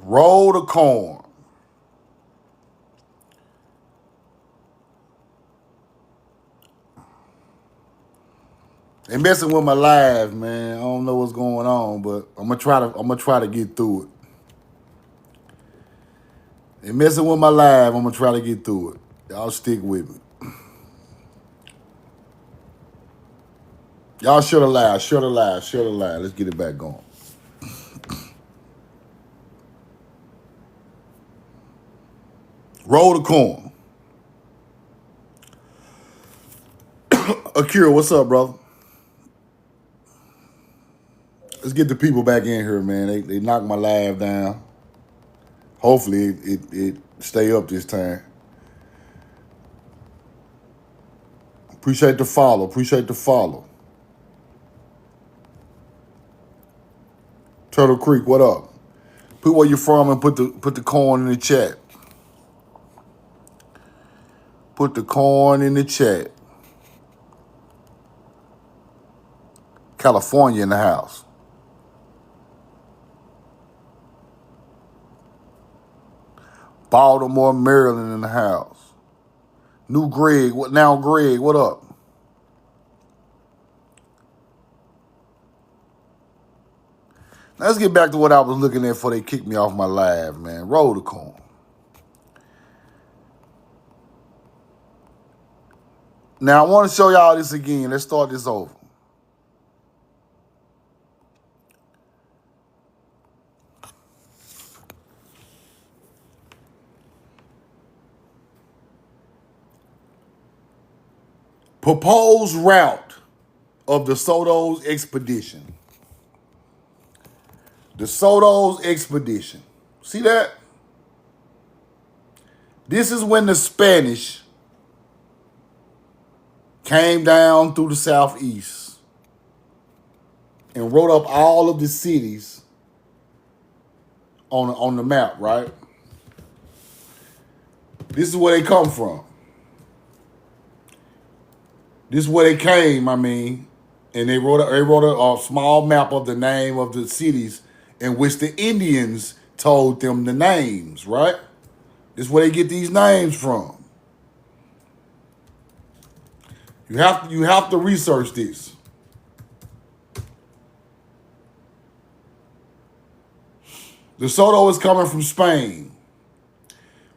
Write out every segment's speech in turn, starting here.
Roll the corn. They messing with my live, man. I don't know what's going on, but I'm gonna try to get through it. They messing with my live. I'm gonna try to get through it. Y'all stick with me. Y'all share the live, share the live, share the live. Let's get it back going. Roll the corn. Akira, what's up, brother? Let's get the people back in here, man. They knocked my live down. Hopefully it stay up this time. Appreciate the follow. Appreciate the follow. Turtle Creek, what up? Put where you're from and put the corn in the chat. Put the corn in the chat. California in the house. Baltimore, Maryland in the house. New Greg, what now, Greg? What up? Now let's get back to what I was looking at before they kicked me off my live, man. Roll the corn. Now I want to show y'all this again. Let's start this over. Proposed route of the Soto's expedition. The Soto's expedition. See that? This is when the Spanish came down through the southeast and wrote up all of the cities on the map, right? This is where they come from. This is where they came, and they wrote a small map of the name of the cities in which the Indians told them the names, right? This is where they get these names from. You have to research this. De Soto is coming from Spain.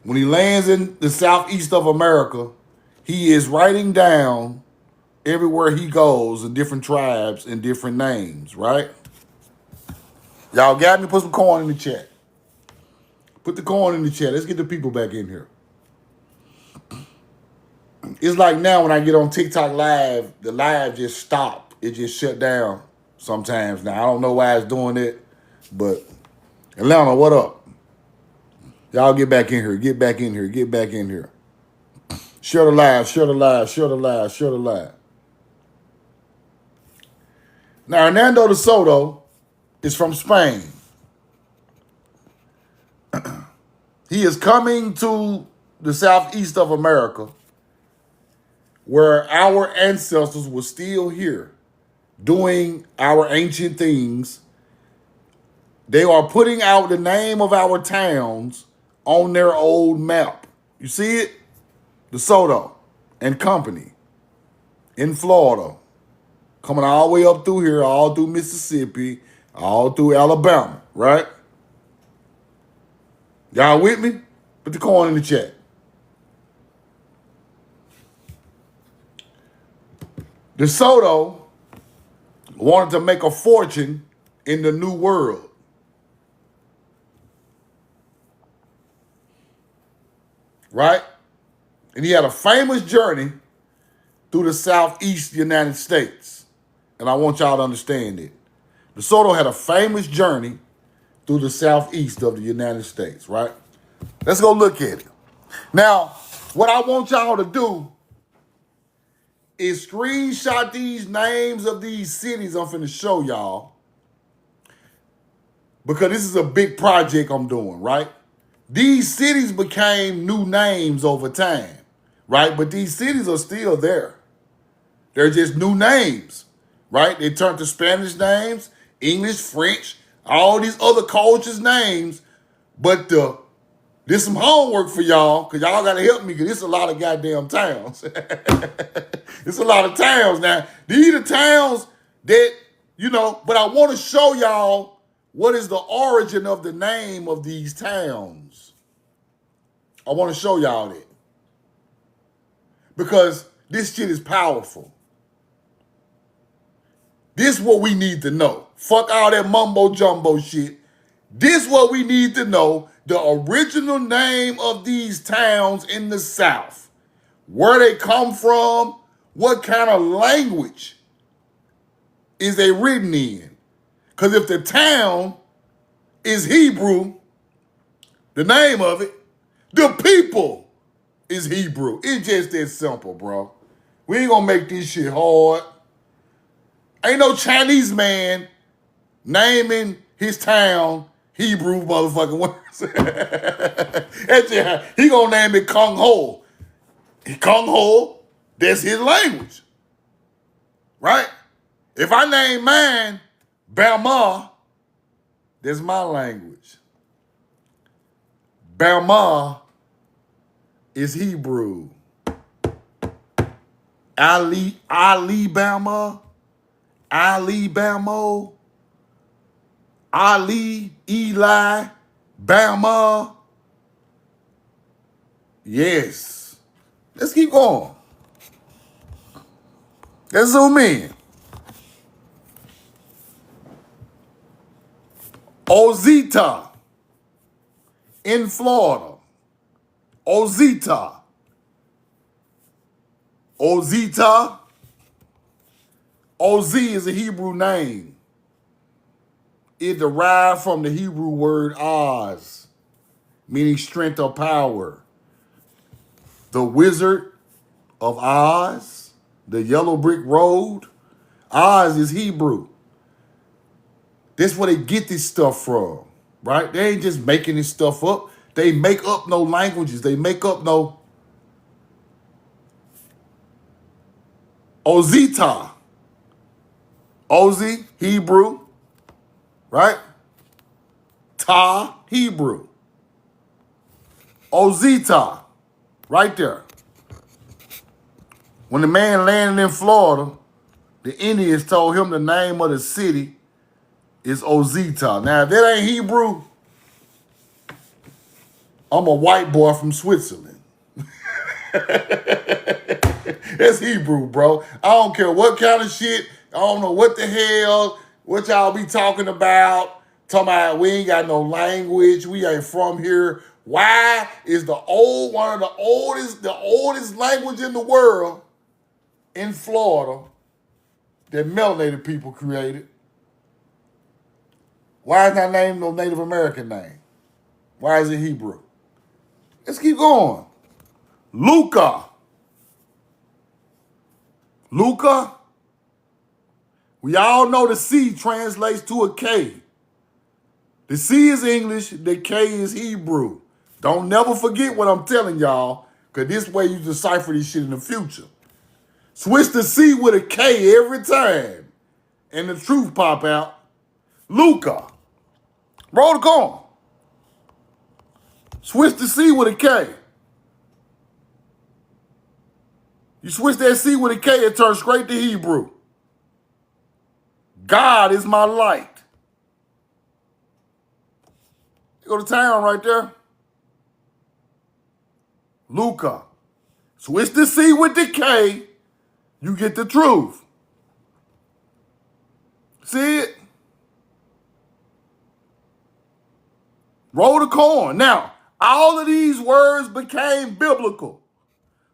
When he lands in the southeast of America, he is writing down everywhere he goes the different tribes and different names, right? Y'all got me? Put some corn in the chat. Put the corn in the chat. Let's get the people back in here. It's like now when I get on TikTok live, the live just stopped. It just shut down sometimes. Now, I don't know why it's doing it, but Atlanta, what up? Y'all get back in here. Get back in here. Get back in here. Share the live. Share the live. Share the live. Share the live. Now, Hernando de Soto is from Spain. He is coming to the southeast of America where our ancestors were still here doing our ancient things. They are putting out the name of our towns on their old map. You see it? De Soto and Company in Florida. Coming all the way up through here, all through Mississippi, all through Alabama, right? Y'all with me? Put the corn in the chat. De Soto wanted to make a fortune in the New World. Right? And he had a famous journey through the southeast United States. And I want y'all to understand it. De Soto had a famous journey through the southeast of the United States, right? Let's go look at it. Now, what I want y'all to do is screenshot these names of these cities I'm finna show y'all, because this is a big project I'm doing, right? These cities became new names over time, right? But these cities are still there. They're just new names, right? They turned to Spanish names, English, French, all these other cultures' names, But there's some homework for y'all, because y'all got to help me, because it's a lot of goddamn towns. It's a lot of towns now. These are towns that, but I want to show y'all what is the origin of the name of these towns. I want to show y'all that. Because this shit is powerful. This is what we need to know. Fuck all that mumbo jumbo shit. This is what we need to know. The original name of these towns in the South. Where they come from. What kind of language is they written in? Because if the town is Hebrew, the name of it, the people is Hebrew. It's just that simple, bro. We ain't gonna make this shit hard. Ain't no Chinese man naming his town Hebrew motherfucking words. He gonna name it Kung Ho. Kung Ho, that's his language. Right? If I name mine Bama, that's my language. Bama is Hebrew. Alabama, Ali, Eli, Bama. Yes. Let's keep going. Let's zoom in. Ozita in Florida. Ozita. Oz is a Hebrew name. It derived from the Hebrew word Oz, meaning strength or power. The Wizard of Oz, the Yellow Brick Road. Oz is Hebrew. That's where they get this stuff from, right? They ain't just making this stuff up. They make up no languages. They make up no Ozita. Ozi, Hebrew, right? Ta, Hebrew. Ozita, right there. When the man landed in Florida, the Indians told him the name of the city is Ozita. Now, if that ain't Hebrew, I'm a white boy from Switzerland. That's Hebrew, bro. I don't care what kind of shit. I don't know what the hell, what y'all be talking about. Talking about we ain't got no language. We ain't from here. Why is one of the oldest language in the world in Florida that melanated people created? Why is not named no Native American name? Why is it Hebrew? Let's keep going. Luca. We all know the C translates to a K. The C is English, the K is Hebrew. Don't never forget what I'm telling y'all, because this way you decipher this shit in the future. Switch the C with a K every time, and the truth pop out. Luca. Roll the corn. Switch the C with a K. You switch that C with a K, it turns straight to Hebrew. God is my light. You go to town right there. Luca. Switch the C with the K, you get the truth. See it? Roll the corn. Now, all of these words became biblical.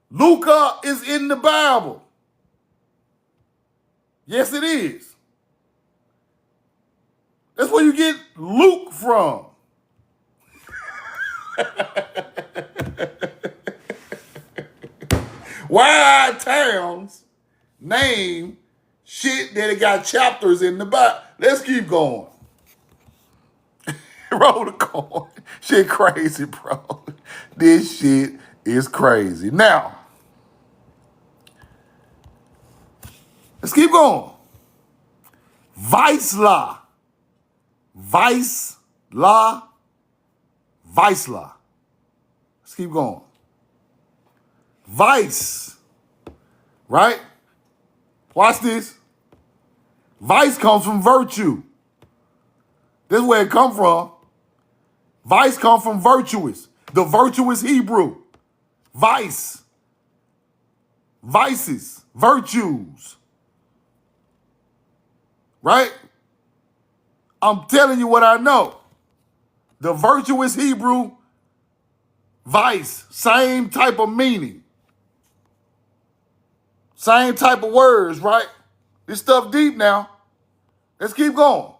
Luca is in the Bible. Yes, it is. That's where you get Luke from. Why are towns named shit that it got chapters in the Bible? Let's keep going. Roll the corn. Shit crazy, bro. This shit is crazy. Now, let's keep going. Vice law. Vicelah. Let's keep going. Vice, right? Watch this. Vice comes from virtue. This is where it comes from. Vice comes from virtuous. The virtuous Hebrew. Vice. Vices. Virtues. Right? I'm telling you what I know. The virtuous Hebrew, vice, same type of meaning. Same type of words, right? This stuff deep now. Let's keep going.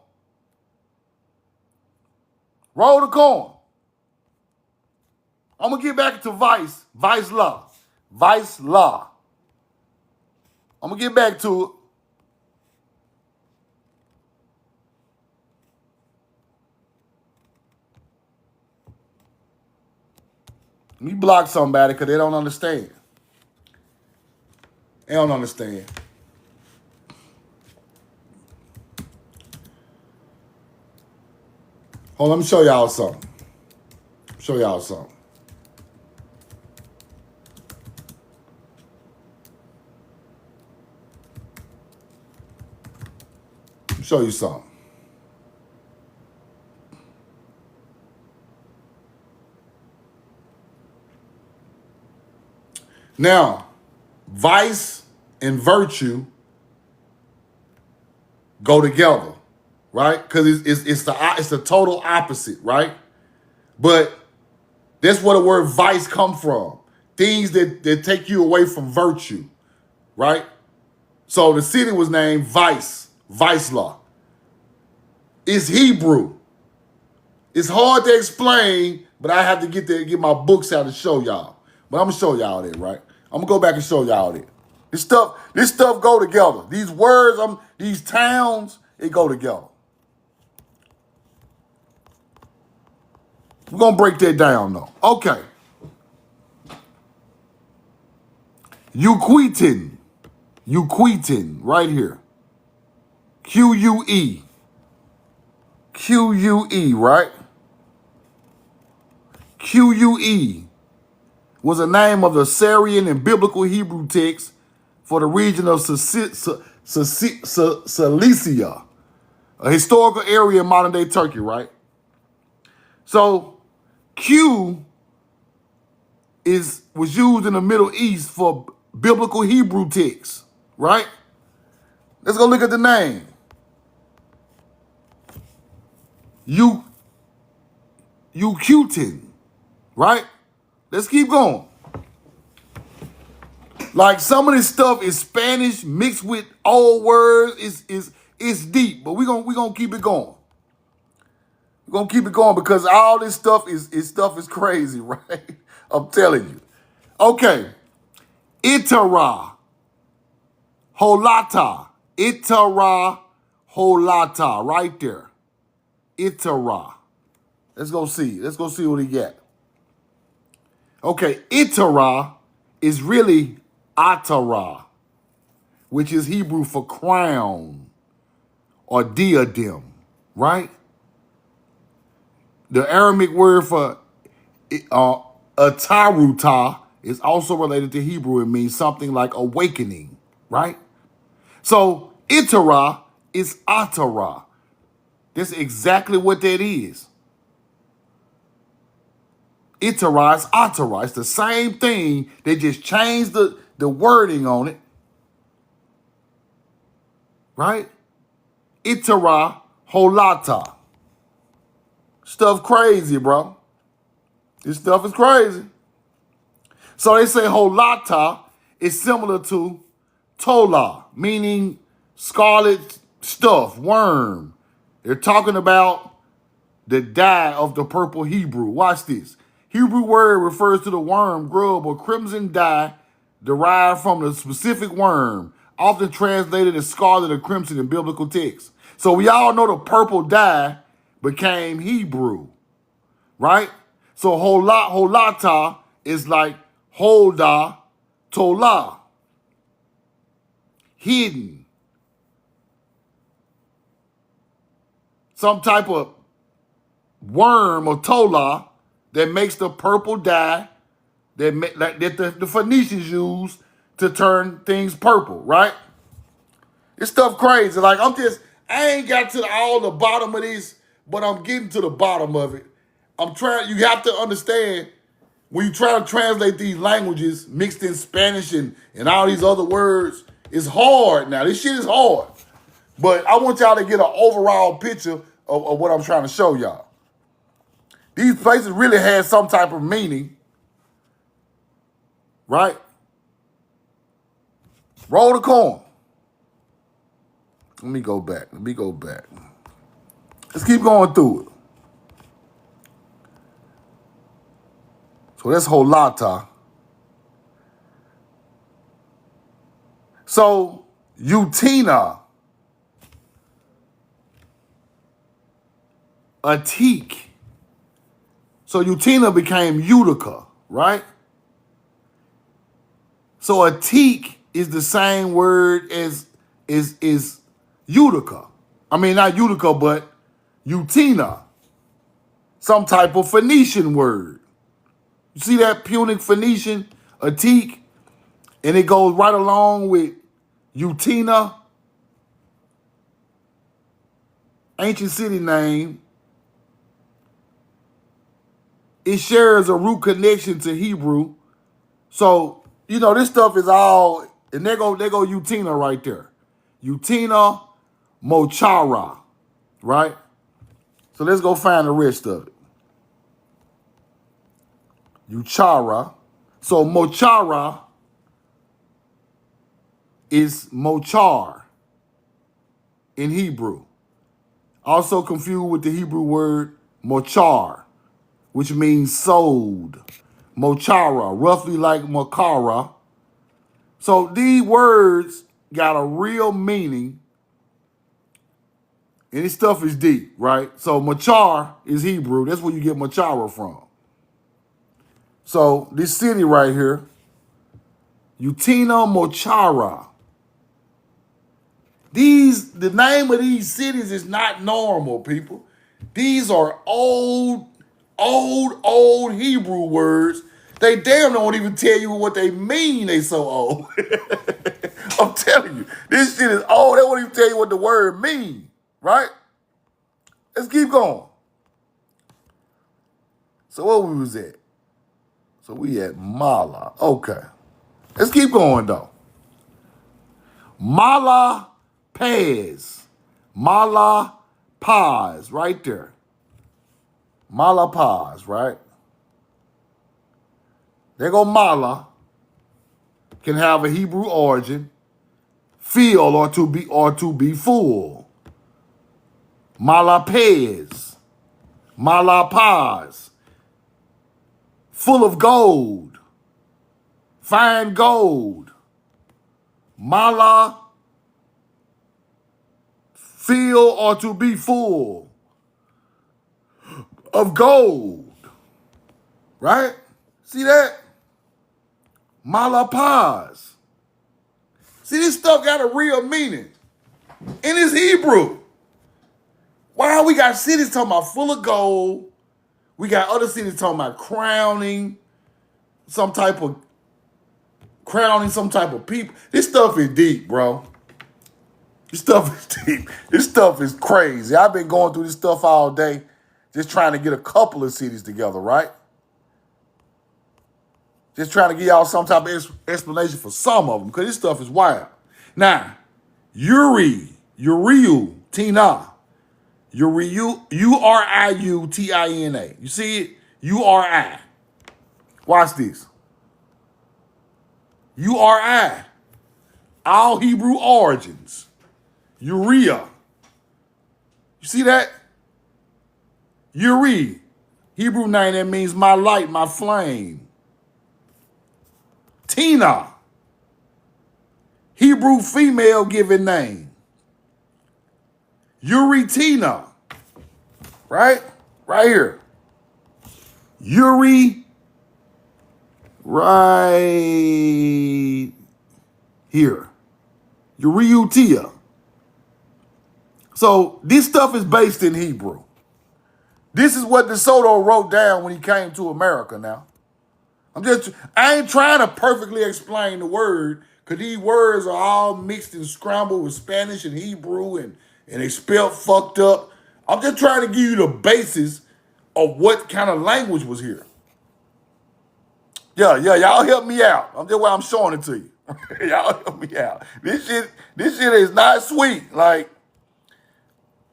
Roll the corn. I'm going to get back to vice. Vice law. Vice law. I'm going to get back to it. Let me block somebody because they don't understand. They don't understand. Hold on, let me show y'all something. Show y'all something. Show you something. Now, vice and virtue go together, right? Because it's the total opposite, right? But that's where the word vice come from. Things that take you away from virtue, right? So the city was named Vicelah. It's Hebrew. It's hard to explain, but I have to get my books out to show y'all. But I'm gonna show y'all that, right? I'm gonna go back and show y'all that. This stuff go together. These words, these towns, it go together. We're gonna break that down though. Okay. Uquetin, right here. Q-U-E. Q-U-E, right? Q-U-E was a name of the Syrian and biblical Hebrew text for the region of Cilicia, a historical area in modern-day Turkey, right? So Q was used in the Middle East for biblical Hebrew texts, right? Let's go look at the name. Uquetin, right? Let's keep going. Like some of this stuff is Spanish mixed with old words. It's deep, but we're gonna keep it going. We're gonna keep it going because all this stuff is crazy, right? I'm telling you. Okay. Itara. Holata. Itara. Holata. Right there. Itara. Let's go see. Let's go see what he got. Okay. Itara is really Atara, which is Hebrew for crown or diadem, right? The Aramaic word for ataruta is also related to Hebrew. It means something like awakening, right? So itara is atara. That's exactly what that is. Itara is atara. It's the same thing. They just changed the wording on it, right? Itara holata. Stuff crazy, bro. This stuff is crazy. So they say holata is similar to tola, meaning scarlet stuff, worm. They're talking about the dye of the purple Hebrew. Watch this. Hebrew word refers to the worm, grub, or crimson dye derived from the specific worm, often translated as scarlet or crimson in biblical texts. So we all know the purple dye became Hebrew, right? So holata is like holda, tola, hidden. Some type of worm or tola that makes the purple dye that the Phoenicians used to turn things purple, right? This stuff crazy. Like I ain't got to all the bottom of this, but I'm getting to the bottom of it. You have to understand when you try to translate these languages mixed in Spanish and all these other words, it's hard now. This shit is hard. But I want y'all to get an overall picture of what I'm trying to show y'all. These places really had some type of meaning, right? Roll the corn. Let me go back. Let's keep going through it. So that's holata. So Utina, Atik. So Utina became Utica, right? So Atik is the same word as is Utica. I mean, not Utica, but Utina. Some type of Phoenician word. You see that Punic Phoenician, Atik, and it goes right along with Utina, ancient city name. It shares a root connection to Hebrew. So, this stuff is all, and there go Utina right there. Utina Mochara, right? So let's go find the rest of it. Uchara. So Mochara is Mochar in Hebrew. Also confused with the Hebrew word Mochar, which means sold. Mochara, roughly like Makara. So these words got a real meaning, and this stuff is deep, right? So Machar is Hebrew. That's where you get Machara from. So this city right here, Utina Mochara. The name of these cities is not normal, people. These are old Hebrew words. They damn don't even tell you what they mean. They so old. I'm telling you, this shit is old. They won't even tell you what the word means, right? Let's keep going. So where we was at? So we at Mala. Okay. Let's keep going though. Mala Paz. Mala Paz, right there. Mala Paz, right? There go Mala. Can have a Hebrew origin. Fill or to be full. Mala Paz. Mala Paz. Full of gold. Fine gold. Mala. Fill or to be full of gold. Right? See that? Mala Paz. See, this stuff got a real meaning. And it's Hebrew. Wow, we got cities talking about full of gold. We got other cities talking about crowning some type of people. This stuff is deep, bro. This stuff is deep. This stuff is crazy. I've been going through this stuff all day, just trying to get a couple of cities together, right? Just trying to give y'all some type of explanation for some of them, because this stuff is wild. Now, Uriu, Tina. Uriutina. You see it? URI. Watch this. URI. All Hebrew origins. Urea. You see that? Uri. Hebrew name that means my light, my flame. Tina. Hebrew female given name. Uritina. Right? Right here. Uri. Right here. Uriutia. So this stuff is based in Hebrew. This is what De Soto wrote down when he came to America now. I ain't trying to perfectly explain the word, because these words are all mixed and scrambled with Spanish and Hebrew, and they spelled fucked up. I'm just trying to give you the basis of what kind of language was here. Yeah, y'all help me out. I'm showing it to you. Y'all help me out. This shit is not sweet, like,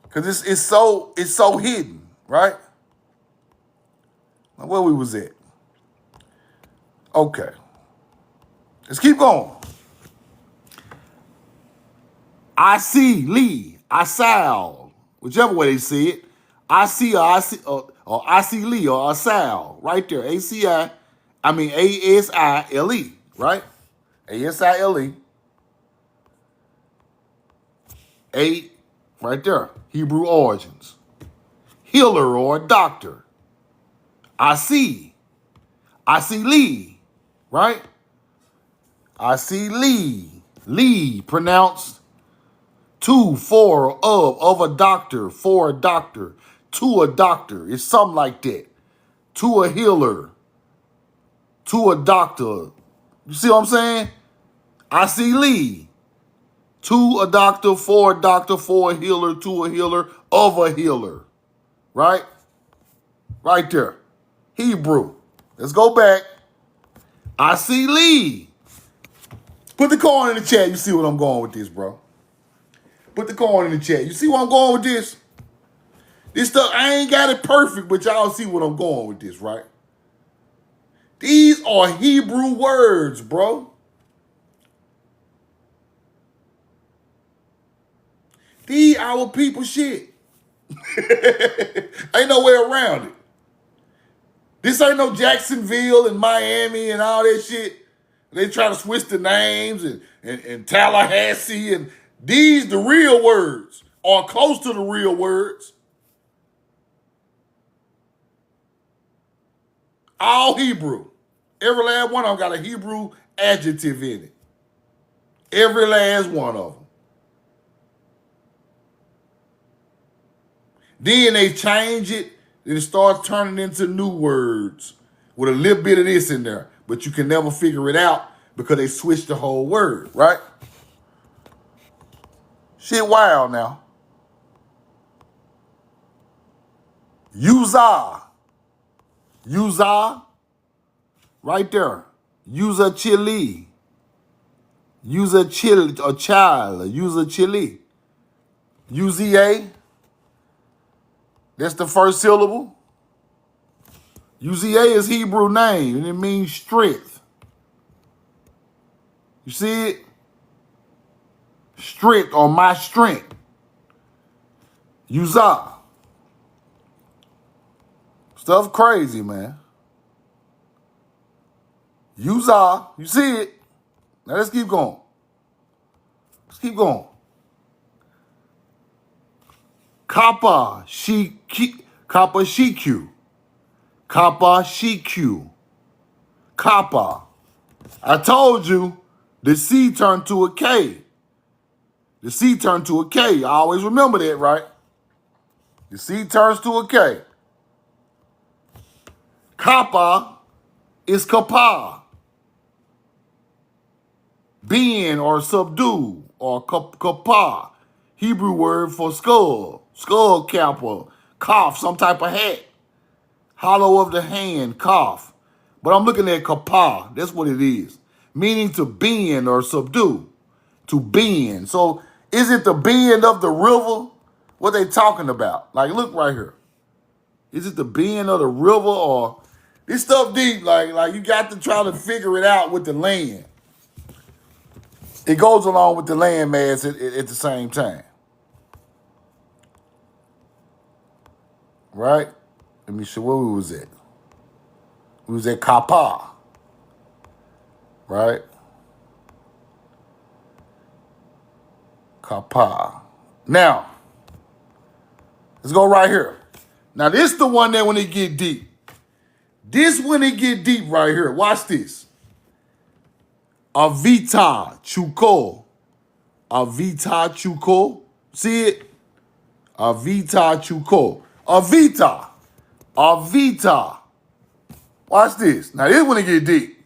because it's so hidden, right? Now, where we was at? Okay. Let's keep going. I see Lee, I Sal, whichever way they say it. I see or I see Lee or Sal, right there. ASILE, right? ASILE. A, right there. Hebrew origins. Healer or doctor. I see Lee, right? I see Lee. Lee, pronounced to, for, of a doctor, for a doctor, to a doctor. It's something like that. To a healer, to a doctor. You see what I'm saying? I see Lee. To a doctor, for a healer, to a healer, of a healer. Right? Right there. Hebrew. Let's go back. I see Lee. Put the coin in the chat. You see what I'm going with this, bro. Put the coin in the chat. You see where I'm going with this? This stuff, I ain't got it perfect, but y'all see what I'm going with this, right? These are Hebrew words, bro. These our people shit. Ain't no way around it. This ain't no Jacksonville and Miami and all that shit. They try to switch the names and Tallahassee, and these the real words, or close to the real words. All Hebrew. Every last one of them got a Hebrew adjective in it. Every last one of them. Then they change it, and it starts turning into new words with a little bit of this in there. But you can never figure it out because they switched the whole word, right? Shit wild now. Uza, right there. Uza chili. Uza chill, a child. Uza chili. UZA. That's the first syllable. UZA is Hebrew name, and it means strength. You see it? Strength, or my strength. Uza. Stuff crazy, man. Uza. You see it? Now let's keep going. Let's keep going. Kappa Shiku. Kappa Shiku. Kappa Shiku. Kappa. I told you the C turned to a K. The C turned to a K. I always remember that, right? The C turns to a K. Kappa is kappa. Being or subdue or kappa. Hebrew word for skull. Skull cap or cough, some type of hat. Hollow of the hand, cough. But I'm looking at kappa. That's what it is. Meaning to bend or subdue. To bend. So is it the bend of the river? What they talking about? Like, look right here. Is it the bend of the river, or this stuff deep? Like you got to try to figure it out with the land. It goes along with the land mass at the same time. Right? Let me show where we was at. We was at Kappa. Right? Kappa. Now, let's go right here. Now, this is the one that when it get deep. This when it get deep right here. Watch this. Avita Chuko. Avita Chuko. See it? Avita Chuko. Avita. Avita. Watch this. Now this when it get deep.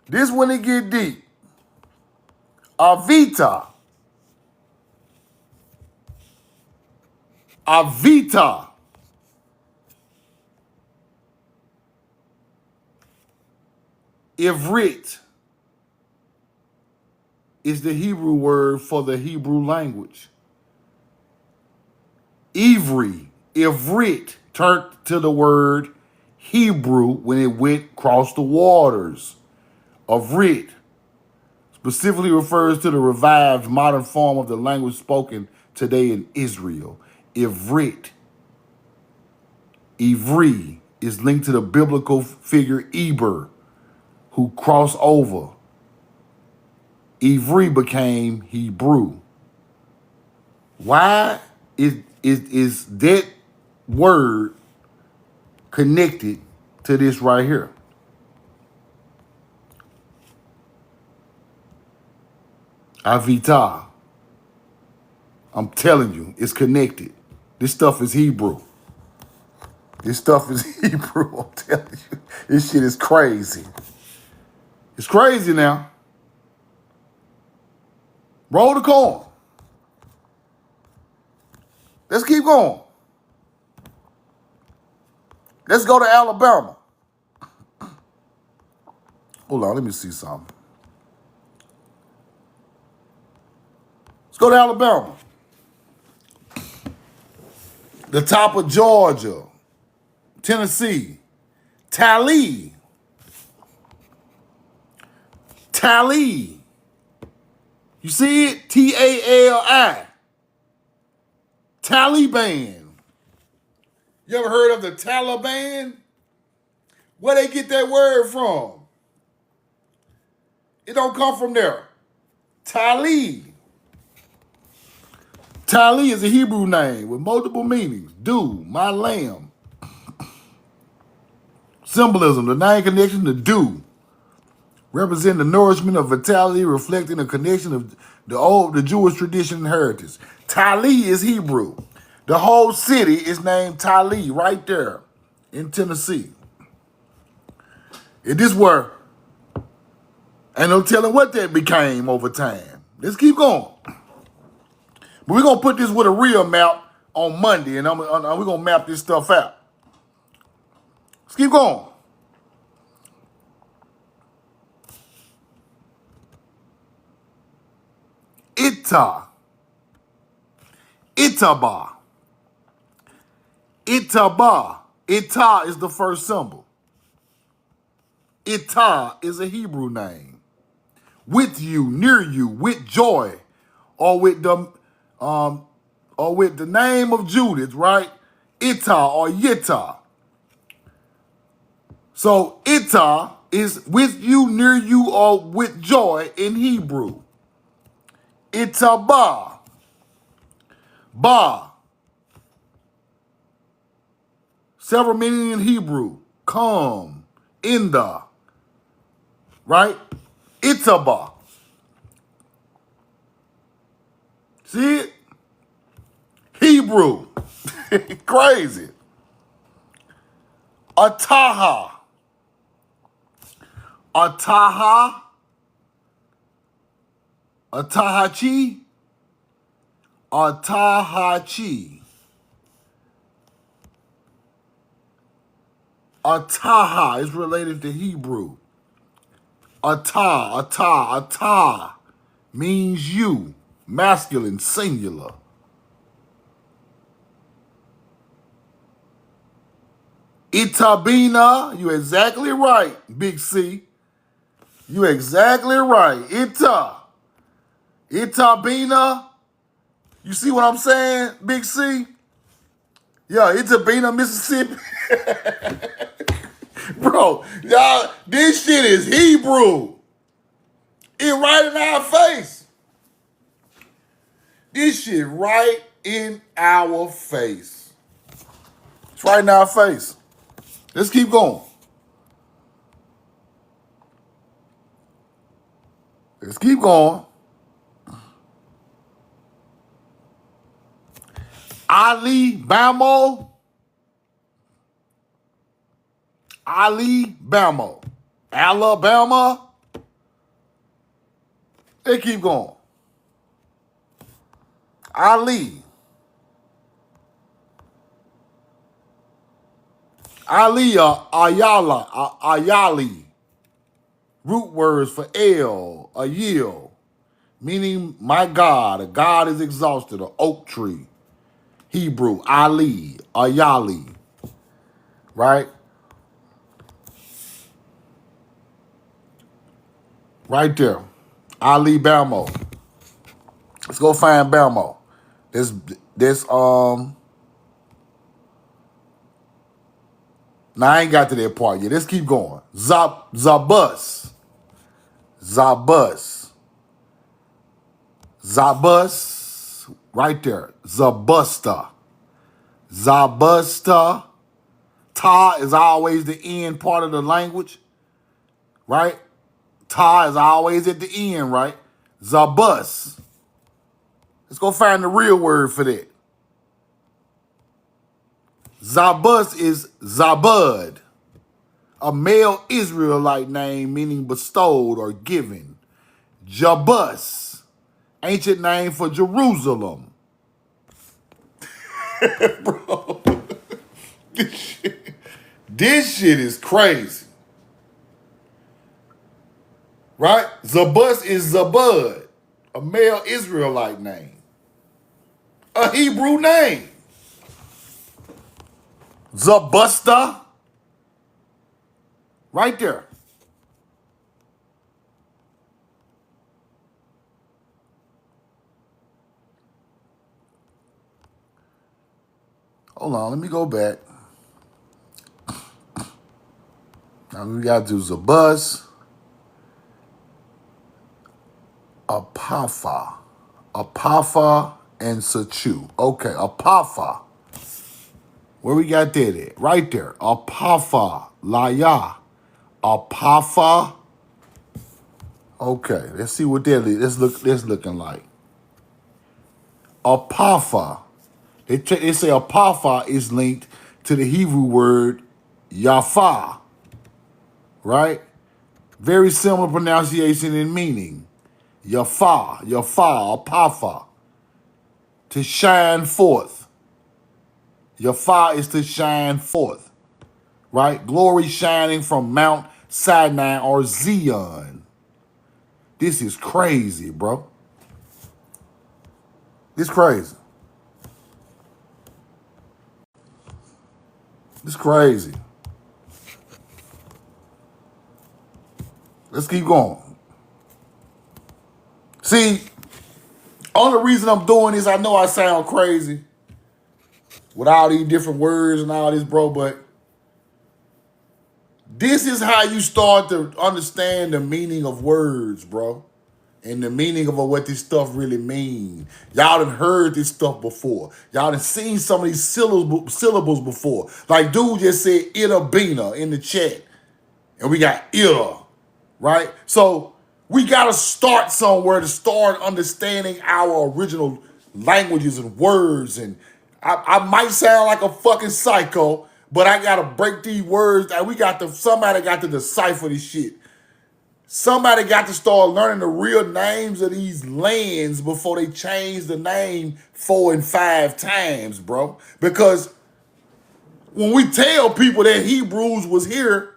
This when it get deep. Avita. Avita. Ivrit is the Hebrew word for the Hebrew language. Ivrit turned to the word Hebrew when it went across the waters. Ivrit specifically refers to the revived modern form of the language spoken today in Israel. Ivrit. Ivri is linked to the biblical figure Eber, who crossed over. Ivri became Hebrew. Why is that word connected to this right here? Avita. I'm telling you, it's connected. This stuff is Hebrew. This stuff is Hebrew. I'm telling you. This shit is crazy. It's crazy now. Roll the corn. Let's keep going. Let's go to Alabama. Hold on, let me see something. Let's go to Alabama. The top of Georgia, Tennessee, Tally. You see it? Tali. Taliban. You ever heard of the Taliban? Where they get that word from? It don't come from there. Tali. Tali is a Hebrew name with multiple meanings. Do, my lamb. Symbolism, the name connection to do. Represent the nourishment of vitality, reflecting the connection of the Jewish tradition and heritage. Tali is Hebrew. The whole city is named Tali right there in Tennessee. It is where, ain't no telling what that became over time. Let's keep going. But we're going to put this with a real map on Monday, and we're going to map this stuff out. Let's keep going. Itaba. Ita is the first symbol. Ita is a Hebrew name. With you, near you, with joy, or with the name of Judith, right? Ita or Yita. So Ita is with you, near you, or with joy in Hebrew. Itaba. Ba. Several meaning in Hebrew. Come. Inda. Right? Itaba. See it? Hebrew. Crazy. Ataha. Ataha. Atahachi. Atahachi. Ataha is related to Hebrew. Ata means you, masculine, singular. Itabina, you exactly right, Big C. You exactly right. Itabina. You see what I'm saying, Big C? Yeah, Itabina, Mississippi. Bro, y'all, this shit is Hebrew. It right in our face. This shit right in our face. It's right in our face. Let's keep going. Let's keep going. Alabama. Alabama. Alabama. They keep going. Ali. Aliyah, Ayali. Root words for El, a yield, meaning my God, a God is exhausted, an oak tree. Hebrew, Ali, Ayali, right? Right there. Ali Bamo. Let's go find Bamo. Now I ain't got to that part yet. Let's keep going. Zabus. Zabus. Zabus. Right there. Zabusta. Zabusta. Ta is always the end part of the language. Right? Ta is always at the end, right? Zabus. Let's go find the real word for that. Zabus is Zabud, a male Israelite name meaning bestowed or given. Jabus, ancient name for Jerusalem. Bro, this shit is crazy. Right? Zabus is Zabud, a male Israelite name. A Hebrew name. Zabusta. Right there. Hold on, let me go back. Now we got to do Zabus. Apapha. Apapha and Sachu. Okay, Apapha. Where we got that at? Right there. Apapha. Laya. Apapha. Okay, let's see what that is. That's looking like. Apapha. They say Apapha is linked to the Hebrew word Yafa. Right? Very similar pronunciation and meaning. Yafa. Yafa. Apapha. To shine forth. Yafa is to shine forth. Right? Glory shining from Mount Sinai or Zion. This is crazy, bro. This crazy. This crazy. Let's keep going. See, only reason I'm doing this, I know I sound crazy with all these different words and all this, bro, but this is how you start to understand the meaning of words, bro. And the meaning of what this stuff really mean. Y'all done heard this stuff before. Y'all done seen some of these syllables before. Like dude just said Itabina in the chat. And we got Ita, right? So we got to start somewhere to start understanding our original languages and words. And I might sound like a fucking psycho, but I got to break these words down. Somebody got to decipher this shit. Somebody got to start learning the real names of these lands before they change the name 4 and 5 times, bro. Because when we tell people that Hebrews was here,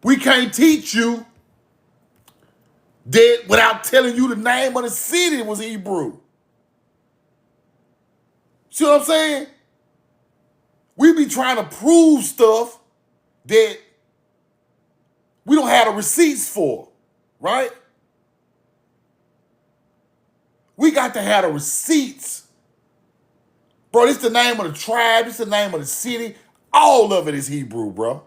we can't teach you that without telling you the name of the city was Hebrew. See what I'm saying? We be trying to prove stuff that we don't have the receipts for, right? We got to have the receipts. Bro, this the name of the tribe. This the name of the city. All of it is Hebrew, bro.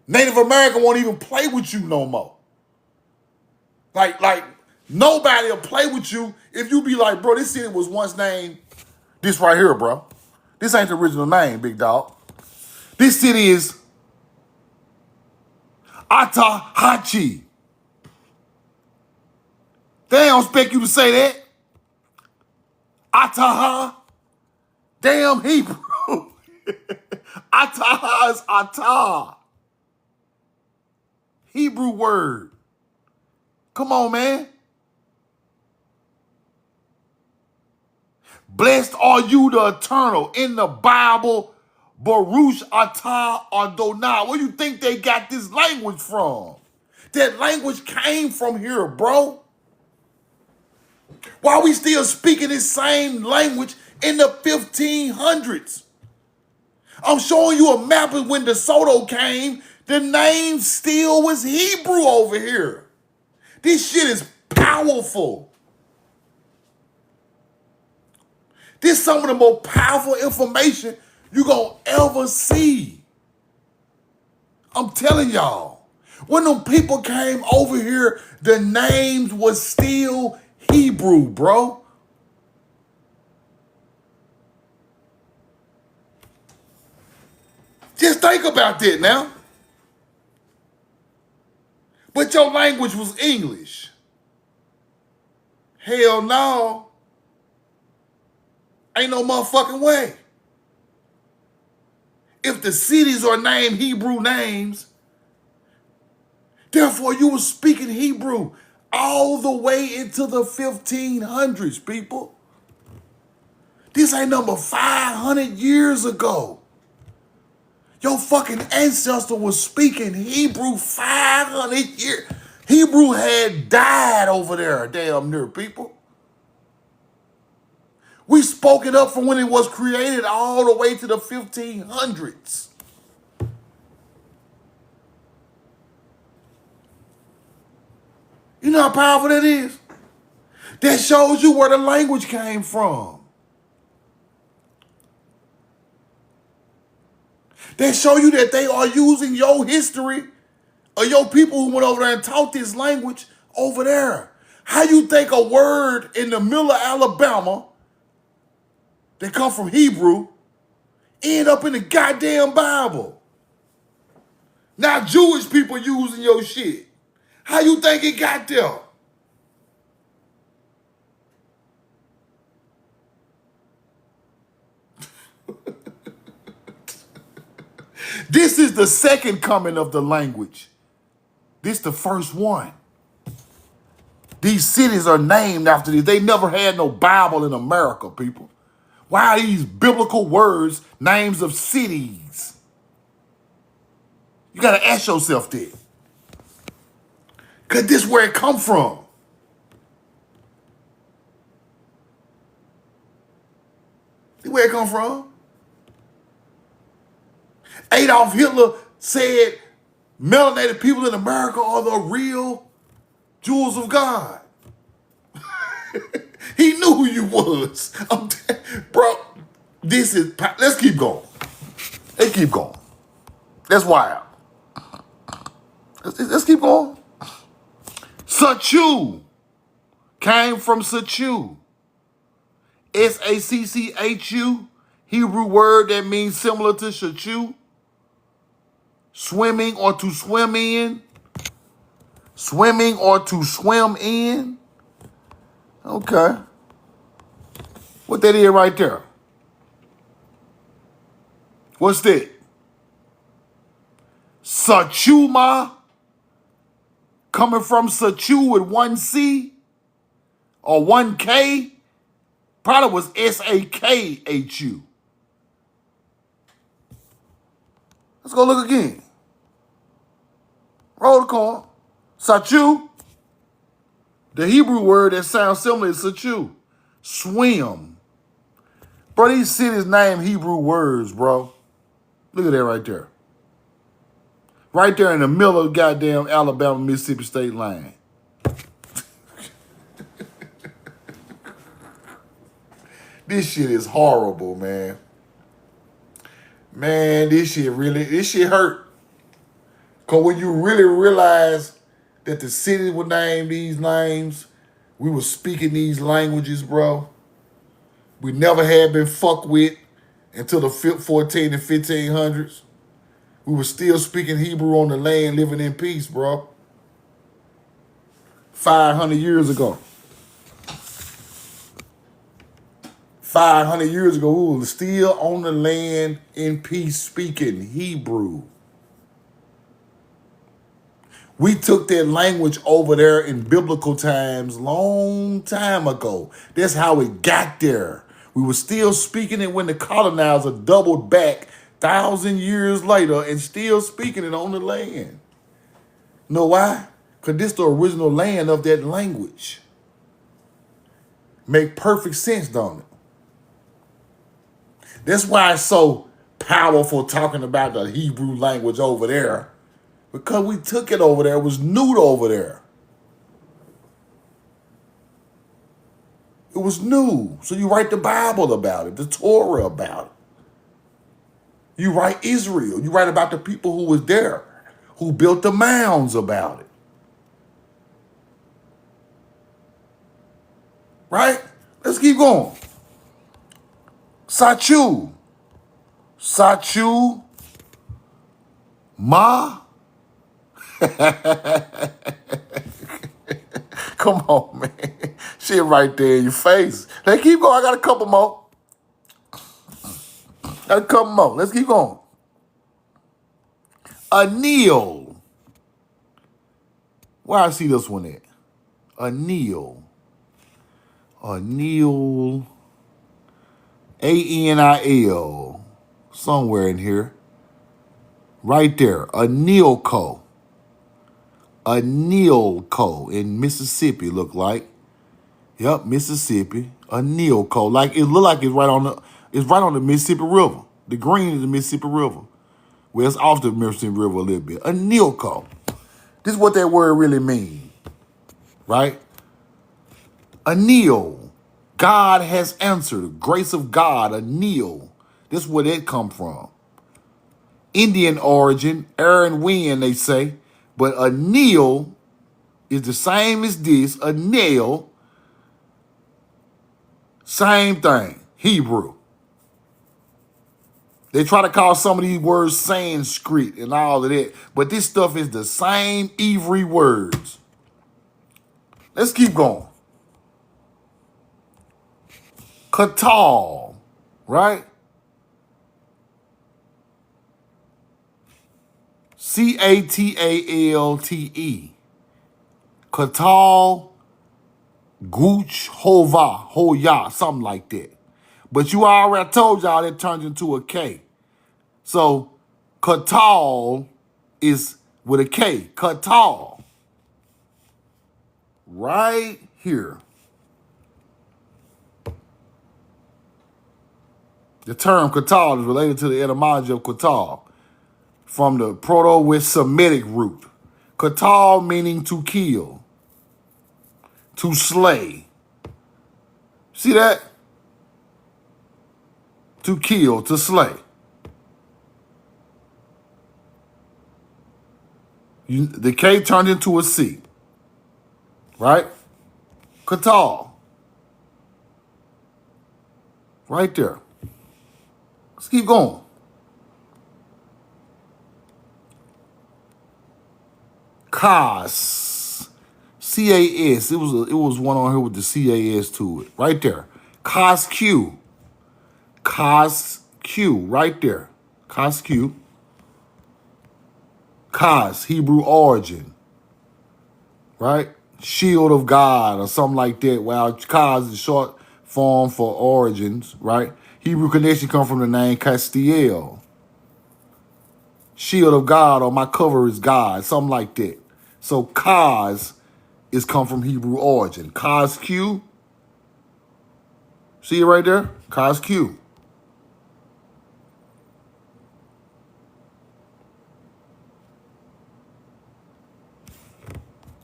Native American won't even play with you no more. Like nobody will play with you if you be like, bro, this city was once named this right here, bro. This ain't the original name, big dog. This city is Atahachi. They don't expect you to say that. Ataha. Damn Hebrew. Atah is atah. Hebrew word. Come on, man. Blessed are you, the eternal. In the Bible, Baruch atah Adonai. Where you think they got this language from? That language came from here, bro. Why we still speaking this same language in the 1500s? I'm showing you a map of when the Soto came. The name still was Hebrew over here. This shit is powerful. This is some of the most powerful information you gonna ever see. I'm telling y'all. When them people came over here, the names was still Hebrew, bro. Just think about that now. But your language was English. Hell no. Ain't no motherfucking way. If the cities are named Hebrew names, therefore you were speaking Hebrew all the way into the 1500s, people. This ain't number 500 years ago. Your fucking ancestor was speaking Hebrew 500 years. Hebrew had died over there, damn near, people. We spoke it up from when it was created all the way to the 1500s. You know how powerful that is? That shows you where the language came from. That show you that they are using your history or your people who went over there and taught this language over there. How you think a word in the middle of Alabama that come from Hebrew end up in the goddamn Bible? Now Jewish people using your shit. How you think it got there? This is the second coming of the language. This the first one. These cities are named after these. They never had no Bible in America, people. Why are these biblical words names of cities? You gotta ask yourself that. Cause this is where it come from. This is where it come from. Adolf Hitler said melanated people in America are the real jewels of God. He knew who you was. Bro, this is, let's keep going. Let's keep going. That's wild. Let's keep going. Sachu came from Sachu. S-A-C-C-H-U, Hebrew word that means similar to Shachu. Swimming or to swim in. Swimming or to swim in. Okay. What that is right there? What's that? Sachuma, coming from Sachu with one C or one K, probably was S-A-K-H-U. Let's go look again. Roll the call. Sachu, the Hebrew word that sounds similar is Sachu. Swim. Bro, these cities name Hebrew words, bro. Look at that right there. Right there in the middle of the goddamn Alabama-Mississippi state line. This shit is horrible, man. Man, this shit hurt. Because when you really realize that the city would name these names, we were speaking these languages, bro. We never had been fucked with until the 14 and 1500s. We were still speaking Hebrew on the land, living in peace, bro. 500 years ago. 500 years ago, we were still on the land in peace speaking Hebrew. We took that language over there in biblical times long time ago. That's how it got there. We were still speaking it when the colonizer doubled back 1,000 years later and still speaking it on the land. Know why? Because this is the original land of that language. Make perfect sense, don't it? That's why it's so powerful talking about the Hebrew language over there. Because we took it over there. It was new over there. It was new. So you write the Bible about it, the Torah about it. You write Israel. You write about the people who was there, who built the mounds about it. Right? Let's keep going. Sachu. Sachu. Ma. Come on, man. Shit right there in your face. Let's keep going. I got a couple more. Let's keep going. Anil. Where I see this one at? Anil. Anil. A-N-I-L. Somewhere in here. Right there. Anilco. Anilco in Mississippi look like. Yep, Mississippi. Anilco. Like it look like it's right on the Mississippi River. The green is the Mississippi River. Well, it's off the Mississippi River a little bit. Anilco. This is what that word really means. Right? Anil. God has answered. Grace of God. Anil. This is where that come from. Indian origin, air and wind, they say. But anil is the same as this. A nail, same thing. Hebrew. They try to call some of these words Sanskrit and all of that. But this stuff is the same Ivri words. Let's keep going. Catal, right? Catalte. Catal, Gooch, Hova, Hoya, something like that. But you already told y'all it turns into a K. So Catal is with a K. Catal. Right here. The term Catal is related to the etymology of Catal, from the Proto-Semitic root. Catal meaning to kill, to slay. See that? To kill, to slay. The K turned into a C. Right? Catal. Right there. Let's keep going. CAS. C-A-S. It was one on here with the C-A-S to it. Right there. CAS-Q. CAS-Q. Right there. CAS-Q. CAS. Hebrew origin. Right? Shield of God or something like that. Well, CAS is short form for origins. Right? Hebrew connection come from the name Castiel. Shield of God or my cover is God. Something like that. So CAS is come from Hebrew origin. CAS-Q. See it right there? CAS-Q.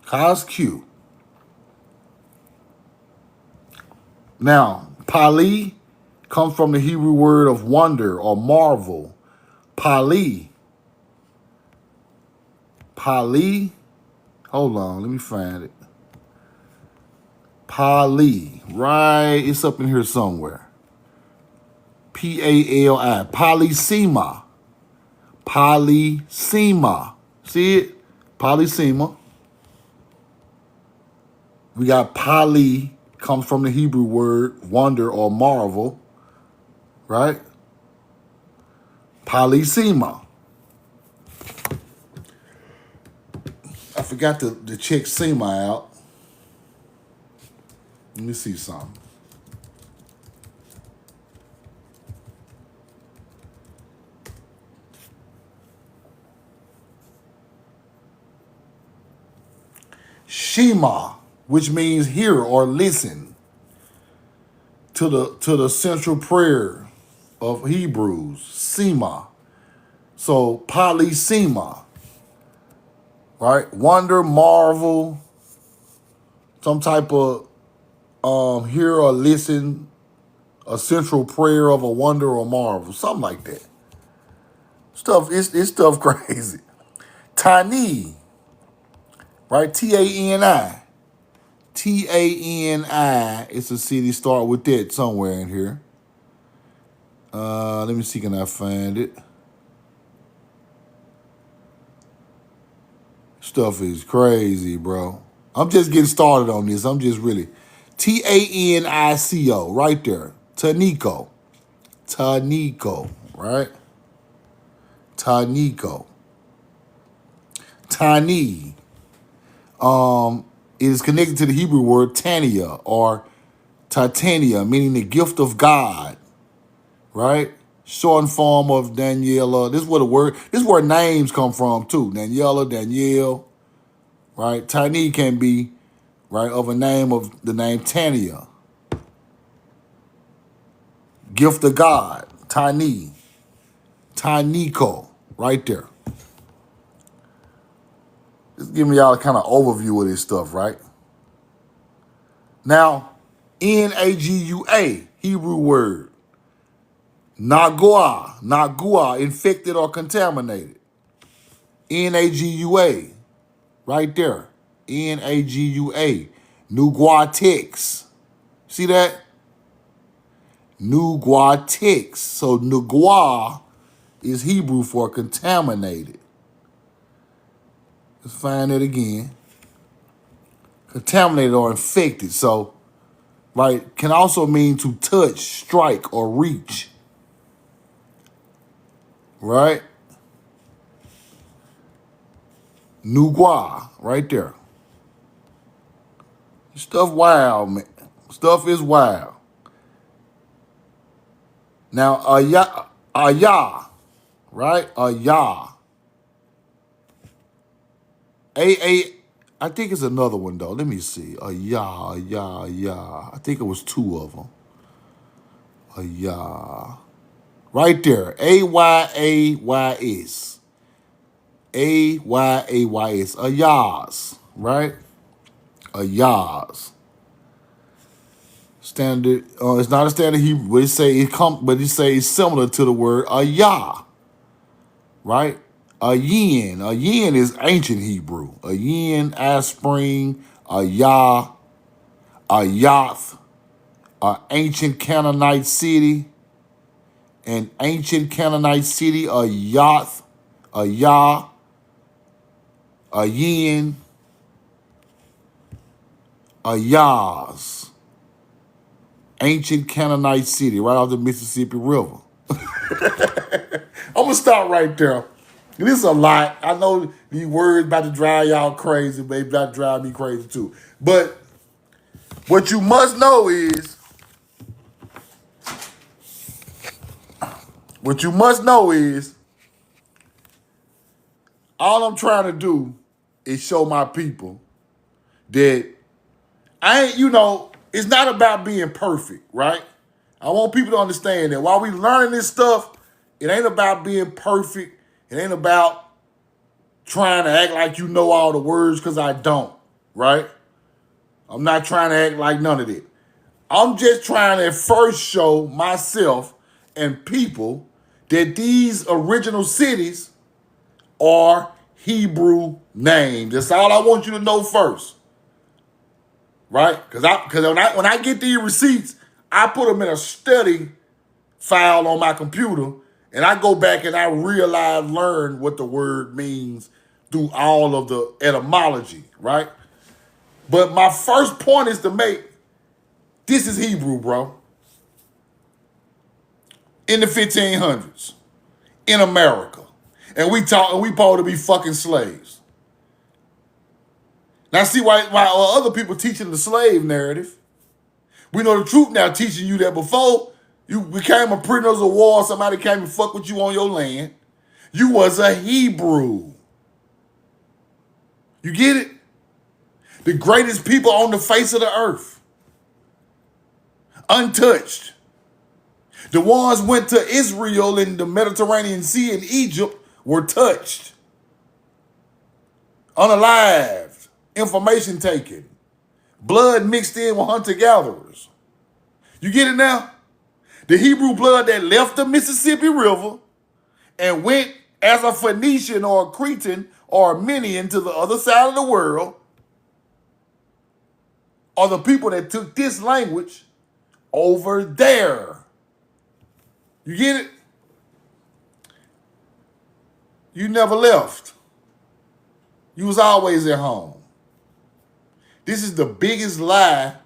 CAS-Q. Now, Pali comes from the Hebrew word of wonder or marvel. Pali. Pali. Hold on, let me find it. Pali. Right, it's up in here somewhere. P-A-L-I. Polysema. Polysema. See it? Polysema. We got Pali comes from the Hebrew word wonder or marvel, right? Polysema. I forgot to check sema out. Let me see something. Shema, which means hear or listen to the central prayer of Hebrews, Sema. So polysema, right? Wonder, marvel, some type of hear or listen, a central prayer of a wonder or marvel, something like that. Stuff, it's stuff crazy. Tani, right? T-A-N-I. T-A-N-I. It's a city, start with that somewhere in here. Let me see, can I find it? Stuff is crazy, bro. I'm just getting started on this. I'm just really T-A-N-I-C-O, right there. Tanico. Tanico, right? Tanico. Tani. It is connected to the Hebrew word Tania or Titania, meaning the gift of God, right? Shortened form of Daniela. This is where names come from too. Daniela, Danielle, right? Tani can be, right, of a name of the name Tania. Gift of God, Tani, Tanico, right there. Just giving y'all a kind of overview of this stuff, right? Now, N-A-G-U-A, Hebrew word. Nagua, infected or contaminated. N-A-G-U-A, right there. N-A-G-U-A. Nuguatex. See that? Nuguatex. So Nugua is Hebrew for contaminated. Let's find it again. Contaminated or infected. So, right, can also mean to touch, strike, or reach. Right? Nugua, right there. Stuff wild, man. Stuff is wild. Now, Ayah, right? Ayah. I think it's another one, though. Let me see. Ayah. I think it was two of them. Ayah. Right there. Ayays. Ayays. Ayahs, right? Ayahs. Standard. It's not a standard Hebrew, but it say it's similar to the word ayah, right? A yin. A yin is ancient Hebrew. A yin, aspring, ayah, ayath, an ancient Canaanite city, an ancient Canaanite city, ayath, ayah, a yin, ayahs. Ancient Canaanite city right off the Mississippi River. I'm going to stop right there. This is a lot. I know these words about to drive y'all crazy, but they about to drive me crazy too. But what you must know is, all I'm trying to do is show my people that it's not about being perfect, right? I want people to understand that while we learning this stuff, it ain't about being perfect. It ain't about trying to act like you know all the words, because I don't, right? I'm not trying to act like none of it. I'm just trying to first show myself and people that these original cities are Hebrew names. That's all I want you to know first, right? Because when I get these receipts, I put them in a study file on my computer, and I go back and I learn what the word means through all of the etymology, right? But my first point is to make This is Hebrew, bro. In the 1500s. In America. And we supposed to be fucking slaves. Now see why other people teaching the slave narrative. We know the truth now teaching you that before you became a prisoners of war, somebody came and fuck with you on your land, you was a Hebrew. You get it? The greatest people on the face of the earth. Untouched. The ones went to Israel and the Mediterranean Sea and Egypt were touched. Unalived. Information taken. Blood mixed in with hunter-gatherers. You get it now? The Hebrew blood that left the Mississippi River and went as a Phoenician or a Cretan or a Armenian to the other side of the world are the people that took this language over there. You get it? You never left. You was always at home. This is the biggest lie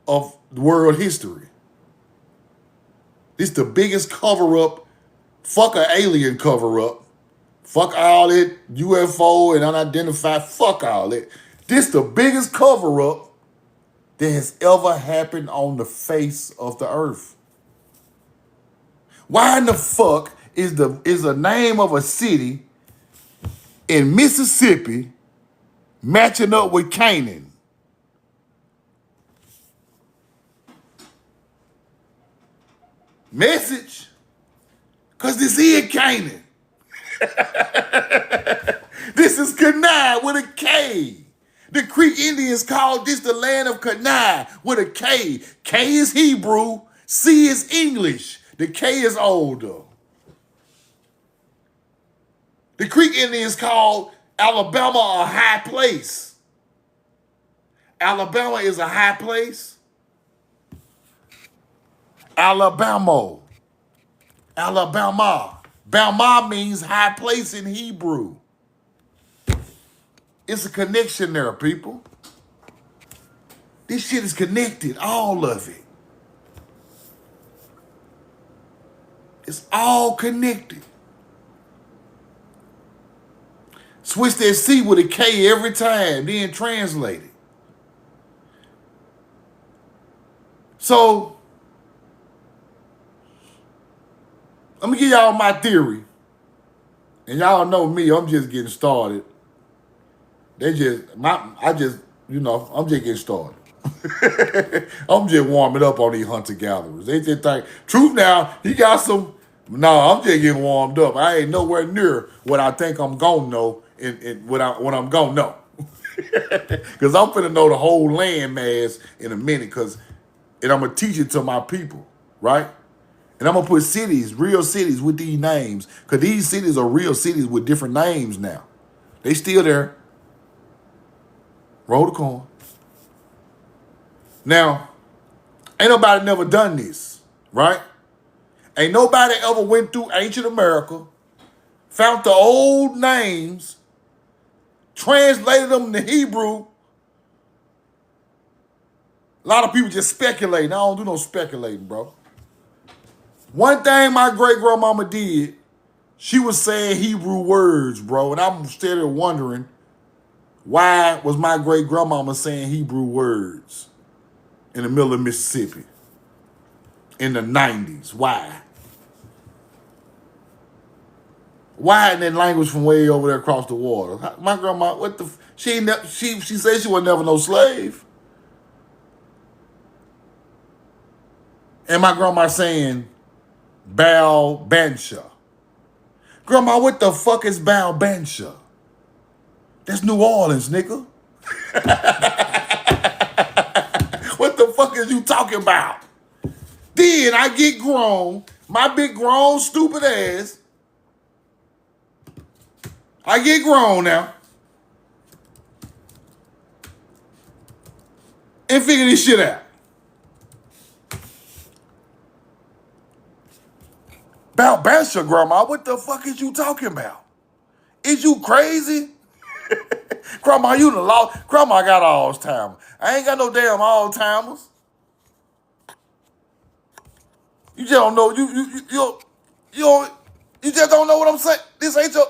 of world history. This is the biggest cover-up. Fuck an alien cover-up. Fuck all that UFO and unidentified. Fuck all that. This the biggest cover-up that has ever happened on the face of the earth. Why in the fuck is the name of a city in Mississippi matching up with Canaan? Message? Because this is Canaan. This is Kenai with a K. The Creek Indians called this the land of Kenai with a K. K is Hebrew, C is English. The K is older. The Creek Indians called Alabama a high place. Alabama is a high place. Alabama. Alabama. Bama means high place in Hebrew. It's a connection there, people. This shit is connected, all of it. It's all connected. Switch that C with a K every time, then translate it. So, let me give y'all my theory. And y'all know me, I'm just getting started. I'm just getting started. I'm just warming up on these hunter-gatherers. They just think, truth now, he got some, I'm just getting warmed up. I ain't nowhere near what I think I'm gonna know and what I'm gonna know. Because I'm finna know the whole land mass in a minute, and I'm gonna teach it to my people, right? And I'm gonna put cities, real cities with these names, because these cities are real cities with different names now. They still there. Roll the coin. Now, ain't nobody never done this, right? Ain't nobody ever went through ancient America, found the old names, translated them to Hebrew. A lot of people just speculating. I don't do no speculating, bro. One thing my great-grandmama did, she was saying Hebrew words, bro, and I'm still wondering, why was my great-grandmama saying Hebrew words in the middle of Mississippi in the 90s? Why? Why in that language from way over there across the water? My grandma, she said she was never no slave. And my grandma saying Baal Bansha. Grandma, what the fuck is Baal Bansha? That's New Orleans, nigga. What the fuck is you talking about? Then I get grown, my big grown stupid ass. I get grown now. And figure this shit out. Baal Bansha, grandma, what the fuck is you talking about? Is you crazy? Grandma, you the law. Grandma got Alzheimer's. I ain't got no damn Alzheimer's. You just don't know. You just don't know what I'm saying. This ain't your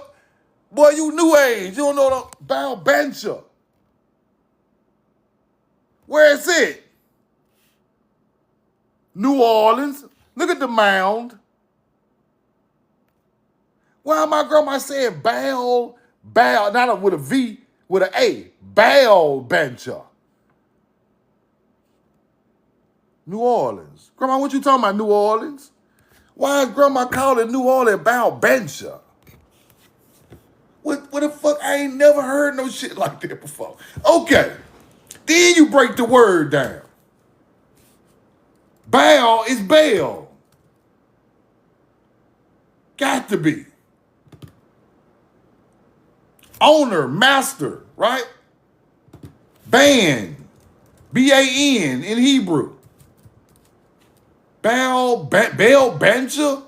boy. You new age. You don't know the Bow Bencher. Where is it? New Orleans. Look at the mound. Why am my grandma saying Bow, not with a V, with an A. Bow Bencher. New Orleans. Grandma, what you talking about, New Orleans? Why is grandma calling New Orleans Bow Bencher? What the fuck? I ain't never heard no shit like that before. Okay. Then you break the word down. Bow is bail. Got to be. Owner, master, right? Ban. B-A-N in Hebrew. Baal Bencher?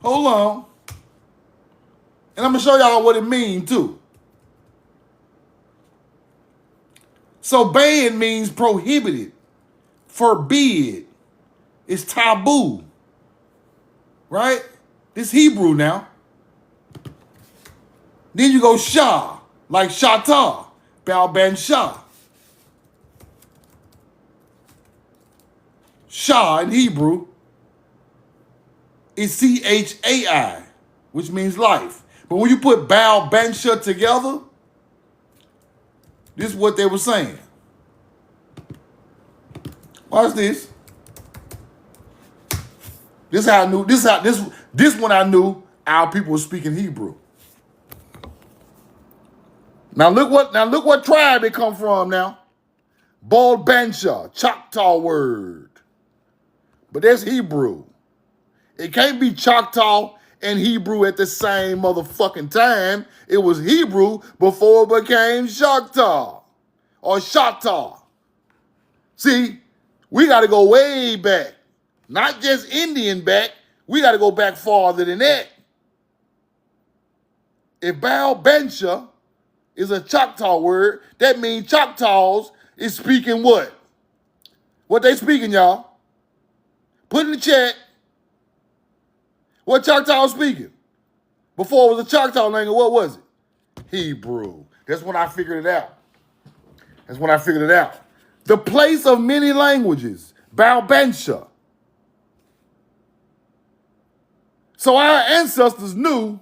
Hold on. And I'm going to show y'all what it means too. So ban means prohibited, forbid. It's taboo. Right? This Hebrew now. Then you go Shah, like Shatta, Baal Ben Shah. Shah in Hebrew is C-H-A-I, which means life. But when you put Baal Ben Shah together, this is what they were saying. Watch this. This one I knew our people were speaking Hebrew. Now look what tribe it come from now. Baal Ben Shah, Choctaw word. But that's Hebrew. It can't be Choctaw and Hebrew at the same motherfucking time. It was Hebrew before it became Choctaw or Choctaw. See, we got to go way back. Not just Indian back. We got to go back farther than that. If Baal Ben Shah is a Choctaw word, that means Choctaws is speaking what? What they speaking, y'all? Put in the chat. What Choctaw speaking? Before it was a Choctaw language, what was it? Hebrew. That's when I figured it out. The place of many languages. Baal Ben Shah. So our ancestors knew,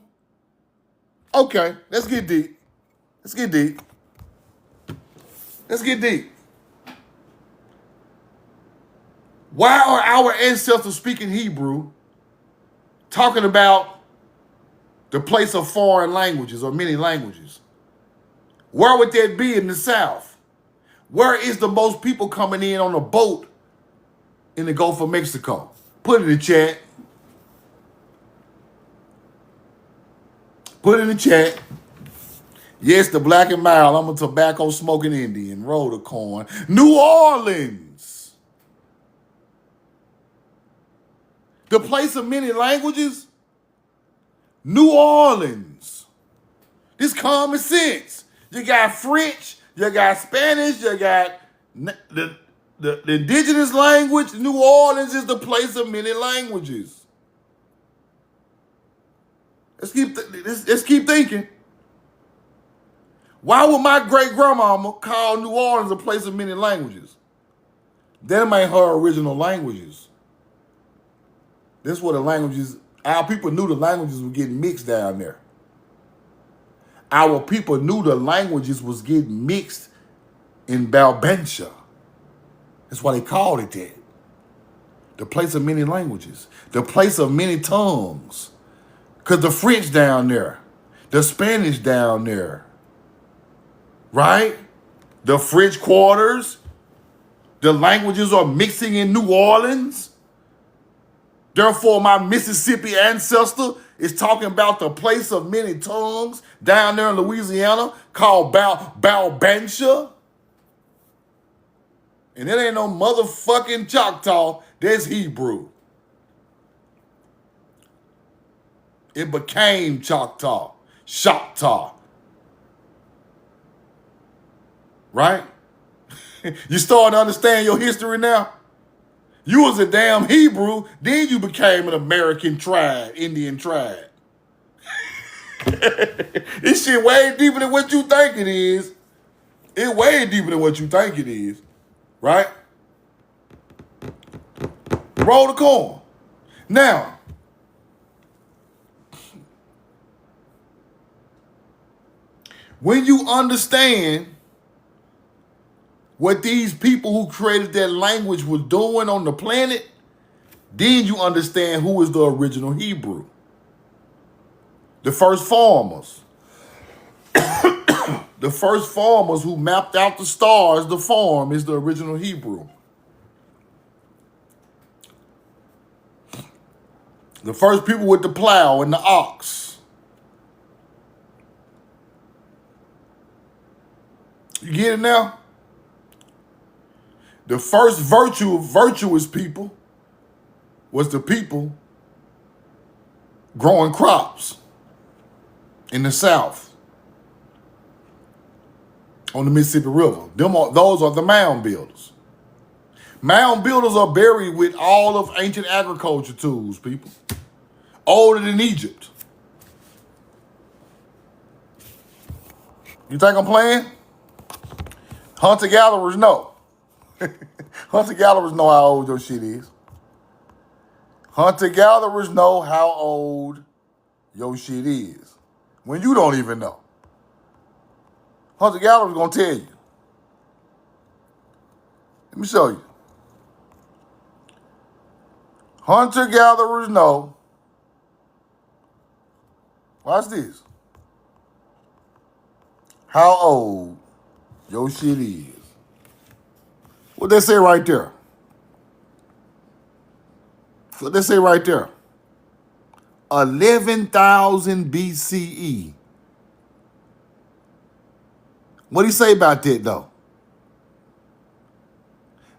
okay, let's get deep. Why are our ancestors speaking Hebrew, talking about the place of foreign languages or many languages? Where would that be in the South? Where is the most people coming in on a boat in the Gulf of Mexico? Put it in the chat. Yes, the black and mild. I'm a tobacco smoking Indian. Roll the corn. New Orleans. The place of many languages. New Orleans. This common sense. You got French. You got Spanish. You got the indigenous language. New Orleans is the place of many languages. Let's keep thinking. Why would my great-grandmama call New Orleans a place of many languages? Them ain't her original languages. This is what the languages, our people knew the languages were getting mixed down there. Our people knew the languages was getting mixed in Baal Ben Shah. That's why they called it that. The place of many languages. The place of many tongues. Because the French down there. The Spanish down there. Right? The French quarters. The languages are mixing in New Orleans. Therefore, my Mississippi ancestor is talking about the place of many tongues down there in Louisiana called Baal Ben Shah. And it ain't no motherfucking Choctaw. That's Hebrew. It became Choctaw. Soto. Right? You starting to understand your history now? You was a damn Hebrew, then you became an American tribe, Indian tribe. This shit way deeper than what you think it is. It's way deeper than what you think it is. Right? Roll the corn. Now, when you understand what these people who created that language was doing on the planet, then you understand who is the original Hebrew. The first farmers. The first farmers who mapped out the stars, the farm, is the original Hebrew. The first people with the plow and the ox. You get it now? The first virtuous people was the people growing crops in the South on the Mississippi River. Those are the mound builders. Mound builders are buried with all of ancient agriculture tools, people. Older than Egypt. You think I'm playing? Hunter-gatherers know. Hunter-gatherers know how old your shit is. Hunter-gatherers know how old your shit is. When you don't even know. Hunter-gatherers gonna tell you. Let me show you. Hunter-gatherers know. Watch this. How old your shit is. What they say right there? What they say right there? 11,000 BCE. What do you say about that, though?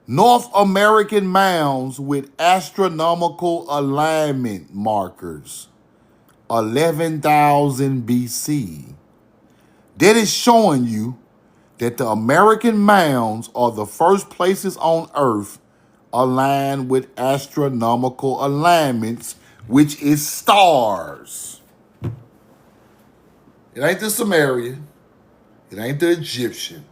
North American mounds with astronomical alignment markers. 11,000 BC. That is showing you that the American mounds are the first places on Earth aligned with astronomical alignments, which is stars. It ain't the Sumerian. It ain't the Egyptian.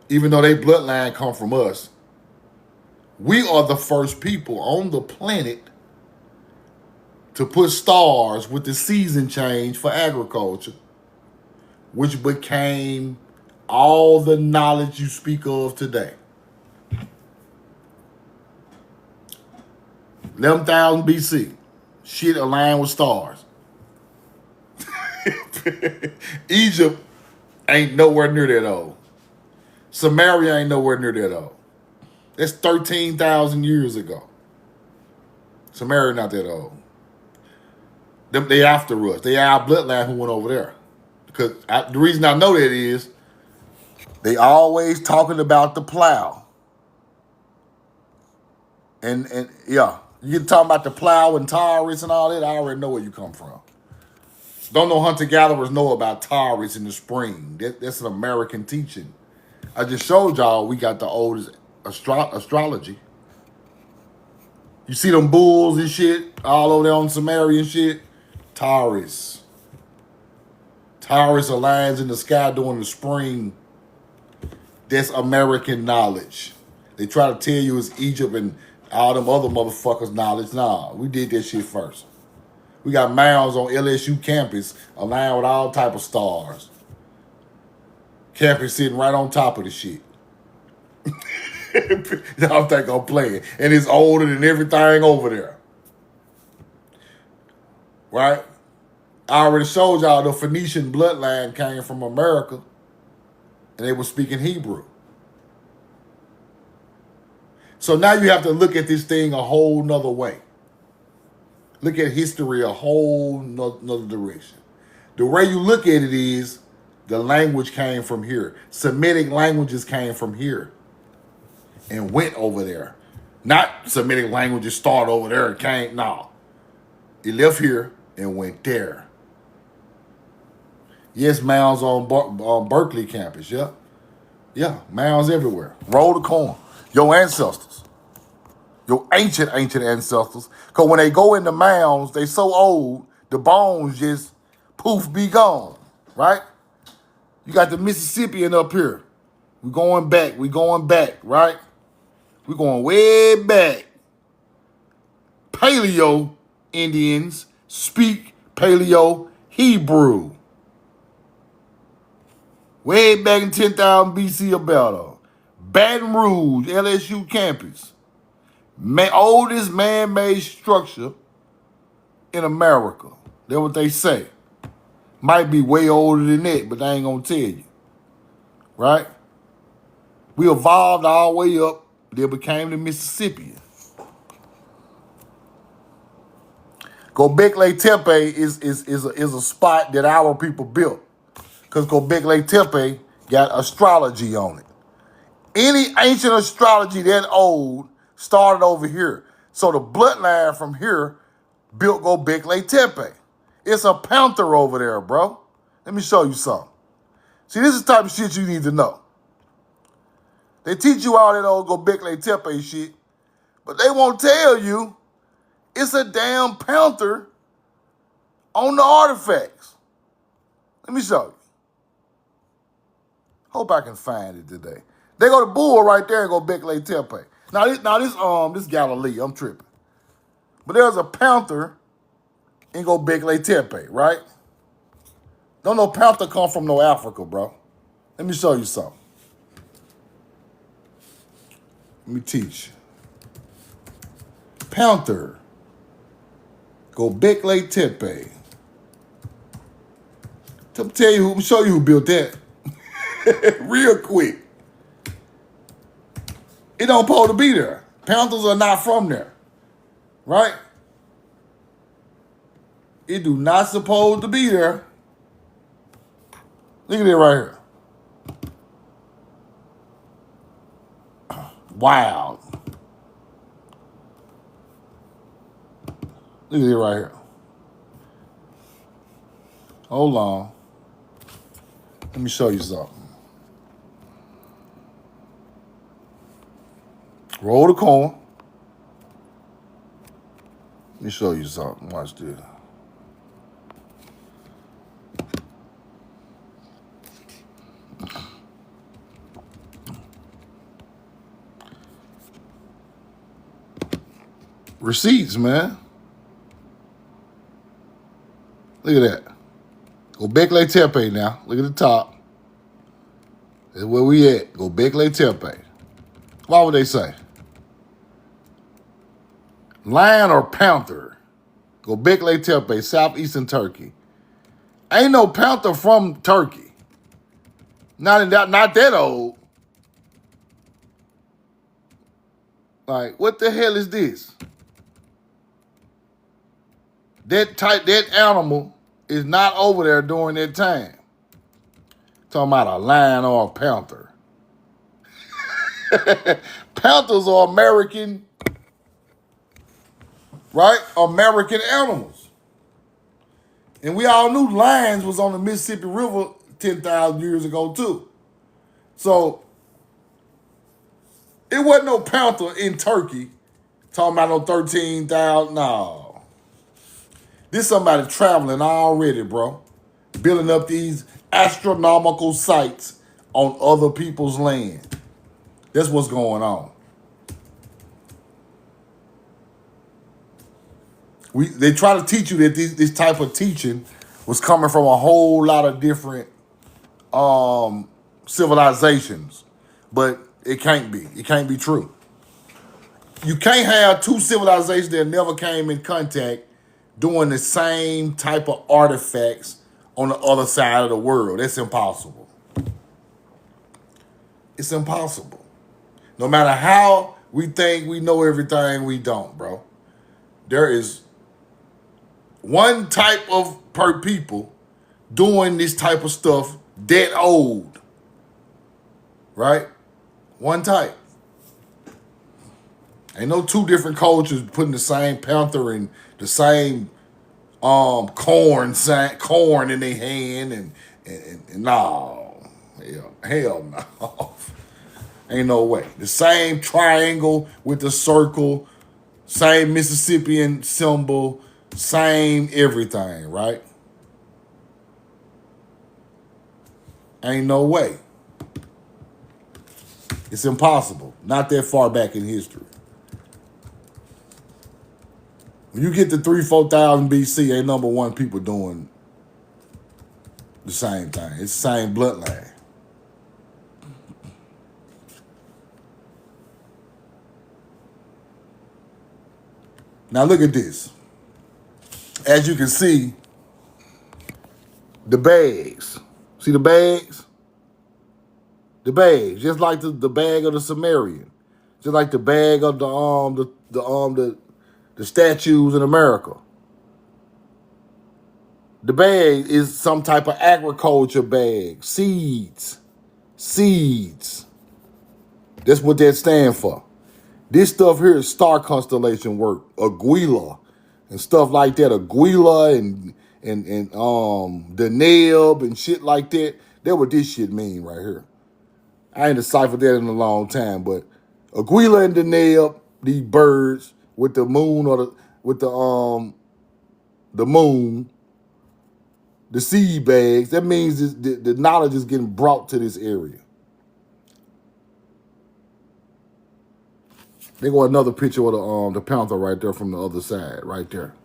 Even though their bloodline come from us, we are the first people on the planet to put stars with the season change for agriculture, which became all the knowledge you speak of today. 11,000 BC. Shit aligned with stars. Egypt ain't nowhere near that old. Samaria ain't nowhere near that old. That's 13,000 years ago. Samaria not that old. They after us. They our bloodline who went over there. Because the reason I know that is they always talking about the plow. And yeah, you talking about the plow and Taurus and all that, I already know where you come from. Don't know hunter-gatherers know about Taurus in the spring. That's an American teaching. I just showed y'all we got the oldest astrology. You see them bulls and shit all over there on Samaria and shit? Taurus. Taurus aligns in the sky during the spring. That's American knowledge. They try to tell you it's Egypt and all them other motherfuckers' knowledge. Nah, we did that shit first. We got mounds on LSU campus aligned with all type of stars. Campus sitting right on top of the shit. Y'all think I'm playing. And it's older than everything over there. Right? I already showed y'all the Phoenician bloodline came from America. And they were speaking Hebrew. So now you have to look at this thing a whole nother way. Look at history a whole nother direction. The way you look at it is the language came from here. Semitic languages came from here and went over there. Not Semitic languages start over there and came. No. It left here and went there. Yes, mounds on Berkeley campus. Yeah. Yeah, mounds everywhere. Roll the corn. Your ancestors. Your ancient ancestors. Because when they go in the mounds, they so old, the bones just poof be gone. Right? You got the Mississippian up here. We going back, right? We going way back. Paleo Indians speak Paleo Hebrew. Way back in 10,000 BC or better. Baton Rouge, LSU campus. Oldest man-made structure in America. That's what they say. Might be way older than that, but they ain't gonna tell you. Right? We evolved all the way up. They became the Mississippians. Göbekli Tepe is a spot that our people built. Because Göbekli Tepe got astrology on it. Any ancient astrology that old started over here. So the bloodline from here built Göbekli Tepe. It's a panther over there, bro. Let me show you something. See, this is the type of shit you need to know. They teach you all that old Göbekli Tepe shit, but they won't tell you it's a damn panther on the artifacts. Let me show you. Hope I can find it today. They go to bull right there and Göbekli Tepe. Now this Galilee, I'm tripping. But there's a panther in Göbekli Tepe, right? Don't no panther come from no Africa, bro. Let me show you something. Let me teach. Panther. Göbekli Tepe. Let me show you who built that. Real quick. It don't supposed to be there. Panthers are not from there. Right? It do not supposed to be there. Look at it right here. Wow. Look at it right here. Hold on. Let me show you something. Roll the corn. Let me show you something. Watch this. Receipts, man. Look at that. Göbekli Tepe now. Look at the top. That's where we at. Göbekli Tepe. What would they say? Lion or panther? Göbekli Tepe, southeastern Turkey. Ain't no panther from Turkey. Not that old. Like, what the hell is this? That animal is not over there during that time. Talking about a lion or a panther. Panthers are American, right? American animals. And we all knew lions was on the Mississippi River 10,000 years ago too. So it wasn't no panther in Turkey talking about no 13,000. No. This somebody traveling already, bro. Building up these astronomical sites on other people's land. That's what's going on. They try to teach you that this type of teaching was coming from a whole lot of different civilizations. But it can't be. It can't be true. You can't have two civilizations that never came in contact doing the same type of artifacts on the other side of the world. That's impossible. It's impossible. No matter how we think we know everything, we don't, bro. There is one type of people doing this type of stuff that old. Right? One type. Ain't no two different cultures putting the same panther and the same corn in their hand And no, hell no. Ain't no way. The same triangle with the circle, same Mississippian symbol, same everything, right? Ain't no way. It's impossible. Not that far back in history. When you get to 4,000 BC, ain't number one people doing the same thing. It's the same bloodline. Now look at this. As you can see, the bags. See the bags? The bags, just like the bag of the Sumerian, just like the bag of the statues in America. The bag is some type of agriculture bag, seeds. That's what that stands for. This stuff here is star constellation work, Aguila, and stuff like that. Aguila and the Neb and shit like that. That's what this shit mean right here. I ain't deciphered that in a long time, but Aguila and the Neb, these birds with the moon the moon, the seed bags. That means the knowledge is getting brought to this area. They got another picture of the panther right there from the other side, right there.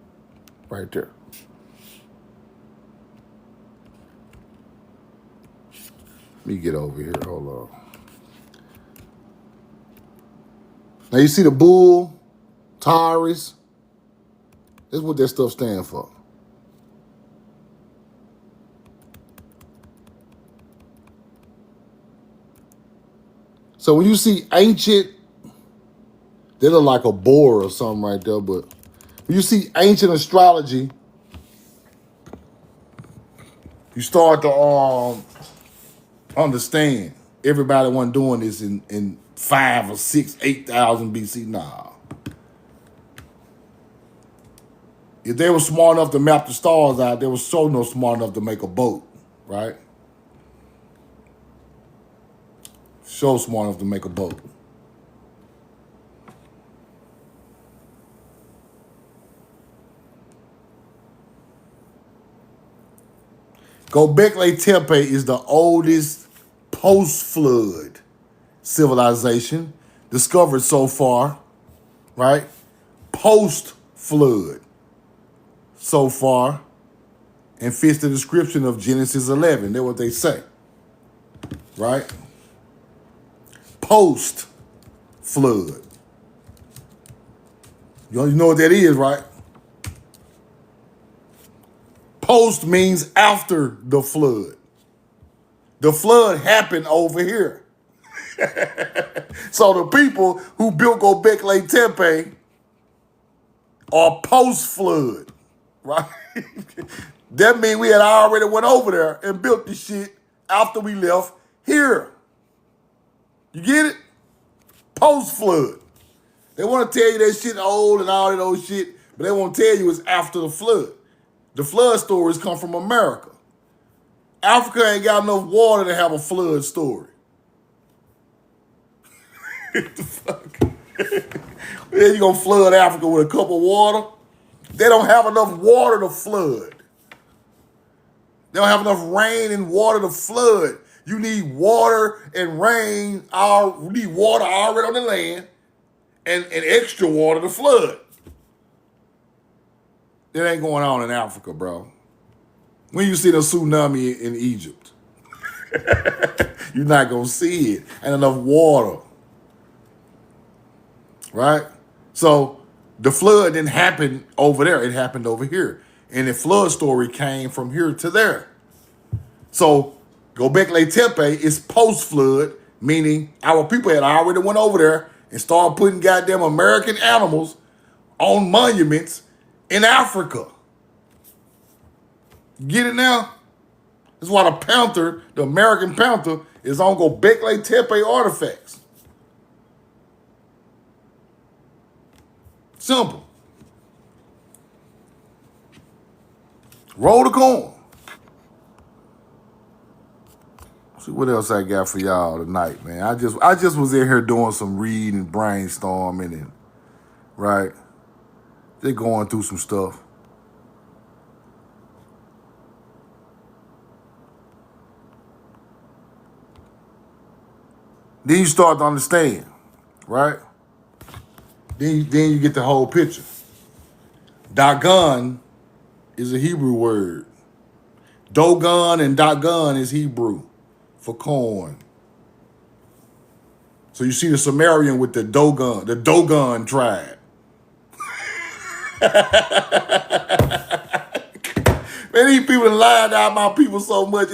Let me get over here. Hold on. Now you see the bull, Taurus. That's what that stuff stands for. So when you see ancient, they look like a boar or something right there, but when you see ancient astrology, you start to understand everybody wasn't doing this in 5 or 6, 8,000 BC. Nah. If they were smart enough to map the stars out, they were so no smart enough to make a boat, right? So smart enough to make a boat. Göbekli Tepe is the oldest post-flood civilization discovered so far, right? Post-flood so far, and fits the description of Genesis 11. That's what they say, right? Post-flood. You know what that is, right? Post means after the flood. The flood happened over here. So the people who built Göbekli Tepe are post-flood, right? That means we had already went over there and built this shit after we left here. You get it? Post-flood. They want to tell you that shit old and all that old shit, but they won't tell you it's after the flood. The flood stories come from America. Africa ain't got enough water to have a flood story. What the fuck? Then you gonna flood Africa with a cup of water? They don't have enough water to flood. They don't have enough rain and water to flood. You need water and rain. You need water already on the land and extra water to flood. That ain't going on in Africa, bro. When you see the tsunami in Egypt, you're not going to see it. Ain't enough water. Right? So the flood didn't happen over there. It happened over here. And the flood story came from here to there. So Göbekli Tepe is post-flood, meaning our people had already went over there and started putting goddamn American animals on monuments in Africa. Get it now? That's why the panther, the American panther, is on Göbekli Tepe artifacts. Simple. Roll the corn. What else I got for y'all tonight, man? I just was in here doing some reading, brainstorming, and right, they going through some stuff. Then you start to understand, right? Then you get the whole picture. Dagon is a Hebrew word. Dogon and Dagon is Hebrew for corn. So you see the Sumerian with the Dogon tribe. Man, these people lied out my people so much,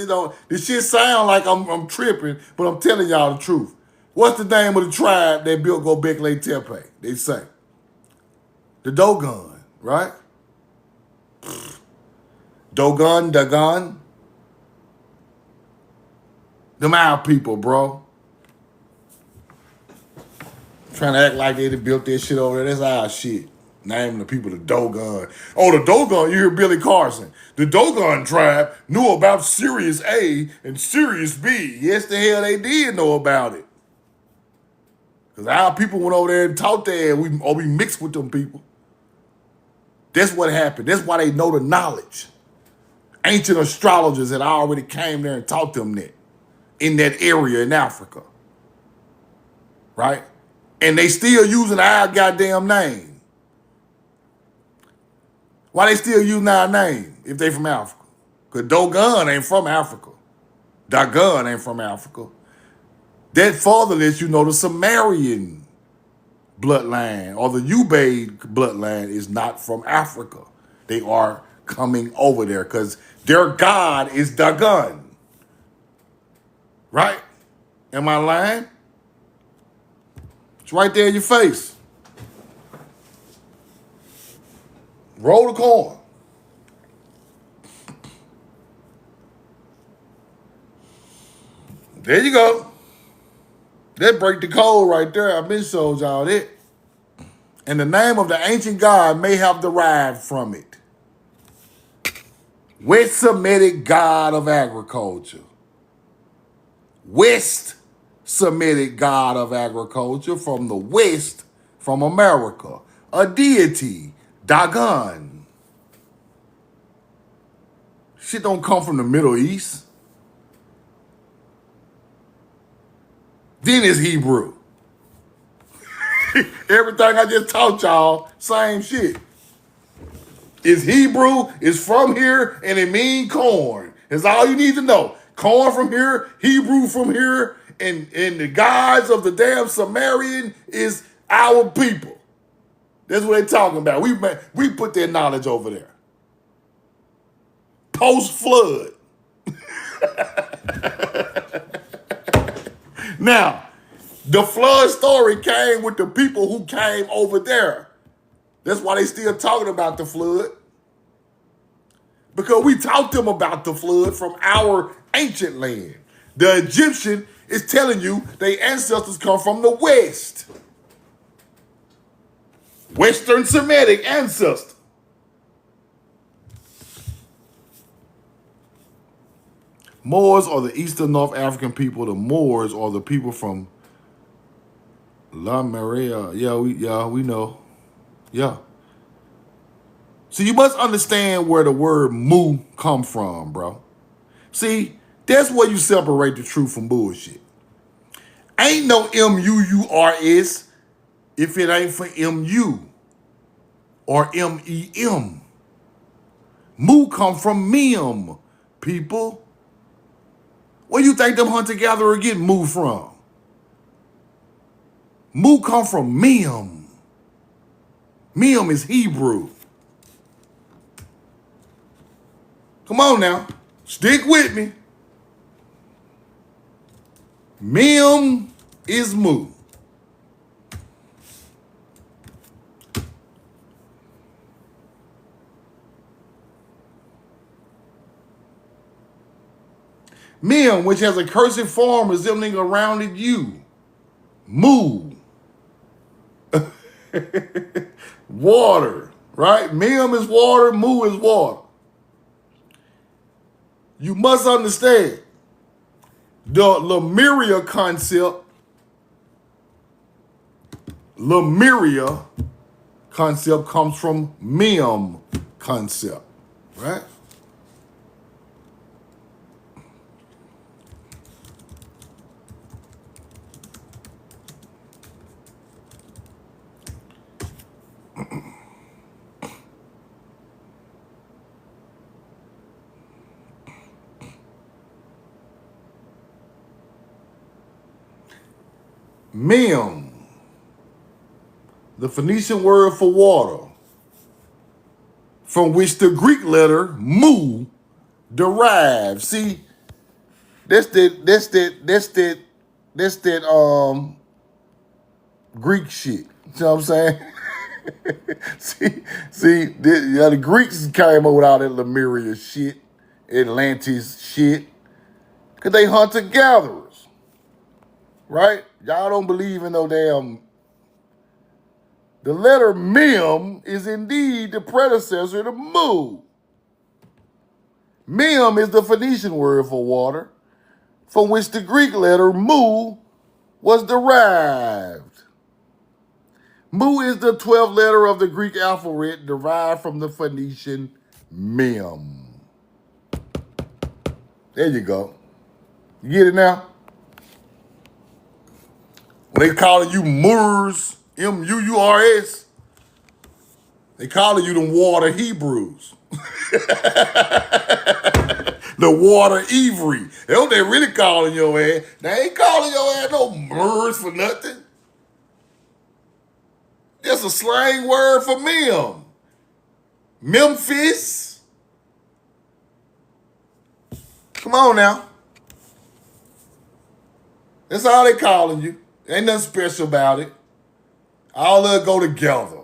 this shit sound like I'm tripping, but I'm telling y'all the truth. What's the name of the tribe that built Gobekli Tepe? They say. The Dogon, right? Dogon, Dagon. Them our people, bro. Trying to act like they built that shit over there. That's our shit. Naming the people the Dogon. Oh, the Dogon, you hear Billy Carson. The Dogon tribe knew about Sirius A and Sirius B. Yes, the hell they did know about it. Because our people went over there and taught there, we mixed with them people. That's what happened. That's why they know the knowledge. Ancient astrologers had already came there and taught them that in that area in Africa. Right? And they still using our goddamn name. Why they still using our name if they from Africa? Because Dogon ain't from Africa. Dagon ain't from Africa. That further lets you know the Sumerian bloodline or the Ubaid bloodline is not from Africa. They are coming over there because their god is Dagon. Right? Am I lying? It's right there in your face. Roll the corn. There you go. That break the code right there. I've been showed y'all that. And the name of the ancient god may have derived from it. West Semitic god of agriculture. West Semitic god of agriculture from the West, from America. A deity, Dagon. Shit don't come from the Middle East. Then it's Hebrew. Everything I just taught y'all, same shit. It's Hebrew, it's from here, and it means corn. That's all you need to know. Corn from here, Hebrew from here, and the gods of the damn Sumerian is our people. That's what they're talking about. We put their knowledge over there. Post-flood. Now, the flood story came with the people who came over there. That's why they still talking about the flood. Because we taught them about the flood from our ancient land. The Egyptian is telling you their ancestors come from the West. Western Semitic ancestor. Moors are the Eastern North African people. The Moors are the people from La Maria. Yeah, we know. Yeah. So you must understand where the word mu come from, bro. See, that's where you separate the truth from bullshit. Ain't no M-U-U-R-S if it ain't for M-U or M-E-M. Mu come from mem, people. Where you think them hunter-gatherer get mu from? Mu come from mem. Mem is Hebrew. Come on now. Stick with me. Mem is mu. Mem, which has a cursive form resembling a rounded U. Mu. Water, right? Mem is water, mu is water. You must understand, The Lemuria concept comes from Mem concept, right? Mem, the Phoenician word for water, from which the Greek letter mu derives. See, that's that Greek shit. You know what I'm saying? The Greeks came up with all that Lemuria shit, Atlantis shit, because they hunter gatherers, right? Y'all don't believe in no damn. The letter Mem is indeed the predecessor to Mu. Mem is the Phoenician word for water, from which the Greek letter Mu was derived. Mu is the 12th letter of the Greek alphabet derived from the Phoenician Mem. There you go. You get it now? When they calling you Moors, Muurs, they calling you the water Hebrews. The water Ivry. That's what they really calling your ass. They ain't calling your ass no Moors for nothing. That's a slang word for Mem. Memphis. Come on now. That's all they calling you. Ain't nothing special about it. All of it go together.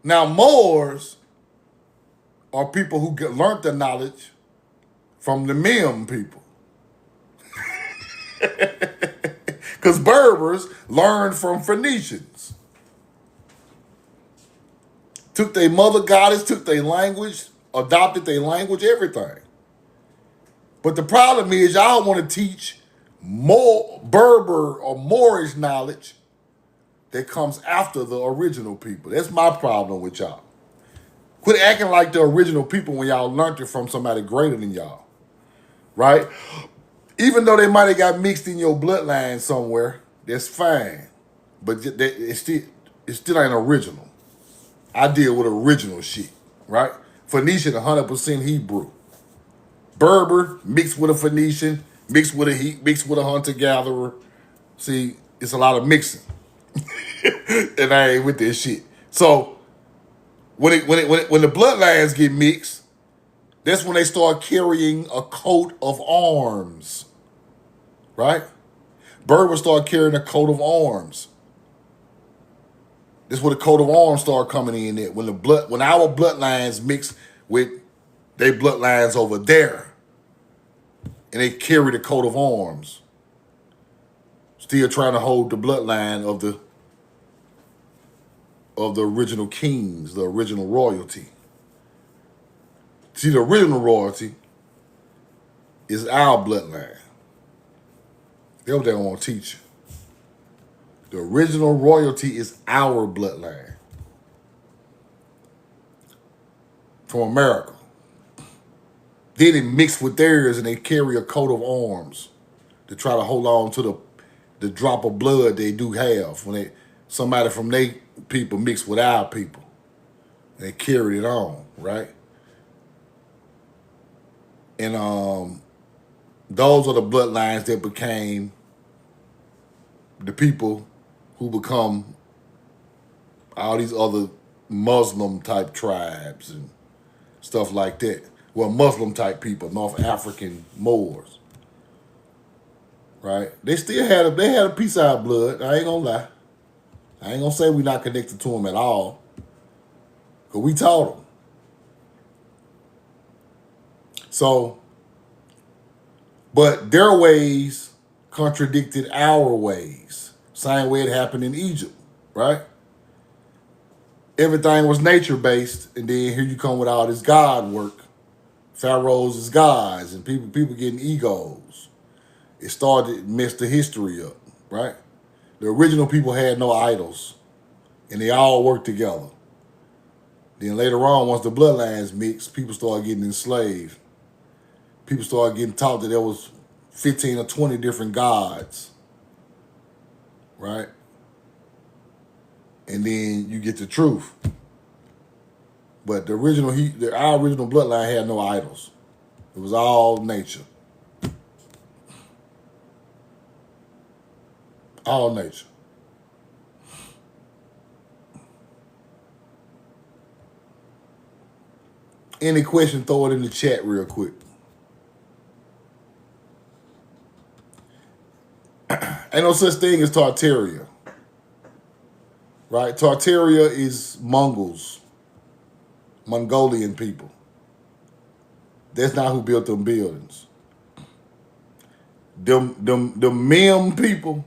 Now, Moors are people who learned the knowledge from the Mem people. Because Berbers learned from Phoenicians. Took their mother goddess, took their language, adopted their language, everything. But the problem is y'all want to teach more Berber or Moorish knowledge that comes after the original people. That's my problem with y'all. Quit acting like the original people when y'all learned it from somebody greater than y'all, right? Even though they might have got mixed in your bloodline somewhere, that's fine. But it still ain't original. I deal with original shit, right? Phoenician, 100% Hebrew. Berber mixed with a Phoenician, mixed with a hunter-gatherer. See, it's a lot of mixing. And I ain't with this shit. So when the bloodlines get mixed, that's when they start carrying a coat of arms, right? Berbers start carrying a coat of arms. This is where the coat of arms start coming in. When our bloodlines mix with their bloodlines over there, and they carry the coat of arms, still trying to hold the bloodline of the original kings, the original royalty. See, the original royalty is our bloodline. That's what they want to teach you. The original royalty is our bloodline from America. Then it mixed with theirs and they carry a coat of arms to try to hold on to the drop of blood they do have when somebody from their people mixed with our people. They carried it on, right? And those are the bloodlines that became the people who become all these other Muslim type tribes and stuff like that. Well, Muslim type people, North African Moors, right? They had a piece of our blood. I ain't gonna lie. I ain't gonna say we're not connected to them at all, because we taught them. So, but their ways contradicted our ways. Same way it happened in Egypt, right? Everything was nature-based, and then here you come with all this God work. Pharaohs is gods, and people getting egos. it started to mess the history up, right? The original people had no idols, and they all worked together. Then later on, once the bloodlines mixed, people started getting enslaved. People started getting taught that there was 15 or 20 different gods, right? And then you get the truth. But our original bloodline had no idols. It was all nature. All nature. Any question, throw it in the chat real quick. Ain't no such thing as Tartaria. Right? Tartaria is Mongols. Mongolian people. That's not who built them buildings. The Mem people,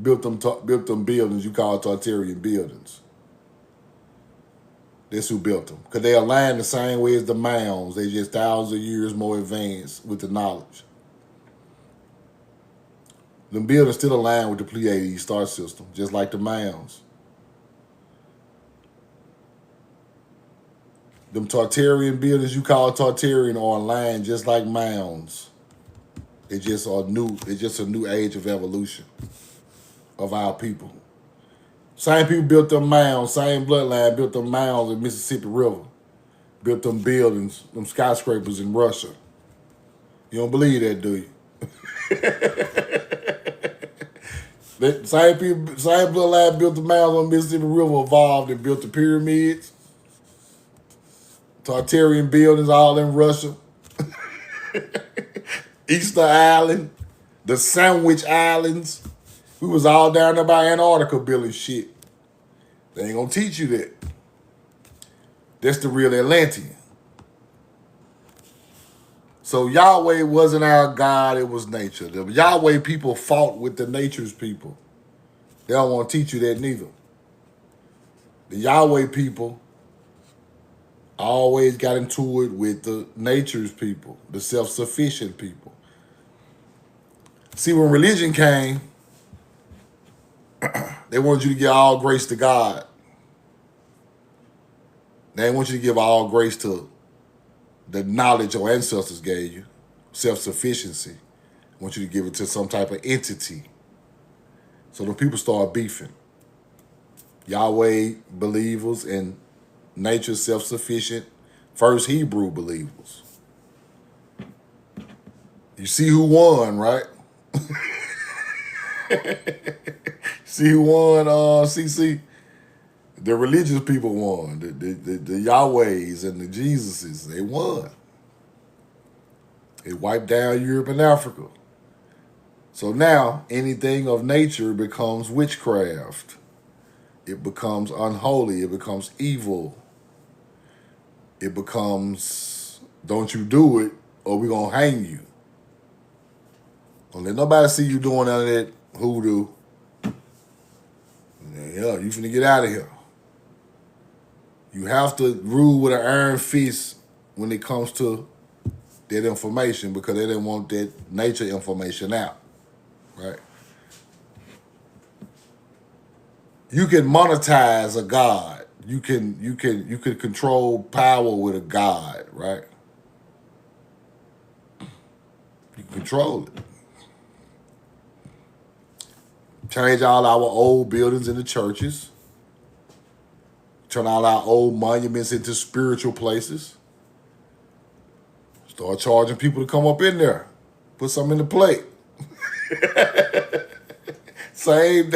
built them buildings you call Tartarian buildings. That's who built them. Because they aligned the same way as the mounds. They just thousands of years more advanced with the knowledge. Them buildings still align with the Pleiades star system, just like the mounds. Them Tartarian buildings you call Tartarian are aligned just like mounds. It just are new. It's just a new age of evolution of our people. Same people built them mounds. Same bloodline built them mounds in Mississippi River. Built them buildings, them skyscrapers in Russia. You don't believe that, do you? Same bloodline built the mounds on Mississippi River, evolved and built the pyramids. Tartarian buildings all in Russia. Easter Island, the Sandwich Islands. We was all down there by Antarctica building shit. They ain't gonna teach you that. That's the real Atlantean. So Yahweh wasn't our God, it was nature. The Yahweh people fought with the nature's people. They don't want to teach you that neither. The Yahweh people always got into it with the nature's people, the self-sufficient people. See, when religion came, they wanted you to give all grace to God. They didn't want you to give all grace to the knowledge your ancestors gave you, self-sufficiency. They want you to give it to some type of entity. So the people start beefing. Yahweh believers and nature self-sufficient first Hebrew believers. You see who won, right? See who won, CC? The religious people won. The Yahwehs and the Jesuses, they won. They wiped down Europe and Africa. So now anything of nature becomes witchcraft. It becomes unholy. It becomes evil. It becomes, don't you do it or we're going to hang you. Don't let nobody see you doing none of that hoodoo. Yeah, you finna get out of here. You have to rule with an iron fist when it comes to that information because they didn't want that nature information out, right? You can monetize a god. You can control power with a god, right? You can control it. Change all our old buildings into churches. Turn all our old monuments into spiritual places. Start charging people to come up in there. Put something in the plate. Same.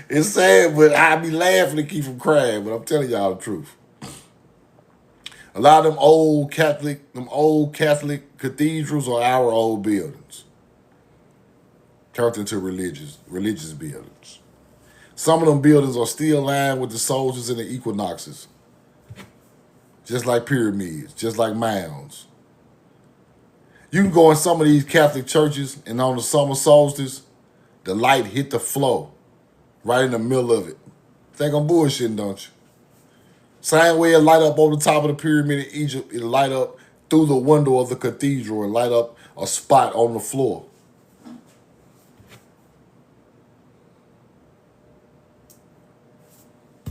It's sad, but I be laughing to keep from crying, but I'm telling y'all the truth. A lot of them old Catholic cathedrals are our old buildings. Turned into religious buildings. Some of them buildings are still aligned with the soldiers and the equinoxes. Just like pyramids, just like mounds. You can go in some of these Catholic churches and on the summer solstice, the light hit the floor right in the middle of it. Think I'm bullshitting, don't you? Same way it light up on the top of the pyramid in Egypt, it light up through the window of the cathedral and light up a spot on the floor.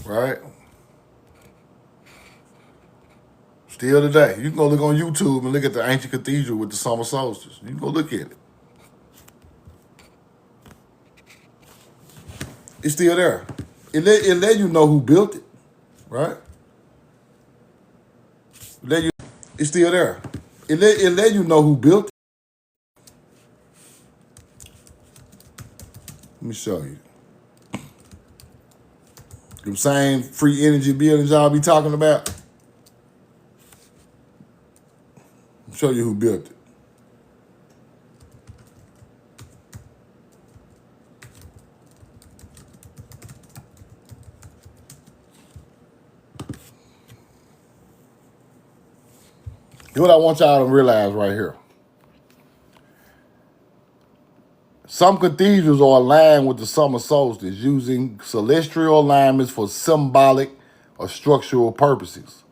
Right? Still today. You can go look on YouTube and look at the ancient cathedral with the summer solstice. You can go look at it. It's still there. It let you know who built it, right? It's still there. It let you know who built it. Let me show you. Them same free energy buildings y'all be talking about. I'll show you who built it. Here's what I want y'all to realize right here. Some cathedrals are aligned with the summer solstice using celestial alignments for symbolic or structural purposes.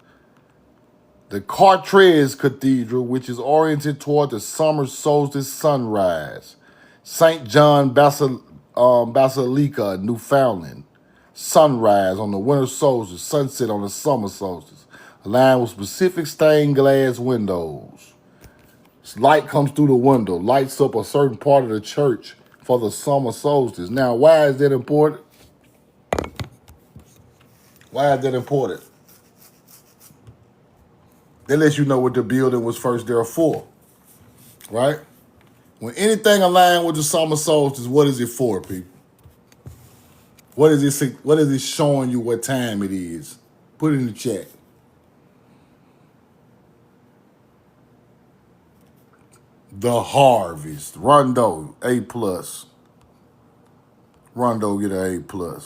The Chartres Cathedral, which is oriented toward the summer solstice sunrise. St. John Basilica, Newfoundland, sunrise on the winter solstice, sunset on the summer solstice, aligned with specific stained glass windows. Light comes through the window, lights up a certain part of the church for the summer solstice. Now, why is that important? Why is that important? That lets you know what the building was first there for, right? When anything aligned with the summer solstice, what is it for, people? What is it showing you what time it is? Put it in the chat. The harvest. Rondo, A+. Rondo get an A+.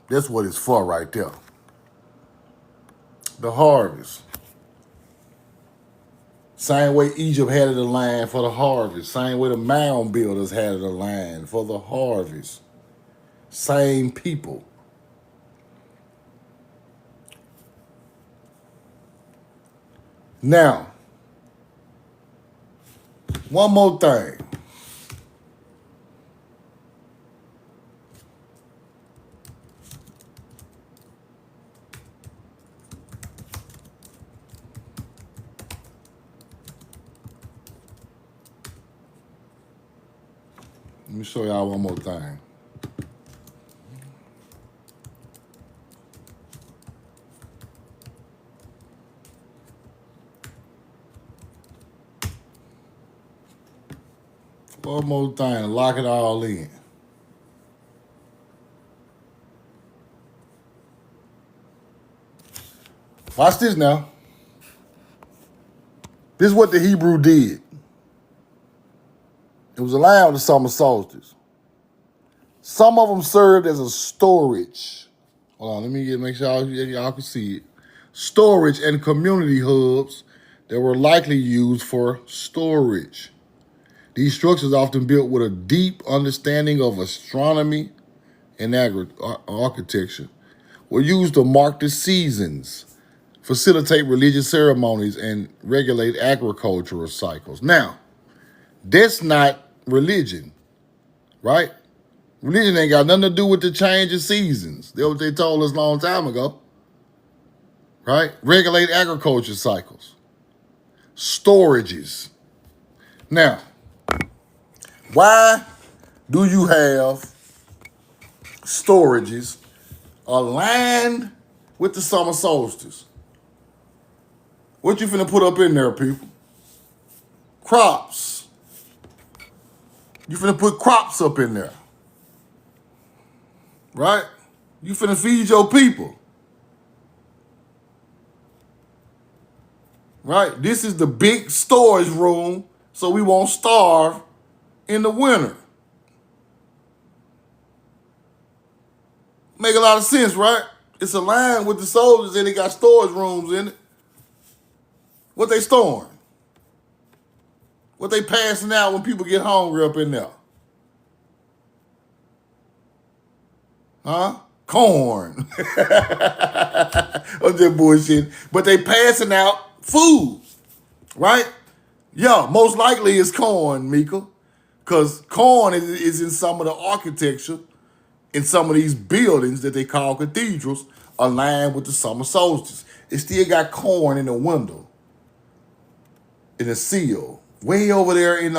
That's what it's for right there. The harvest. Same way Egypt had it aligned for the harvest. Same way the mound builders had it aligned for the harvest. Same people. Now, one more thing. Let me show y'all one more thing. One more thing, lock it all in. Watch this now. This is what the Hebrew did. It was aligned with the summer solstice. Some of them served as a storage. Hold on, let me make sure y'all can see it. Storage and community hubs that were likely used for storage. These structures often built with a deep understanding of astronomy and architecture were used to mark the seasons, facilitate religious ceremonies, and regulate agricultural cycles. Now, that's not religion, right? Religion ain't got nothing to do with the change of seasons. That's what they told us a long time ago, right? Regulate agriculture cycles. Storages. Now, why do you have storages aligned with the summer solstice? What you finna put up in there, people? Crops. You finna put crops up in there. Right? You finna feed your people. Right? This is the big storage room so we won't starve in the winter. Make a lot of sense, right? It's aligned with the soldiers and it got storage rooms in it. What they storing? What they passing out when people get hungry up in there? Huh? Corn. I'm just bullshit. But they passing out food, right? Yeah, most likely it's corn, Mika. Because corn is in some of the architecture in some of these buildings that they call cathedrals aligned with the summer solstice. It still got corn in the window, in the seal, way over there in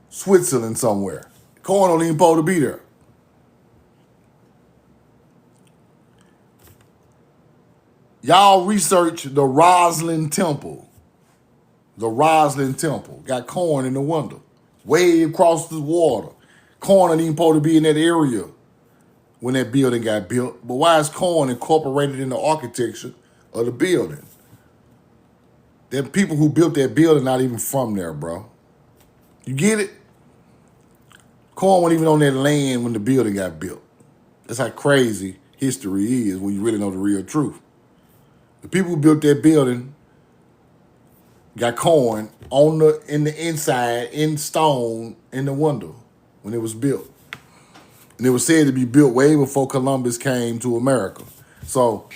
Switzerland somewhere. Corn don't even supposed to be there. Y'all research the Roslyn Temple. The Roslyn Temple got corn in the window, way across the water. Corn ain't even supposed to be in that area when that building got built. But why is corn incorporated in the architecture of the building? The people who built that building not even from there, bro. You get it? Corn wasn't even on that land when the building got built. That's how crazy history is when you really know the real truth. The people who built that building got corn in the inside, in stone, in the window when it was built. And it was said to be built way before Columbus came to America. So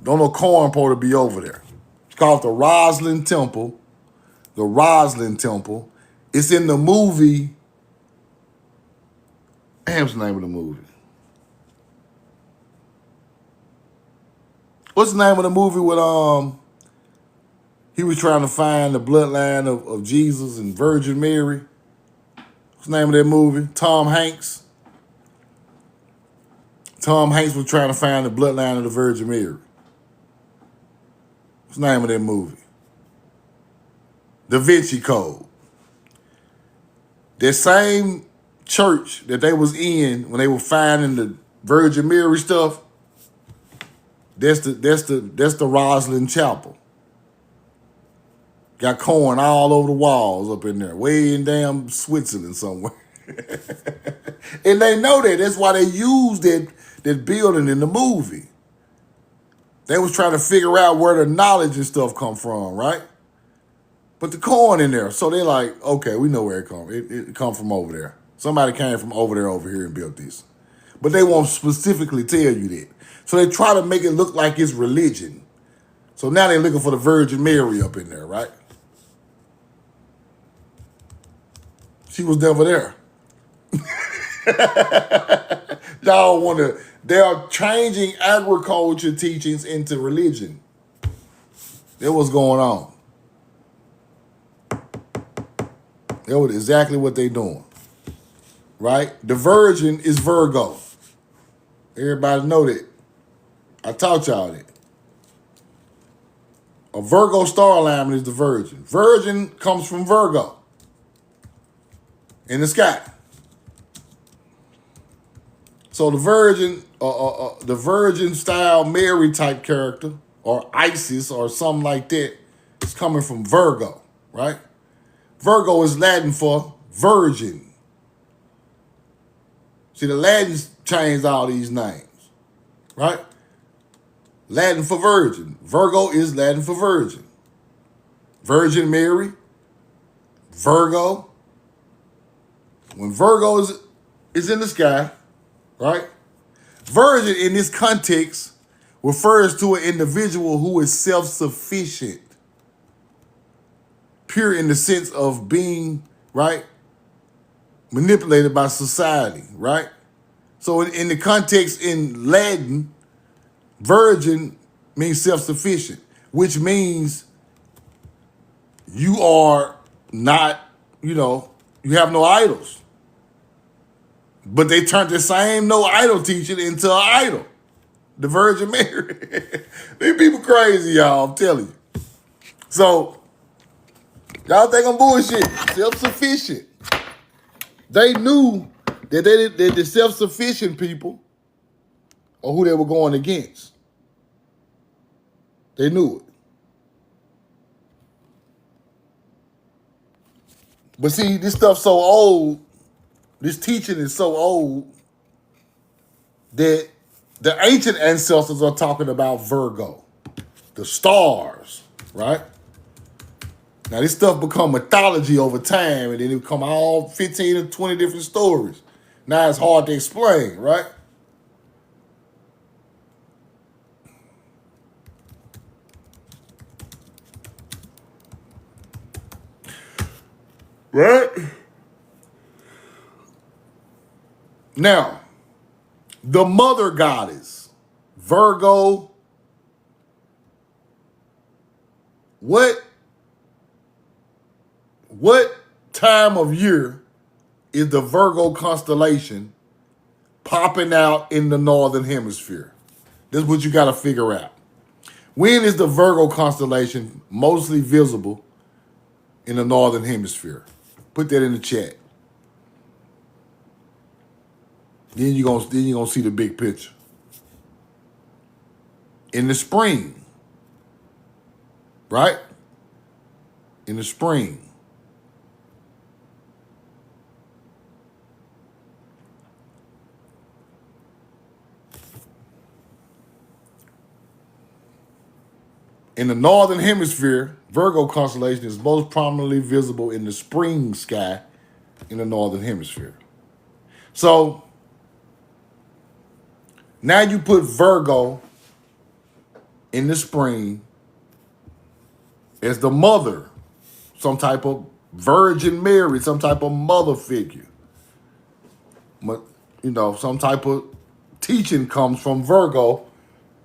don't know corn supposed to be over there. It's called the Roslyn Temple. The Roslyn Temple. It's in the movie. What's the name of the movie? What's the name of the movie with he was trying to find the bloodline of Jesus and Virgin Mary? What's the name of that movie? Tom Hanks. Tom Hanks was trying to find the bloodline of the Virgin Mary. What's the name of that movie? Da Vinci Code. That same church that they was in when they were finding the Virgin Mary stuff, that's the Roslyn Chapel. Got corn all over the walls up in there, way in damn Switzerland somewhere. And they know that. That's why they used that building in the movie. They was trying to figure out where the knowledge and stuff come from, right? But the corn in there. So they're like, okay, we know where it come. It come from over there. Somebody came from over there over here and built this. But they won't specifically tell you that. So they try to make it look like it's religion. So now they're looking for the Virgin Mary up in there, right? She was never there. Y'all want to, they are changing agriculture teachings into religion. That's what's going on. That was exactly what they doing. Right? The Virgin is Virgo. Everybody know that. I taught y'all that. A Virgo star alignment is the Virgin. Virgin comes from Virgo. In the sky. So the Virgin style Mary type character, or Isis or something like that, is coming from Virgo, right? Virgo is Latin for virgin. See, the Latins changed all these names, right? Latin for virgin. Virgo is Latin for virgin. Virgin Mary, Virgo. When Virgo is in the sky, right? Virgin in this context refers to an individual who is self-sufficient. Pure in the sense of being, right, manipulated by society, right? So in the context in Latin, virgin means self-sufficient, which means you are not, you have no idols. But they turned the same no idol teaching into an idol. The Virgin Mary. These people crazy, y'all, I'm telling you. So, y'all think I'm bullshit. Self-sufficient. They knew that the self-sufficient people are who they were going against. They knew it. But see, this stuff's so old, this teaching is so old that the ancient ancestors are talking about Virgo, the stars, right? Now, this stuff become mythology over time, and then it become all 15 or 20 different stories. Now it's hard to explain, right? Right? Now, the mother goddess, Virgo, what time of year is the Virgo constellation popping out in the northern hemisphere? This is what you got to figure out. When is the Virgo constellation mostly visible in the northern hemisphere? Put that in the chat. Then you're gonna see the big picture. In the spring, right? In the spring. In the northern hemisphere, Virgo constellation is most prominently visible in the spring sky in the northern hemisphere. So now you put Virgo in the spring as the mother, some type of Virgin Mary, some type of mother figure. Some type of teaching comes from Virgo,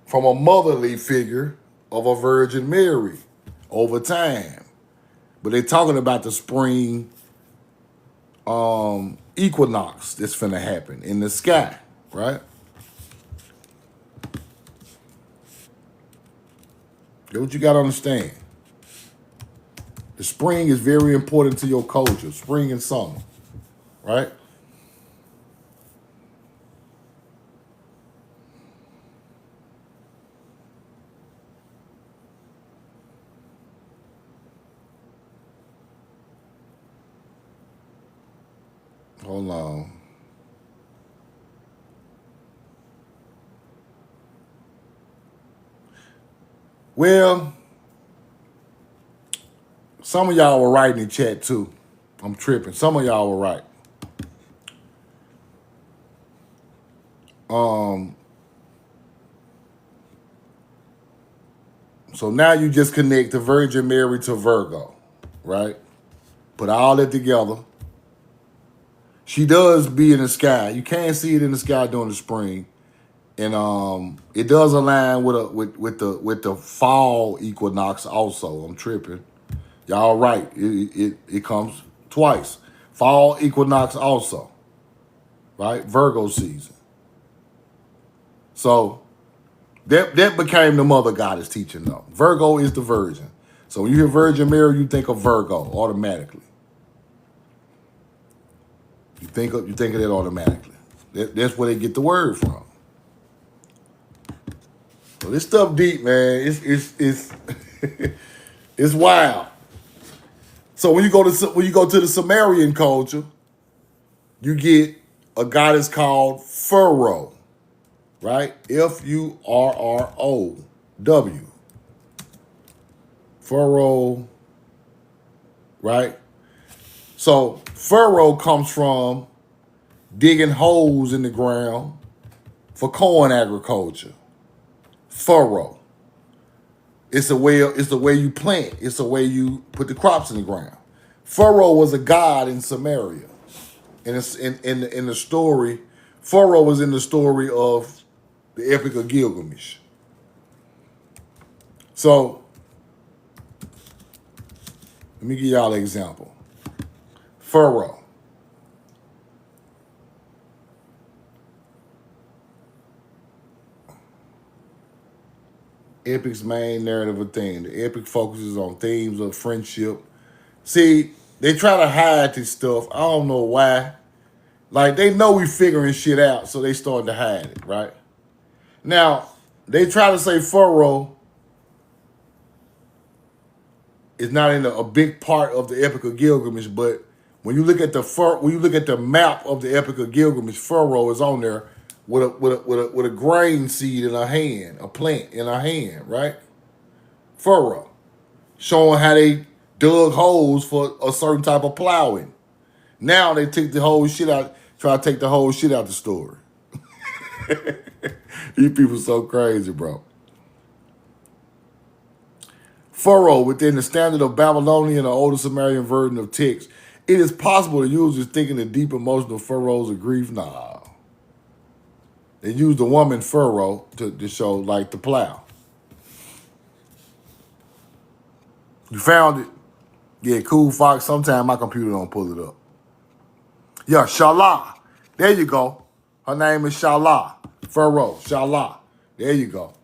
from a motherly figure of a Virgin Mary over time. But they're talking about the spring equinox that's finna happen in the sky, right? That's what you gotta understand. The spring is very important to your culture, spring and summer, right? Hold on. Well, some of y'all were right in the chat too. I'm tripping. Some of y'all were right. So now you just connect the Virgin Mary to Virgo, right? Put all that together. She does be in the sky. You can't see it in the sky during the spring, and it does align with the fall equinox also. I'm tripping. Y'all right. It comes twice. Fall equinox also, right? Virgo season. So that became the mother goddess teaching though. Virgo is the virgin. So when you hear Virgin Mary, you think of Virgo automatically. You think of that automatically. That's where they get the word from. So this stuff deep, man. It's it's wild. So when you go to the Sumerian culture, you get a goddess called Pharaoh, right? Furrow. Pharaoh, right? So Pharaoh comes from digging holes in the ground for corn agriculture. Furrow. It's the way you plant. It's the way you put the crops in the ground. Pharaoh was a god in Samaria. And it's in the story, Pharaoh was in the story of the Epic of Gilgamesh. So let me give y'all an example. Pharaoh. Epic's main narrative of theme. The epic focuses on themes of friendship. See, they try to hide this stuff. I don't know why. Like, they know we figuring shit out, so they starting to hide it, right? Now, they try to say Pharaoh is not in a big part of the Epic of Gilgamesh, but when you look at the map of the Epic of Gilgamesh, Pharaoh is on there with a grain seed in her hand, a plant in her hand, right? Pharaoh, showing how they dug holes for a certain type of plowing. Now they take the whole shit out, try to take the whole shit out the story. These people so crazy, bro. Pharaoh, within the standard of Babylonian or older Sumerian version of text, It is possible to use just thinking the deep emotional furrows of grief. Nah. They use the woman furrow to show like the plow. You found it? Yeah, cool, Fox. Sometime my computer don't pull it up. Yeah, Shala. There you go. Her name is Shala. Furrow. Shala. There you go.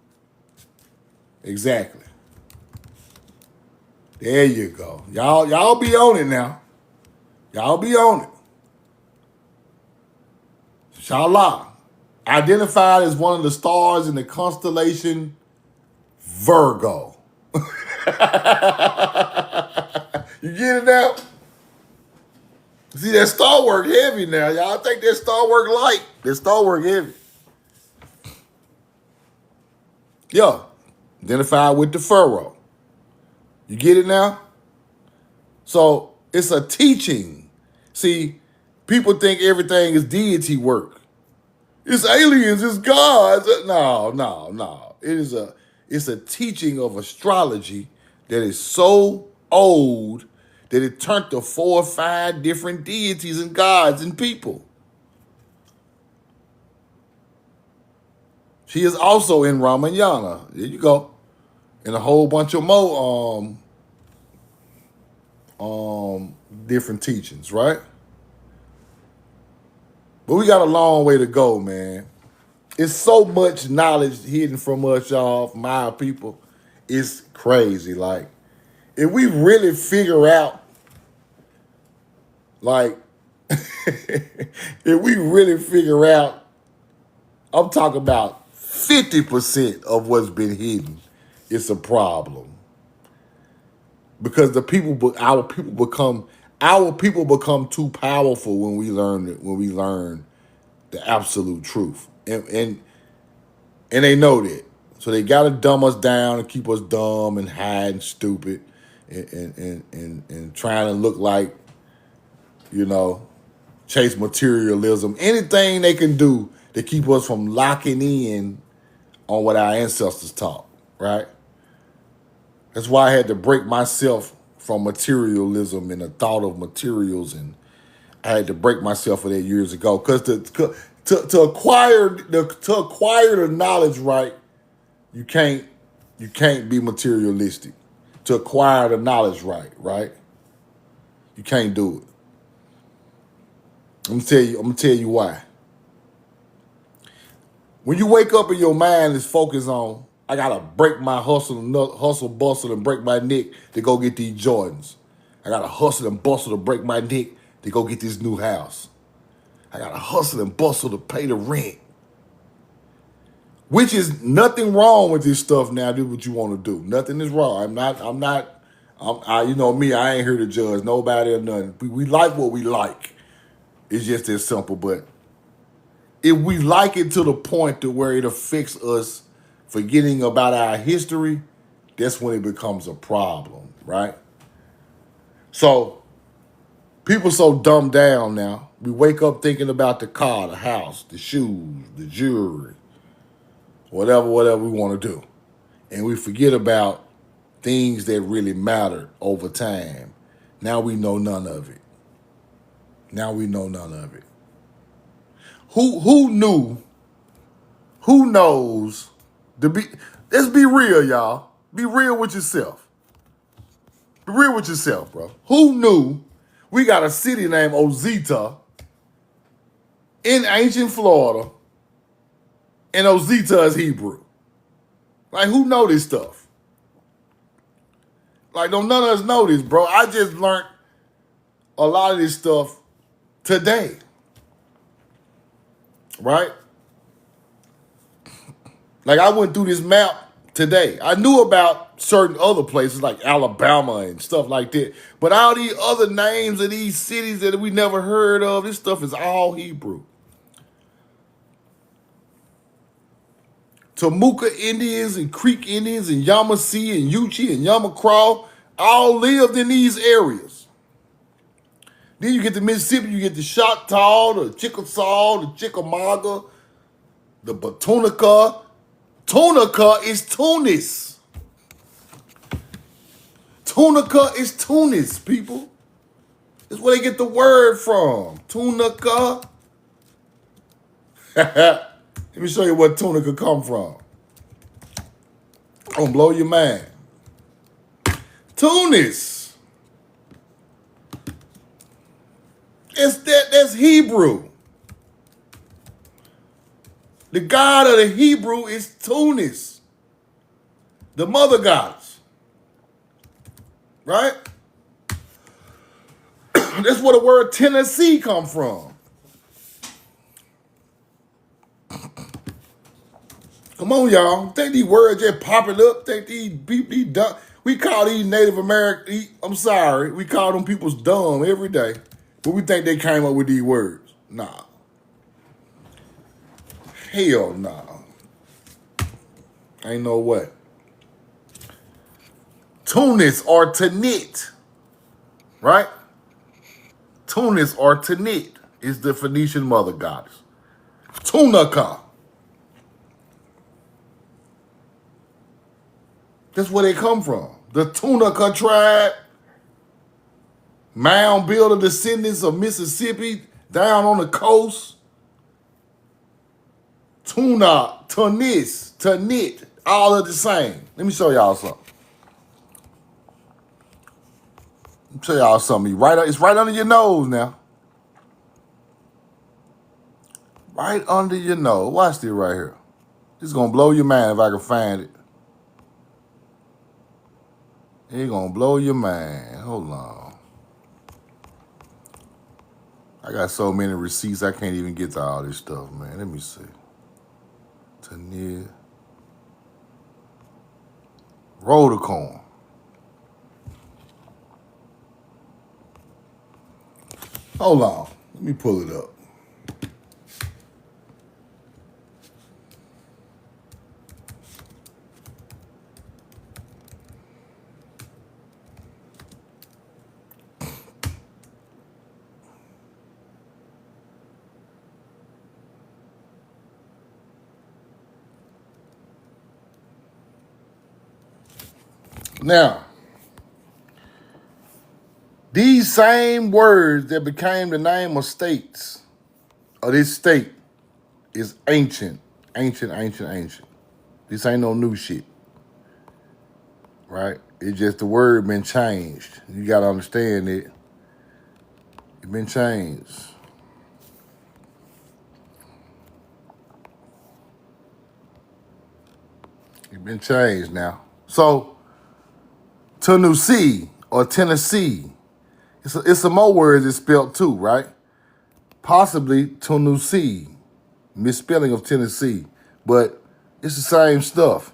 Exactly. There you go. Y'all be on it now. Y'all be on it. Shala. Identified as one of the stars in the constellation Virgo. You get it now? See, that star work heavy now. Y'all think that star work light. That star work heavy. Yeah. Identified with the furrow. You get it now? So it's a teaching. See, people think everything is deity work. It's aliens, it's gods. No. It's a teaching of astrology that is so old that it turned to 4 or 5 different deities and gods and people. She is also in Ramayana. There you go. And a whole bunch of more different teachings, right? But we got a long way to go, man. It's so much knowledge hidden from us, y'all, from our people. It's crazy. Like, if we really figure out, like, if we really figure out, I'm talking about 50% of what's been hidden, it's a problem. Because our people become too powerful when we learn the absolute truth. And they know that. So they gotta dumb us down and keep us dumb and hide and stupid and trying to look like, chase materialism. Anything they can do to keep us from locking in on what our ancestors taught, right? That's why I had to break myself from materialism and the thought of materials, and I had to break myself of that years ago. Because to acquire the knowledge right, you can't be materialistic. To acquire the knowledge right? You can't do it. I'm gonna tell you why. When you wake up and your mind is focused on, I gotta break my hustle, bustle, and break my neck to go get these Jordans. I gotta hustle and bustle to break my neck to go get this new house. I gotta hustle and bustle to pay the rent. Which is nothing wrong with this stuff now. Do what you want to do. Nothing is wrong. You know me, I ain't here to judge nobody or nothing. We like what we like. It's just that simple. But if we like it to the point to where it affects us forgetting about our history, that's when it becomes a problem, right? So people so dumbed down now. We wake up thinking about the car, the house, the shoes, the jewelry, whatever we want to do. And we forget about things that really matter over time. Now we know none of it. Who knew? Who knows? Let's be real, y'all. Be real with yourself. Be real with yourself, bro. Who knew we got a city named Ozita in ancient Florida, and Ozita is Hebrew? Like, who know this stuff? Like, don't none of us know this, bro. I just learned a lot of this stuff today. Right? Like, I went through this map today. I knew about certain other places like Alabama and stuff like that. But all these other names of these cities that we never heard of, this stuff is all Hebrew. Tamuka Indians and Creek Indians and Yamasee and Yuchi and Yamacraw all lived in these areas. Then you get to Mississippi, you get the Choctaw, the Chickasaw, the Chickamauga, the Batunica. Tunica is Tunis. Tunica is Tunis, people. That's where they get the word from. Tunica. Let me show you where tunica come from. I'm gonna blow your mind. Tunis. That's Hebrew. The god of the Hebrew is Tunis, the mother goddess. Right? That's where the word Tennessee come from. Come on, y'all. Think these words just popping up? Think these people dumb? We call these Native American, I'm sorry, we call them people's dumb every day. But we think they came up with these words. Nah. Hell nah. Ain't no way. Tunis or Tanit, right? Tunis or Tanit is the Phoenician mother goddess. Tunica. That's where they come from. The Tunica tribe, mound builder descendants of Mississippi down on the coast. Tuna, Tunis, Tanit, all are the same. Let me show y'all something. Let me show y'all something. It's right under your nose now. Right under your nose. Watch this right here. This is going to blow your mind if I can find it. It's going to blow your mind. Hold on. I got so many receipts, I can't even get to all this stuff, man. Let me see. Tanir. Rotocorn. Hold on. Let me pull it up. Now, these same words that became the name of states, of this state, is ancient. This ain't no new shit, right? It's just the word been changed. You gotta understand it. It been changed. It been changed now. So, Tennessee or Tennessee, it's some more words that's spelled too, right? Possibly Tennessee, misspelling of Tennessee, but it's the same stuff.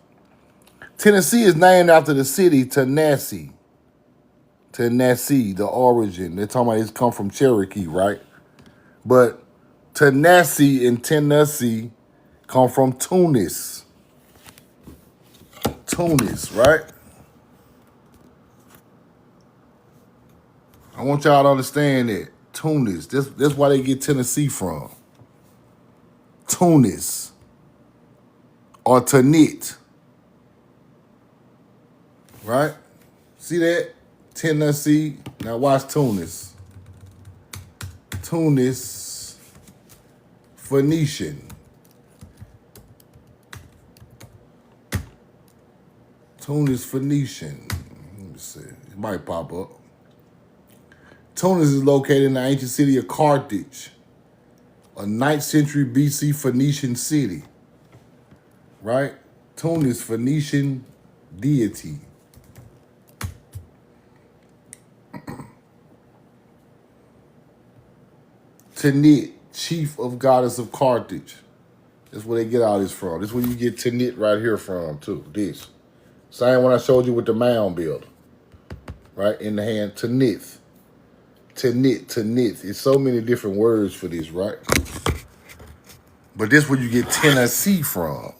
Tennessee is named after the city Tennessee. Tennessee, the origin. They're talking about it's come from Cherokee, right? But Tennessee and Tennessee come from Tunis. Tunis, right? I want y'all to understand that. Tunis. That's why they get Tennessee from. Tunis. Or Tanit. Right? See that? Tennessee. Now watch Tunis. Tunis. Phoenician. Tunis Phoenician. Let me see. It might pop up. Tunis is located in the ancient city of Carthage, a 9th century BC Phoenician city. Right? Tunis, Phoenician deity. Tanit, chief of goddess of Carthage. That's where they get all this from. This is where you get Tanit right here from, too. This. Same one I showed you with the mound builder. Right? In the hand, Tanith. Tanit. It's so many different words for this, right? But this is where you get Tennessee from.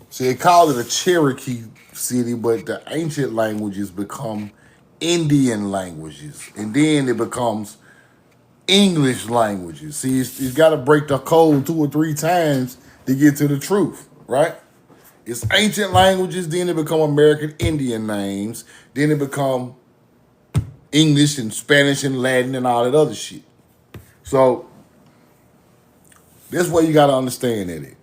See, they call it a Cherokee city, but the ancient languages become Indian languages. And then it becomes English languages. See, it's got to break the code 2 or 3 times to get to the truth, right? It's ancient languages, then it become American Indian names, then it become English and Spanish and Latin and all that other shit. So that's where you got to understand that it.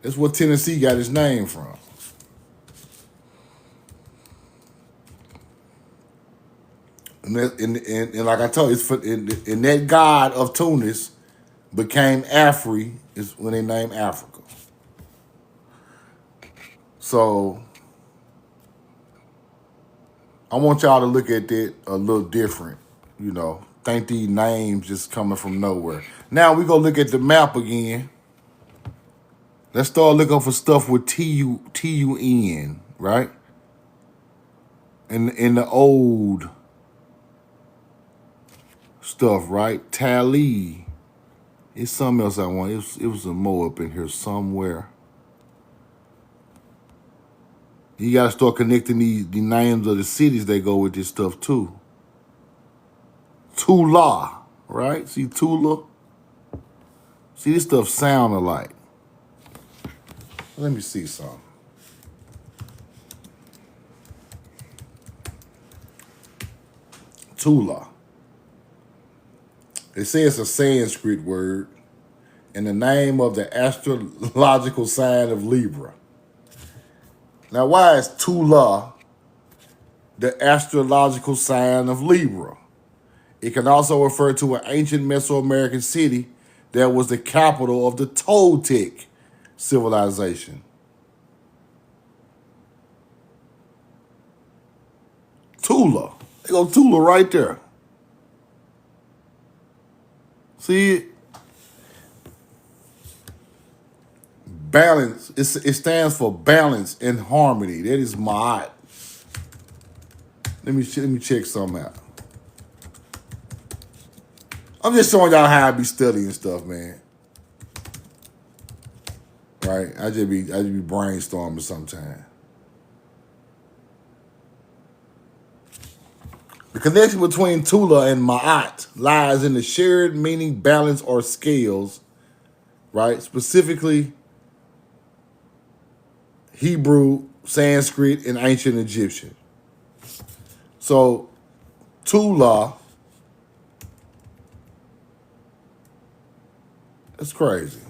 That's where Tennessee got its name from. And like I told you, and that god of Tunis became Afri is when they named Africa. So I want y'all to look at that a little different, you know. Think these names just coming from nowhere. Now we go look at the map again. Let's start looking for stuff with T-U-N, right? In the old stuff, right? Tally. It's something else I want. It was a more up in here somewhere. You got to start connecting the names of the cities that go with this stuff too. Tula, right? See Tula? See, this stuff sound alike. Let me see something. Tula. They say it's a Sanskrit word and the name of the astrological sign of Libra. Now, why is Tula the astrological sign of Libra? It can also refer to an ancient Mesoamerican city that was the capital of the Toltec civilization. Tula. They go Tula right there. See it? Balance. It stands for balance and harmony. That is Ma'at. Let me check something out. I'm just showing y'all how I be studying stuff, man. Right? I just be brainstorming sometimes. The connection between Tula and Ma'at lies in the shared meaning, balance, or scales, right? Specifically, Hebrew, Sanskrit, and ancient Egyptian. So, Tula, that's crazy.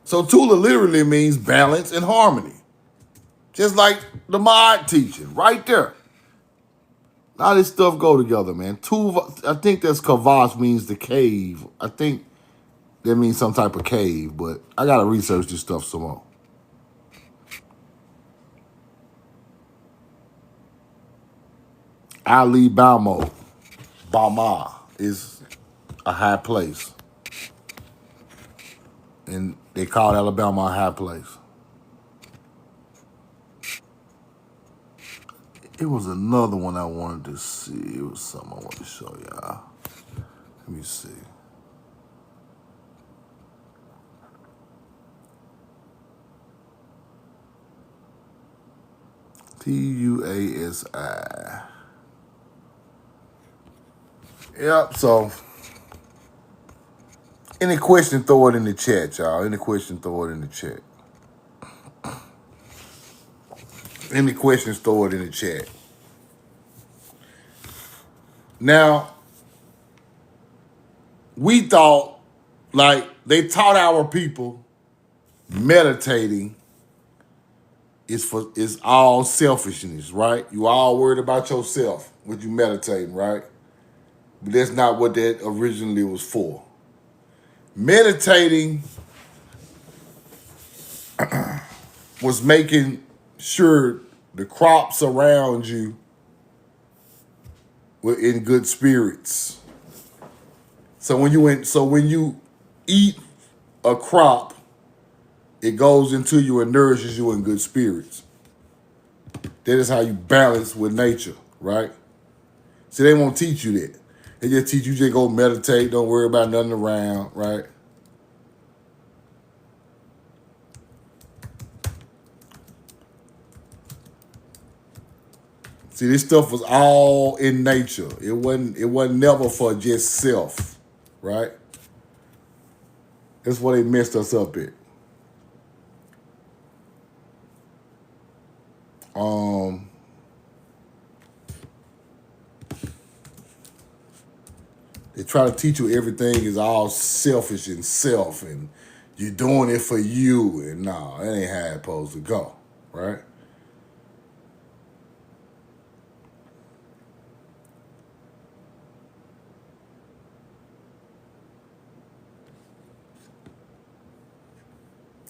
So, Tula literally means balance and harmony. Just like the Ma'at teaching, right there. All this stuff go together, man. Tuva, I think that's Kavash means the cave. I think that means some type of cave, but I gotta research this stuff some more. Ali Bama is a high place. And they call Alabama a high place. It was another one I wanted to see. It was something I wanted to show y'all. Let me see. Tuasi. Yep, so any question, throw it in the chat, y'all. Any question, throw it in the chat. Any questions, throw it in the chat. Now, we thought, like, they taught our people meditating is all selfishness, right? You all worried about yourself when you meditating, right? But that's not what that originally was for. Meditating was making sure the crops around you were in good spirits. So when you eat a crop, it goes into you and nourishes you in good spirits. That is how you balance with nature, right? See, they won't teach you that. They just teach you just go meditate, don't worry about nothing around, right? See, this stuff was all in nature. It wasn't never for just self, right? That's why they messed us up at. They try to teach you everything is all selfish and self, and you're doing it for you, and no, that ain't how it's supposed to go, right?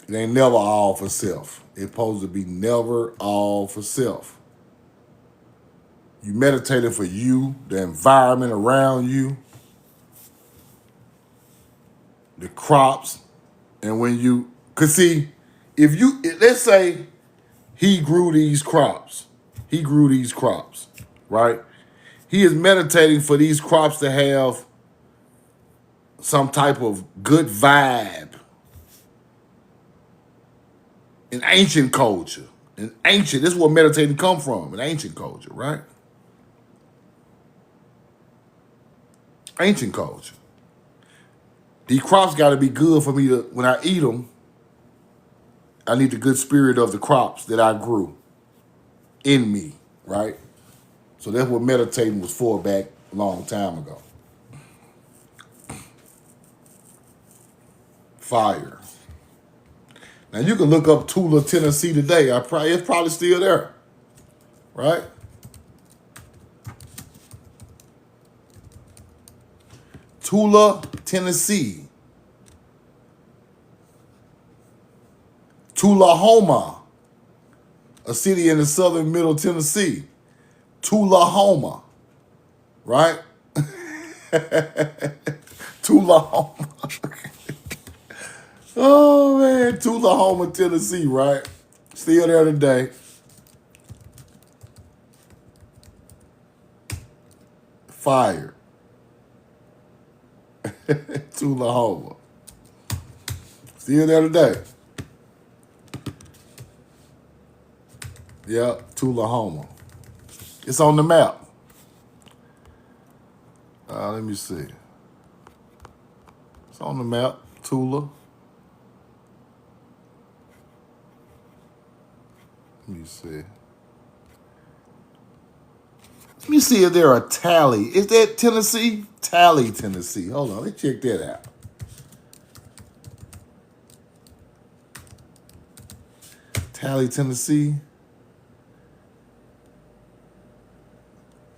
It ain't never all for self. It's supposed to be never all for self. You meditating for you, the environment around you, the crops, and when you could see, let's say he grew these crops, right? He is meditating for these crops to have some type of good vibe in ancient culture. This is where meditating come from, in ancient culture, right? Ancient culture. These crops got to be good for me to, when I eat them, I need the good spirit of the crops that I grew in me, right? So that's what meditating was for back a long time ago. Fire. Now you can look up Tula, Tennessee today. It's probably still there, right? Tula, Tennessee. Tullahoma, a city in the southern middle Tennessee. Tullahoma, right? Tullahoma. Oh man, Tullahoma, Tennessee, right? Still there today. Fire. Tullahoma. Still there today. Yep, Tullahoma. It's on the map. Let me see. It's on the map, Tula. Let me see. Let me see if there are Tally. Is that Tennessee? Tally, Tennessee. Hold on, let's check that out. Tally, Tennessee.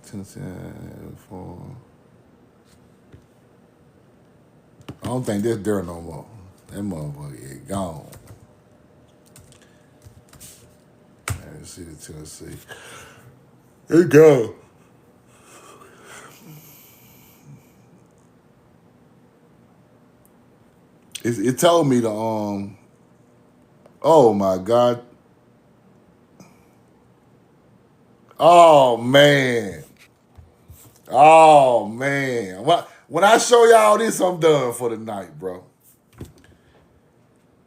Tennessee. I don't think that's there no more. That motherfucker is gone. Let's see the Tennessee. There you go. It told me to oh my God. Oh man. Oh man. When I show y'all this, I'm done for the night, bro.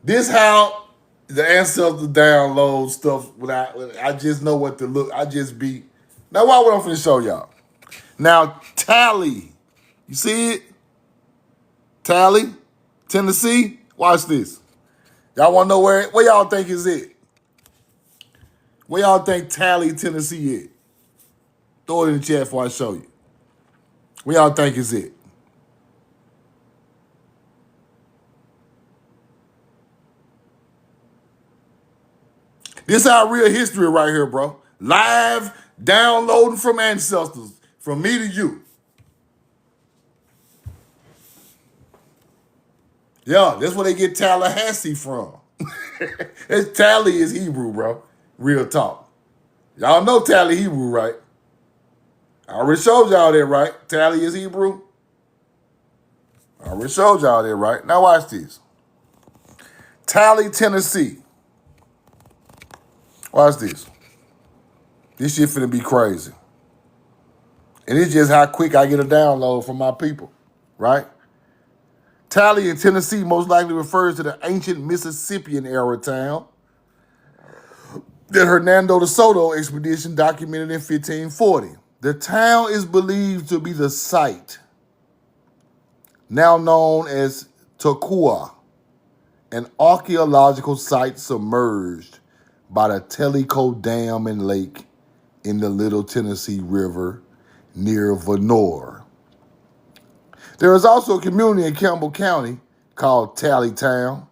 This how the ancestors download stuff I just know what to look. I just be. Now what I'm finna show y'all. Now Tally. You see it? Tally, Tennessee. Watch this. Y'all want to know where y'all think is it? Where y'all think Tally, Tennessee is? Throw it in the chat before I show you. Where y'all think is it? This is our real history right here, bro. Live downloading from ancestors, from me to you. Yeah, that's where they get Tallahassee from. Tally is Hebrew, bro. Real talk. Y'all know Tally Hebrew, right? I already showed y'all that, right? Tally is Hebrew. I already showed y'all that, right? Now watch this. Tally, Tennessee. Watch this. This shit finna be crazy. And it's just how quick I get a download from my people, right? Tally in Tennessee most likely refers to the ancient Mississippian era town that Hernando de Soto expedition documented in 1540. The town is believed to be the site, now known as Tocua, an archaeological site submerged by the Tellico Dam and Lake in the Little Tennessee River near Vonore. There is also a community in Campbell County called Tallytown,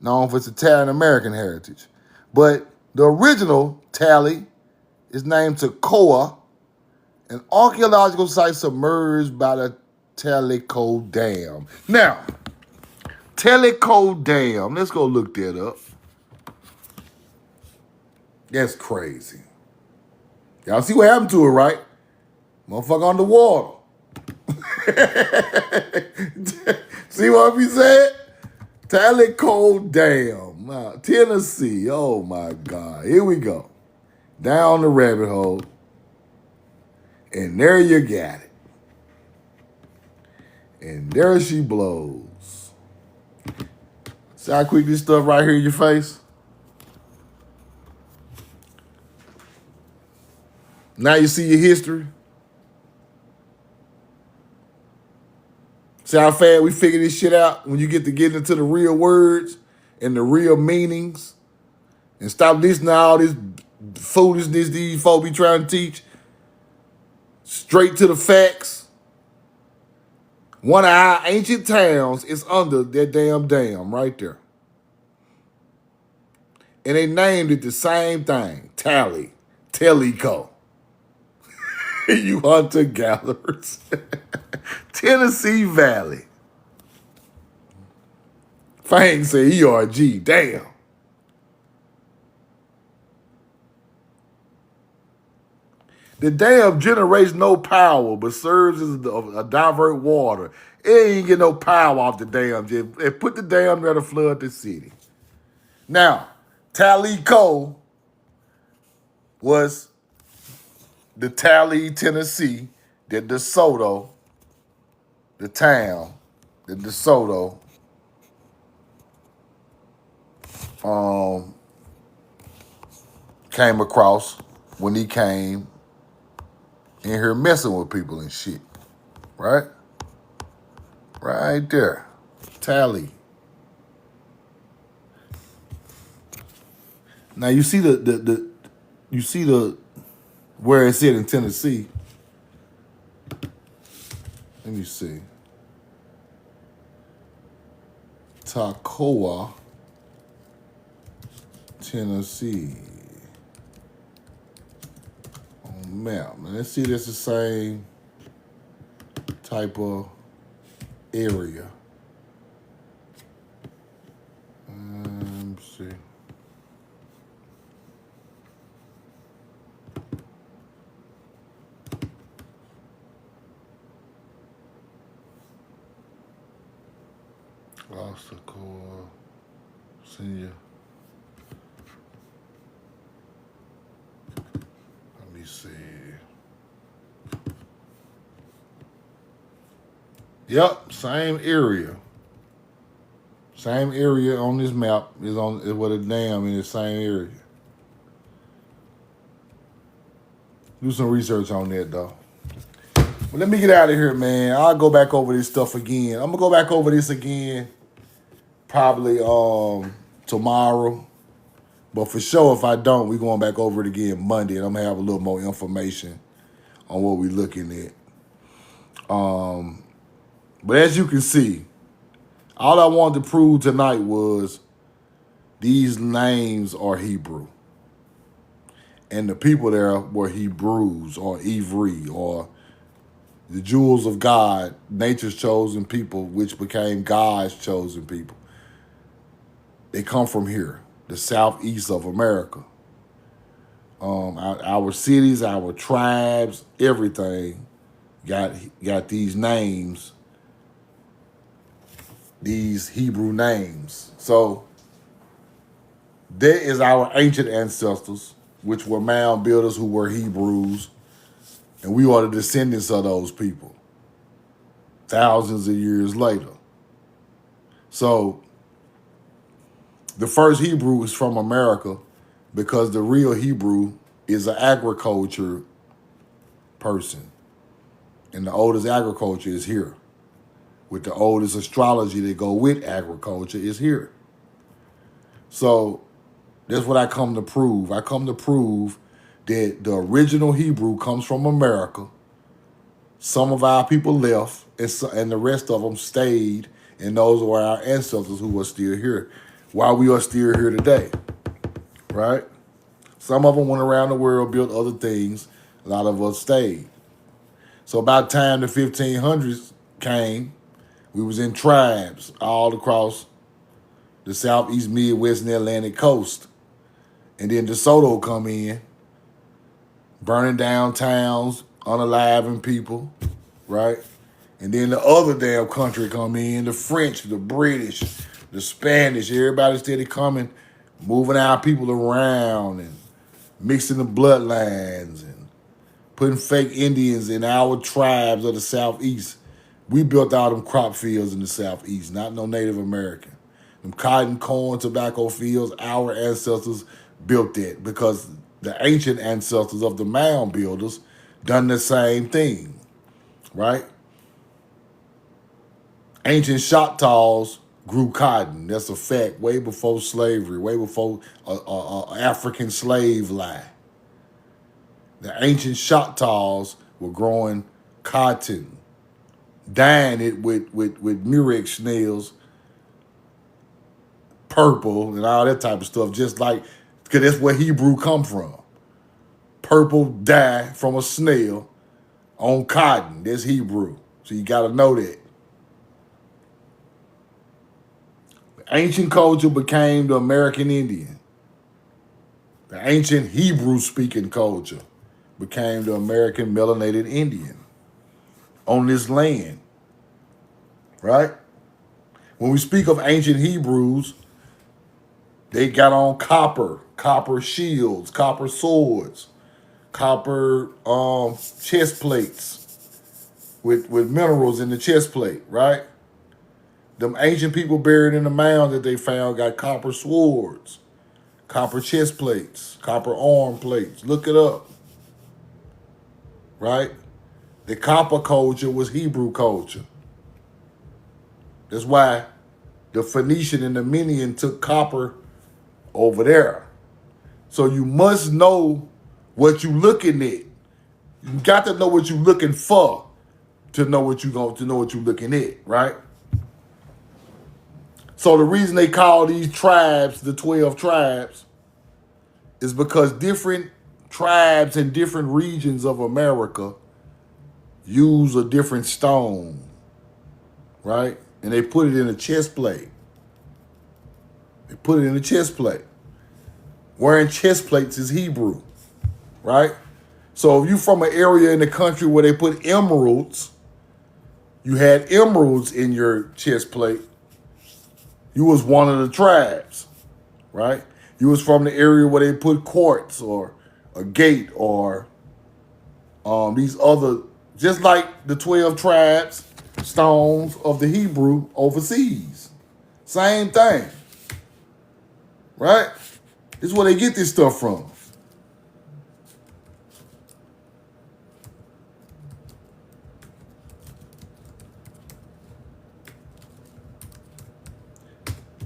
known for its Italian American heritage. But the original Tally is named Toccoa, an archaeological site submerged by the Tellico Dam. Now, Tellico Dam, let's go look that up. That's crazy. Y'all see what happened to it, right? Motherfucker underwater. See what we said? Tellico Dam, Tennessee. Oh my God. Here we go. Down the rabbit hole. And there you got it. And there she blows. See how quick this stuff right here in your face? Now you see your history. See how fast we figure this shit out when you get to get into the real words and the real meanings, and stop listening to all this foolishness these folk be trying to teach. Straight to the facts. One of our ancient towns is under that damn dam right there. And they named it the same thing. Tellico. You hunter-gatherers. Tennessee Valley. Fang say ERG. Damn. The dam generates no power, but serves as a divert water. It ain't get no power off the dam. It put the dam there to flood the city. Now, Tallico was the Tally, Tennessee, that the Soto, the town, that the Soto came across when he came in here messing with people and shit. Right? Right there. Tally. Now you see the where it's at in Tennessee. Let me see. Toccoa, Tennessee. On map. Now let's see if that's the same type of area. Let me see. Core Senior. Let me see. Yep, same area. Same area on this map is with a dam in the same area. Do some research on that though. But let me get out of here, man. I'll go back over this stuff again. I'm gonna go back over this again. Probably tomorrow. But for sure, if I don't, we're going back over it again Monday, and I'm going to have a little more information on what we're looking at. But as you can see, all I wanted to prove tonight was these names are Hebrew. And the people there were Hebrews or Ivri or the jewels of God, nature's chosen people, which became God's chosen people. They come from here, the southeast of America. Our cities, our tribes, everything got these names, these Hebrew names. So that is our ancient ancestors, which were mound builders who were Hebrews, and we are the descendants of those people thousands of years later. So the first Hebrew is from America because the real Hebrew is an agriculture person. And the oldest agriculture is here. With the oldest astrology that go with agriculture is here. So That's what I come to prove. I come to prove that the original Hebrew comes from America. Some of our people left, and the rest of them stayed, and those were our ancestors who are still here, while we are still here today, right? Some of them went around the world, built other things. A lot of us stayed. So about time the 1500s came, we was in tribes all across the southeast, Midwest, and Atlantic coast. And then the Soto come in, burning down towns, unaliving people, right? And then the other damn country come in, the French, the British, the Spanish, everybody steady coming, moving our people around and mixing the bloodlines and putting fake Indians in our tribes of the Southeast. We built all them crop fields in the Southeast, not no Native American. Them cotton, corn, tobacco fields, our ancestors built that because the ancient ancestors of the mound builders done the same thing, right? Ancient Choctaws grew cotton. That's a fact. Way before slavery, way before African slave lie. The ancient Choctaws were growing cotton, dyeing it with murex snails, purple, and all that type of stuff, just like, because that's where Hebrew come from. Purple dye from a snail on cotton. That's Hebrew. So you got to know that. Ancient culture became the American Indian. The ancient Hebrew-speaking culture became the American melanated Indian on this land, right? When we speak of ancient Hebrews, they got on copper shields, copper swords, copper chest plates with minerals in the chest plate, right? Them ancient people buried in the mound that they found got copper swords, copper chest plates, copper arm plates. Look it up, right? The copper culture was Hebrew culture. That's why the Phoenician and the Minian took copper over there. So you must know what you looking at. You got to know what you looking for to know what you looking at, right? So the reason they call these tribes the 12 tribes is because different tribes in different regions of America use a different stone, right? And they put it in a chest plate. They put it in a chest plate. Wearing chest plates is Hebrew, right? So if you from an area in the country where they put emeralds, you had emeralds in your chest plate, you was one of the tribes, right? You was from the area where they put quartz or a gate or these other, just like the 12 tribes, stones of the Hebrew overseas. Same thing, right? This is where they get this stuff from.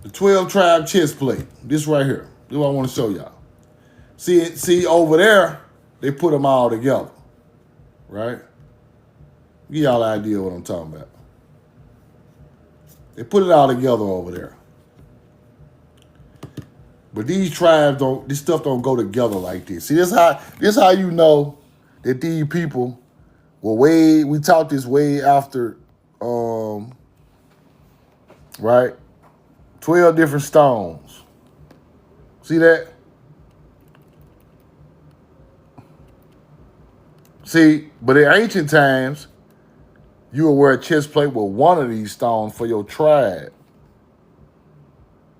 The 12 tribe chest plate. This right here. This is what I want to show y'all. See over there, they put them all together, right? Give y'all an idea what I'm talking about. They put it all together over there. But these tribes this stuff don't go together like this. See, this how you know that these people were we taught this way after, right? 12 different stones. See that? See, but in ancient times, you would wear a chest plate with one of these stones for your tribe.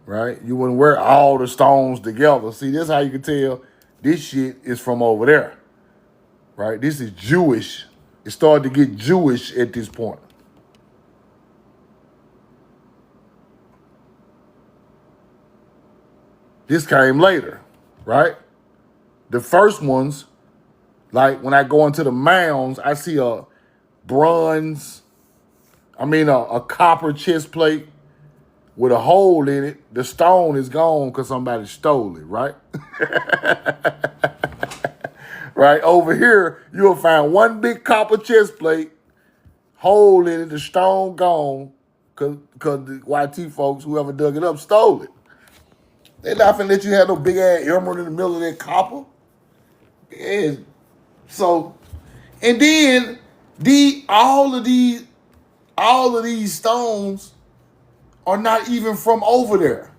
Right? You wouldn't wear all the stones together. See, this is how you can tell this shit is from over there. Right? This is Jewish. It started to get Jewish at this point. This came later, right? The first ones, like when I go into the mounds, I see a copper chest plate with a hole in it. The stone is gone because somebody stole it, right? Right over here, you'll find one big copper chest plate, hole in it, the stone gone, because the YT folks, whoever dug it up, stole it. They not finna let you have no big ass emerald in the middle of that copper. Yeah. So, and then all of these stones are not even from over there.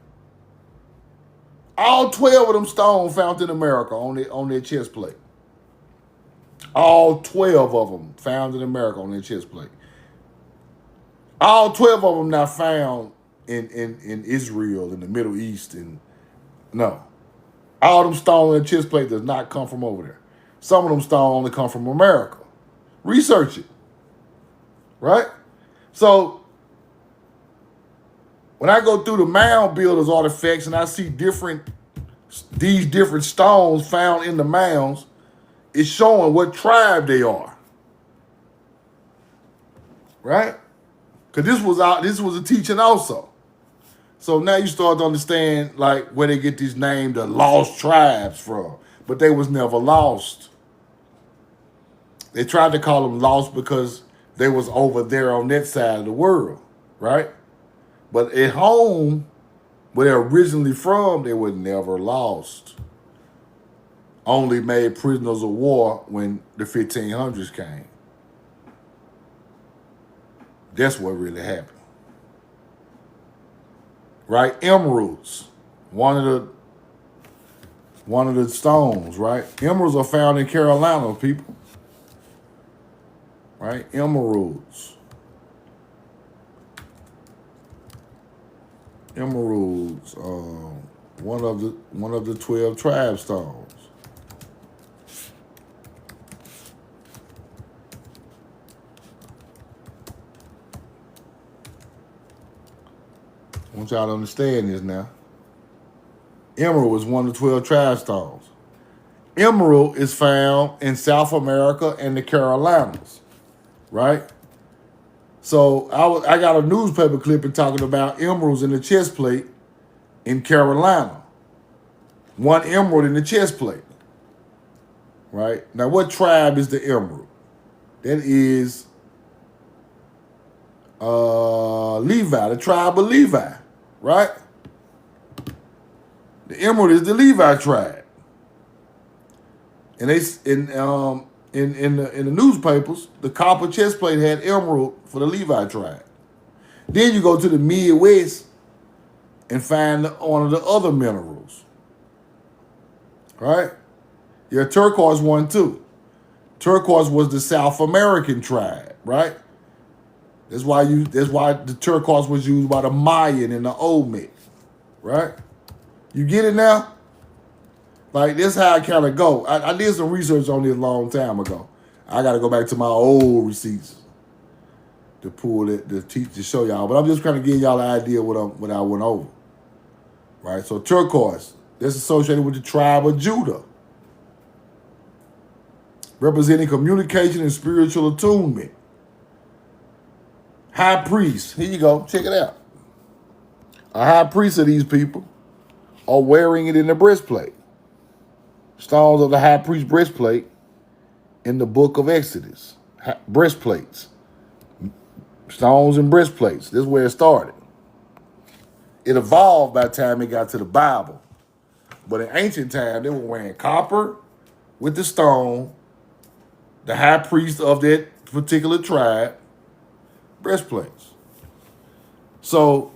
All 12 of them stones found in America on their chest plate. All 12 of them found in America on their chest plate. All 12 of them not found in Israel, in the Middle East, and no. All them stones in the chest plate does not come from over there. Some of them stones only come from America. Research it. Right? So, when I go through the mound builders artifacts and I see these different stones found in the mounds, it's showing what tribe they are. Right? Because this was a teaching also. So now you start to understand like where they get these names, the lost tribes from. But they was never lost. They tried to call them lost because they was over there on that side of the world, right? But at home, where they're originally from, they were never lost. Only made prisoners of war when the 1500s came. That's what really happened. Right? Emeralds, one of the stones, right? Emeralds are found in Carolina, people. Right? Emeralds. One of the 12 tribe stones. I want y'all to understand this now. Emerald is one of the 12 tribe stones. Emerald is found in South America and the Carolinas, right? So I got a newspaper clipping talking about emeralds in the chest plate in Carolina. One emerald in the chest plate, right? Now, what tribe is the emerald? That is Levi, the tribe of Levi, right? The emerald is the Levi tribe, and they in the newspapers, the copper chest plate had emerald for the Levi tribe. Then you go to the Midwest and find one of the other minerals, right? Yeah, turquoise one too. Turquoise was the South American tribe, right? That's why the turquoise was used by the Mayan and the Olmec, right? You get it now? Like, this how I kind of go. I did some research on this a long time ago. I got to go back to my old receipts to pull it, to show y'all. But I'm just trying to give y'all an idea what I went over. Right? So turquoise, that's associated with the tribe of Judah, representing communication and spiritual attunement. High priest, here you go, check it out. A high priest of these people are wearing it in the breastplate. Stones of the high priest breastplate in the book of Exodus. Breastplates. Stones and breastplates. This is where it started. It evolved by the time it got to the Bible. But in ancient time, they were wearing copper with the stone, the high priest of that particular tribe, breastplates. So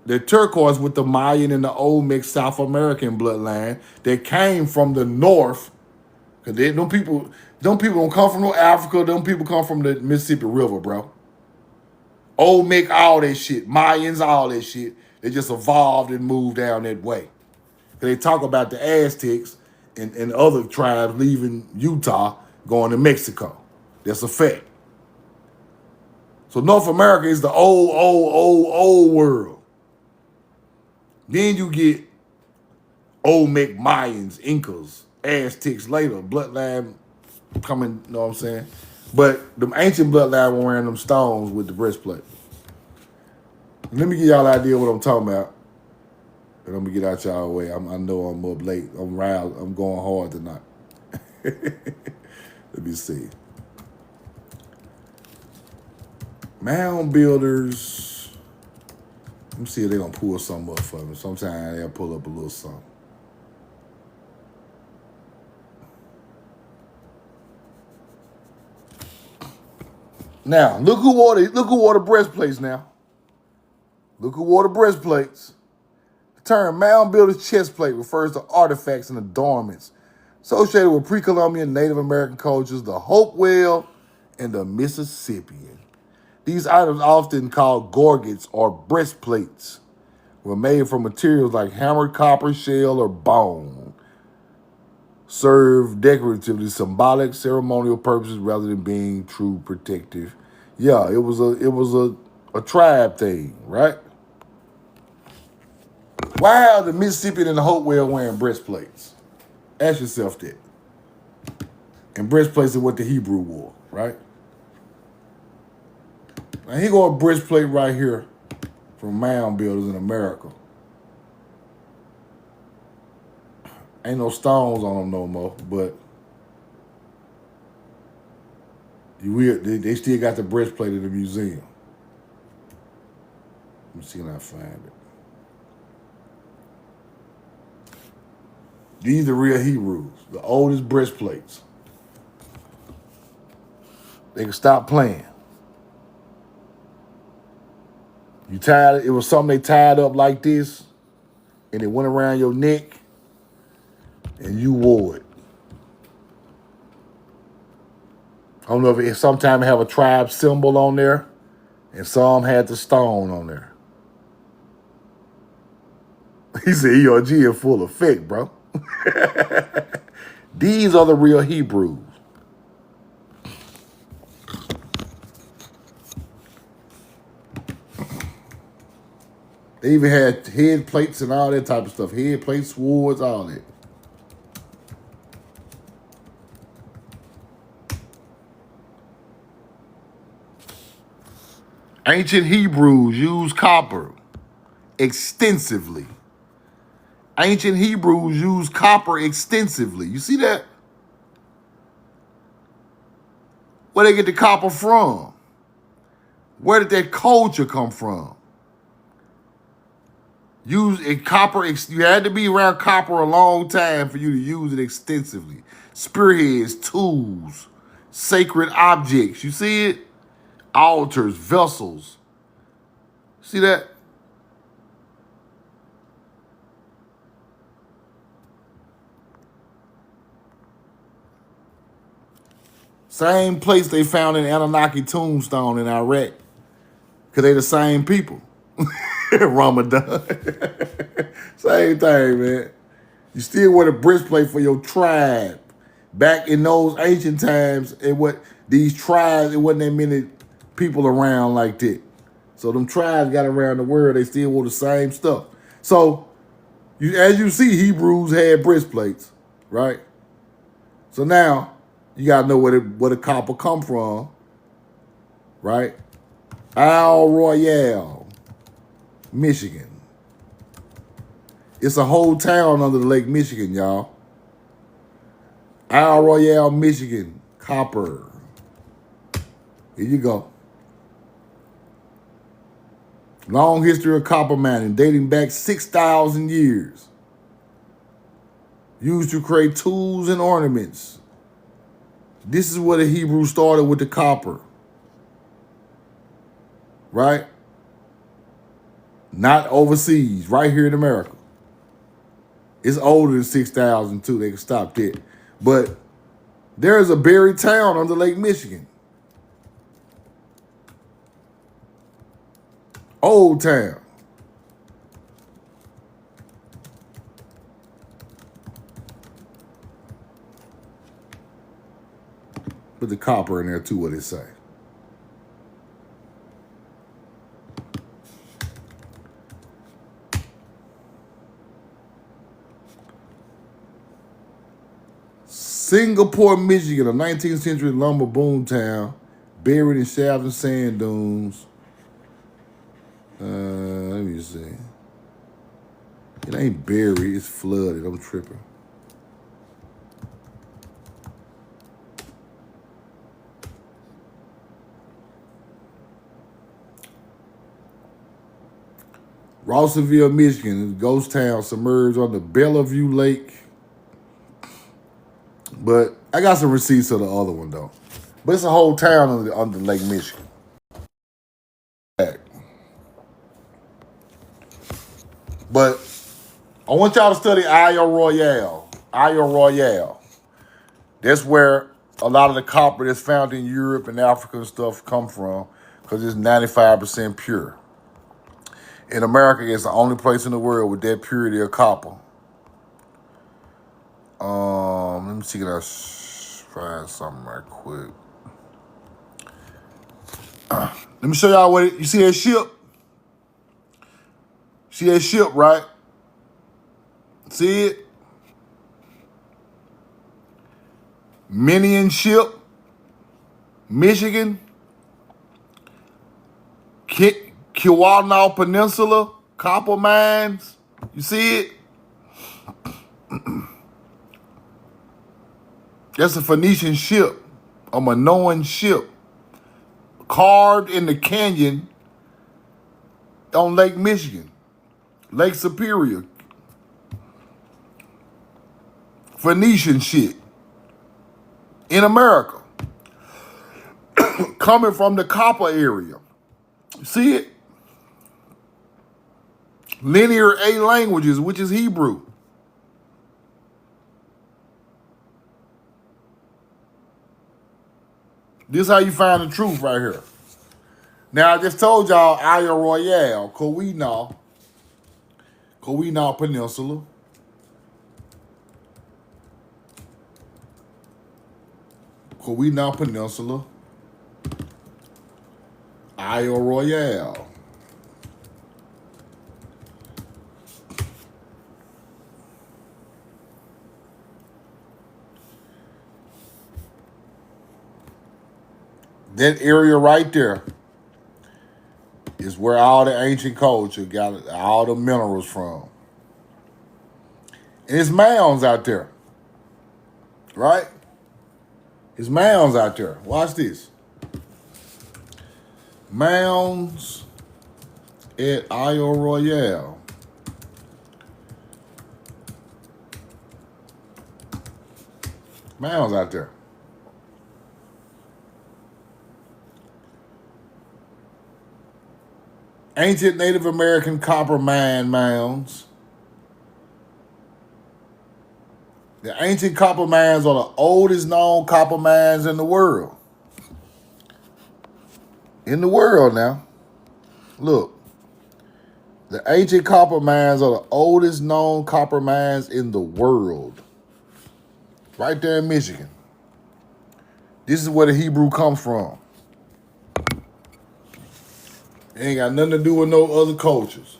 the turquoise with the Mayan and the Olmec South American bloodline that came from the north, because them people don't come from no Africa, them people come from the Mississippi River, bro. Olmec, all that shit. Mayans, all that shit. They just evolved and moved down that way. They talk about the Aztecs and other tribes leaving Utah, going to Mexico. That's a fact. So North America is the old world. Then you get Olmec, Mayans, Incas, Aztecs later, bloodline coming, you know what I'm saying? But the ancient bloodline were wearing them stones with the breastplate. Let me give y'all an idea of what I'm talking about. And I'm gonna get out y'all way. I know I'm up late. I'm riled. I'm going hard tonight. Let me see. Mound builders. Let me see if they're gonna pull something up for me. Sometimes they'll pull up a little something. Now, look who wore the breastplates now. Look who wore the breastplates. The term mound builder's chest plate refers to artifacts and adornments associated with pre-Columbian Native American cultures, the Hopewell and the Mississippian. These items, often called gorgets or breastplates, were made from materials like hammered copper, shell, or bone. Serve decoratively, symbolic, ceremonial purposes rather than being true protective. Yeah, it was a tribe thing, right? Why are the Mississippian and the Hopewell wearing breastplates? Ask yourself that. And breastplates are what the Hebrew wore, right? Now here go a breastplate right here from mound builders in America. Ain't no stones on them no more, but they still got the breastplate at the museum. Let me see if I find it. These are real Hebrews, the oldest breastplates. They can stop playing. You tied it was something they tied up like this, and it went around your neck, and you wore it. I don't know if sometimes have a tribe symbol on there, and some had the stone on there. He said ERG in full effect, bro. These are the real Hebrews. They even had head plates and all that type of stuff. Head plates, swords, all that. Ancient Hebrews used copper extensively. Ancient Hebrews used copper extensively. You see that? Where they get the copper from? Where did that culture come from? Use it copper. You had to be around copper a long time for you to use it extensively. Spearheads, tools, sacred objects. You see it? Altars, vessels. See that? Same place they found an Anunnaki tombstone in Iraq. Because they the same people. Ramadan. Same thing, man. You still wear the breastplate for your tribe. Back in those ancient times, these tribes, it wasn't that many people around like that. So them tribes got around the world, they still wore the same stuff. So, as you see, Hebrews had breastplates, right? So now, you got to know where the copper come from, right? Isle Royale, Michigan. It's a whole town under the Lake Michigan, y'all. Isle Royale, Michigan, copper. Here you go. Long history of copper mining, dating back 6,000 years. Used to create tools and ornaments. This is where the Hebrews started with the copper. Right? Not overseas, right here in America. It's older than 6,000 too. They can stop that. But there's a buried town under Lake Michigan. Old town. Put the copper in there too, what it say. Singapore, Michigan, a 19th century lumber boom town, buried in shafts and sand dunes. It ain't buried, it's flooded. I'm tripping. Rawsonville, Michigan, a ghost town submerged on the Bellevue Lake. But I got some receipts of the other one though. But it's a whole town under Lake Michigan. But I want y'all to study Isle Royale. Isle Royale. That's where a lot of the copper that's found in Europe and Africa and stuff come from because it's 95% pure. In America, it's the only place in the world with that purity of copper. Let me see if I find something right quick. Let me show y'all what you see that ship. See that ship, right? See it? Minion ship, Michigan, Keweenaw Peninsula, copper mines. You see it? That's a Phoenician ship, a Minoan ship, carved in the canyon on Lake Michigan, Lake Superior. Phoenician shit in America, coming from the copper area. See it? Linear A languages, which is Hebrew. This is how you find the truth right here. Now, I just told y'all Isle Royale, Keweenaw Peninsula. Keweenaw Peninsula. Isle Royale. That area right there is where all the ancient culture got all the minerals from. And it's mounds out there, right? It's mounds out there. Watch this. Mounds at Isle Royale. Mounds out there. Ancient Native American copper mine mounds. The ancient copper mines are the oldest known copper mines in the world. In the world now. Look. The ancient copper mines are the oldest known copper mines in the world. Right there in Michigan. This is where the Hebrew comes from. It ain't got nothing to do with no other cultures.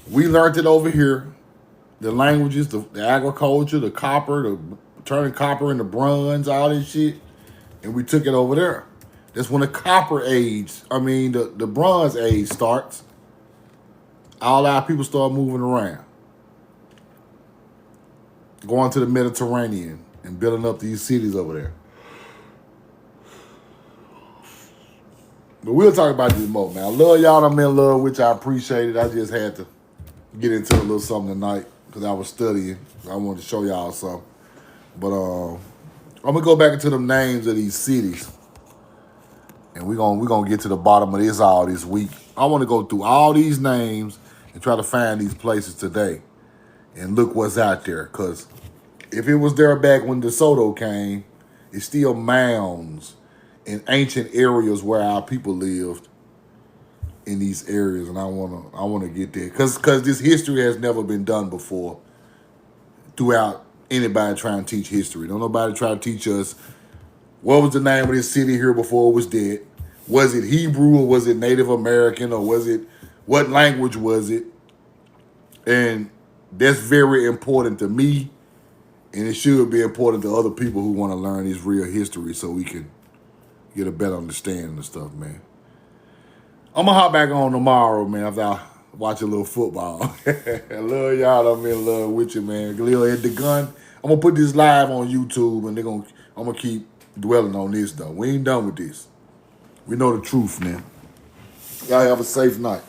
We learned it over here. The languages, the agriculture, the copper, the turning copper into bronze, all this shit. And we took it over there. That's when the copper age, the bronze age starts. All our people start moving around. Going to the Mediterranean and building up these cities over there. But we'll talk about this more, man. I love y'all. I'm in love with you. I appreciate it. I just had to get into a little something tonight because I was studying. I wanted to show y'all something. But I'm gonna go back into them names of these cities, and we're gonna get to the bottom of this all this week. I want to go through all these names and try to find these places today, and look what's out there. Because if it was there back when the Soto came, it's still mounds in ancient areas where our people lived in these areas, and I wanna get there because this history has never been done before throughout anybody trying to teach history. Don't nobody try to teach us what was the name of this city here before it was dead. Was it Hebrew or was it Native American or what language was it? And that's very important to me, and it should be important to other people who want to learn this real history so we can get a better understanding of stuff, man. I'm gonna hop back on tomorrow, man, after watch a little football. I love y'all. I'm in love with you, man. Lil at the gun. I'm gonna put this live on YouTube, and I'm gonna keep dwelling on this though. We ain't done with this. We know the truth now. Y'all have a safe night.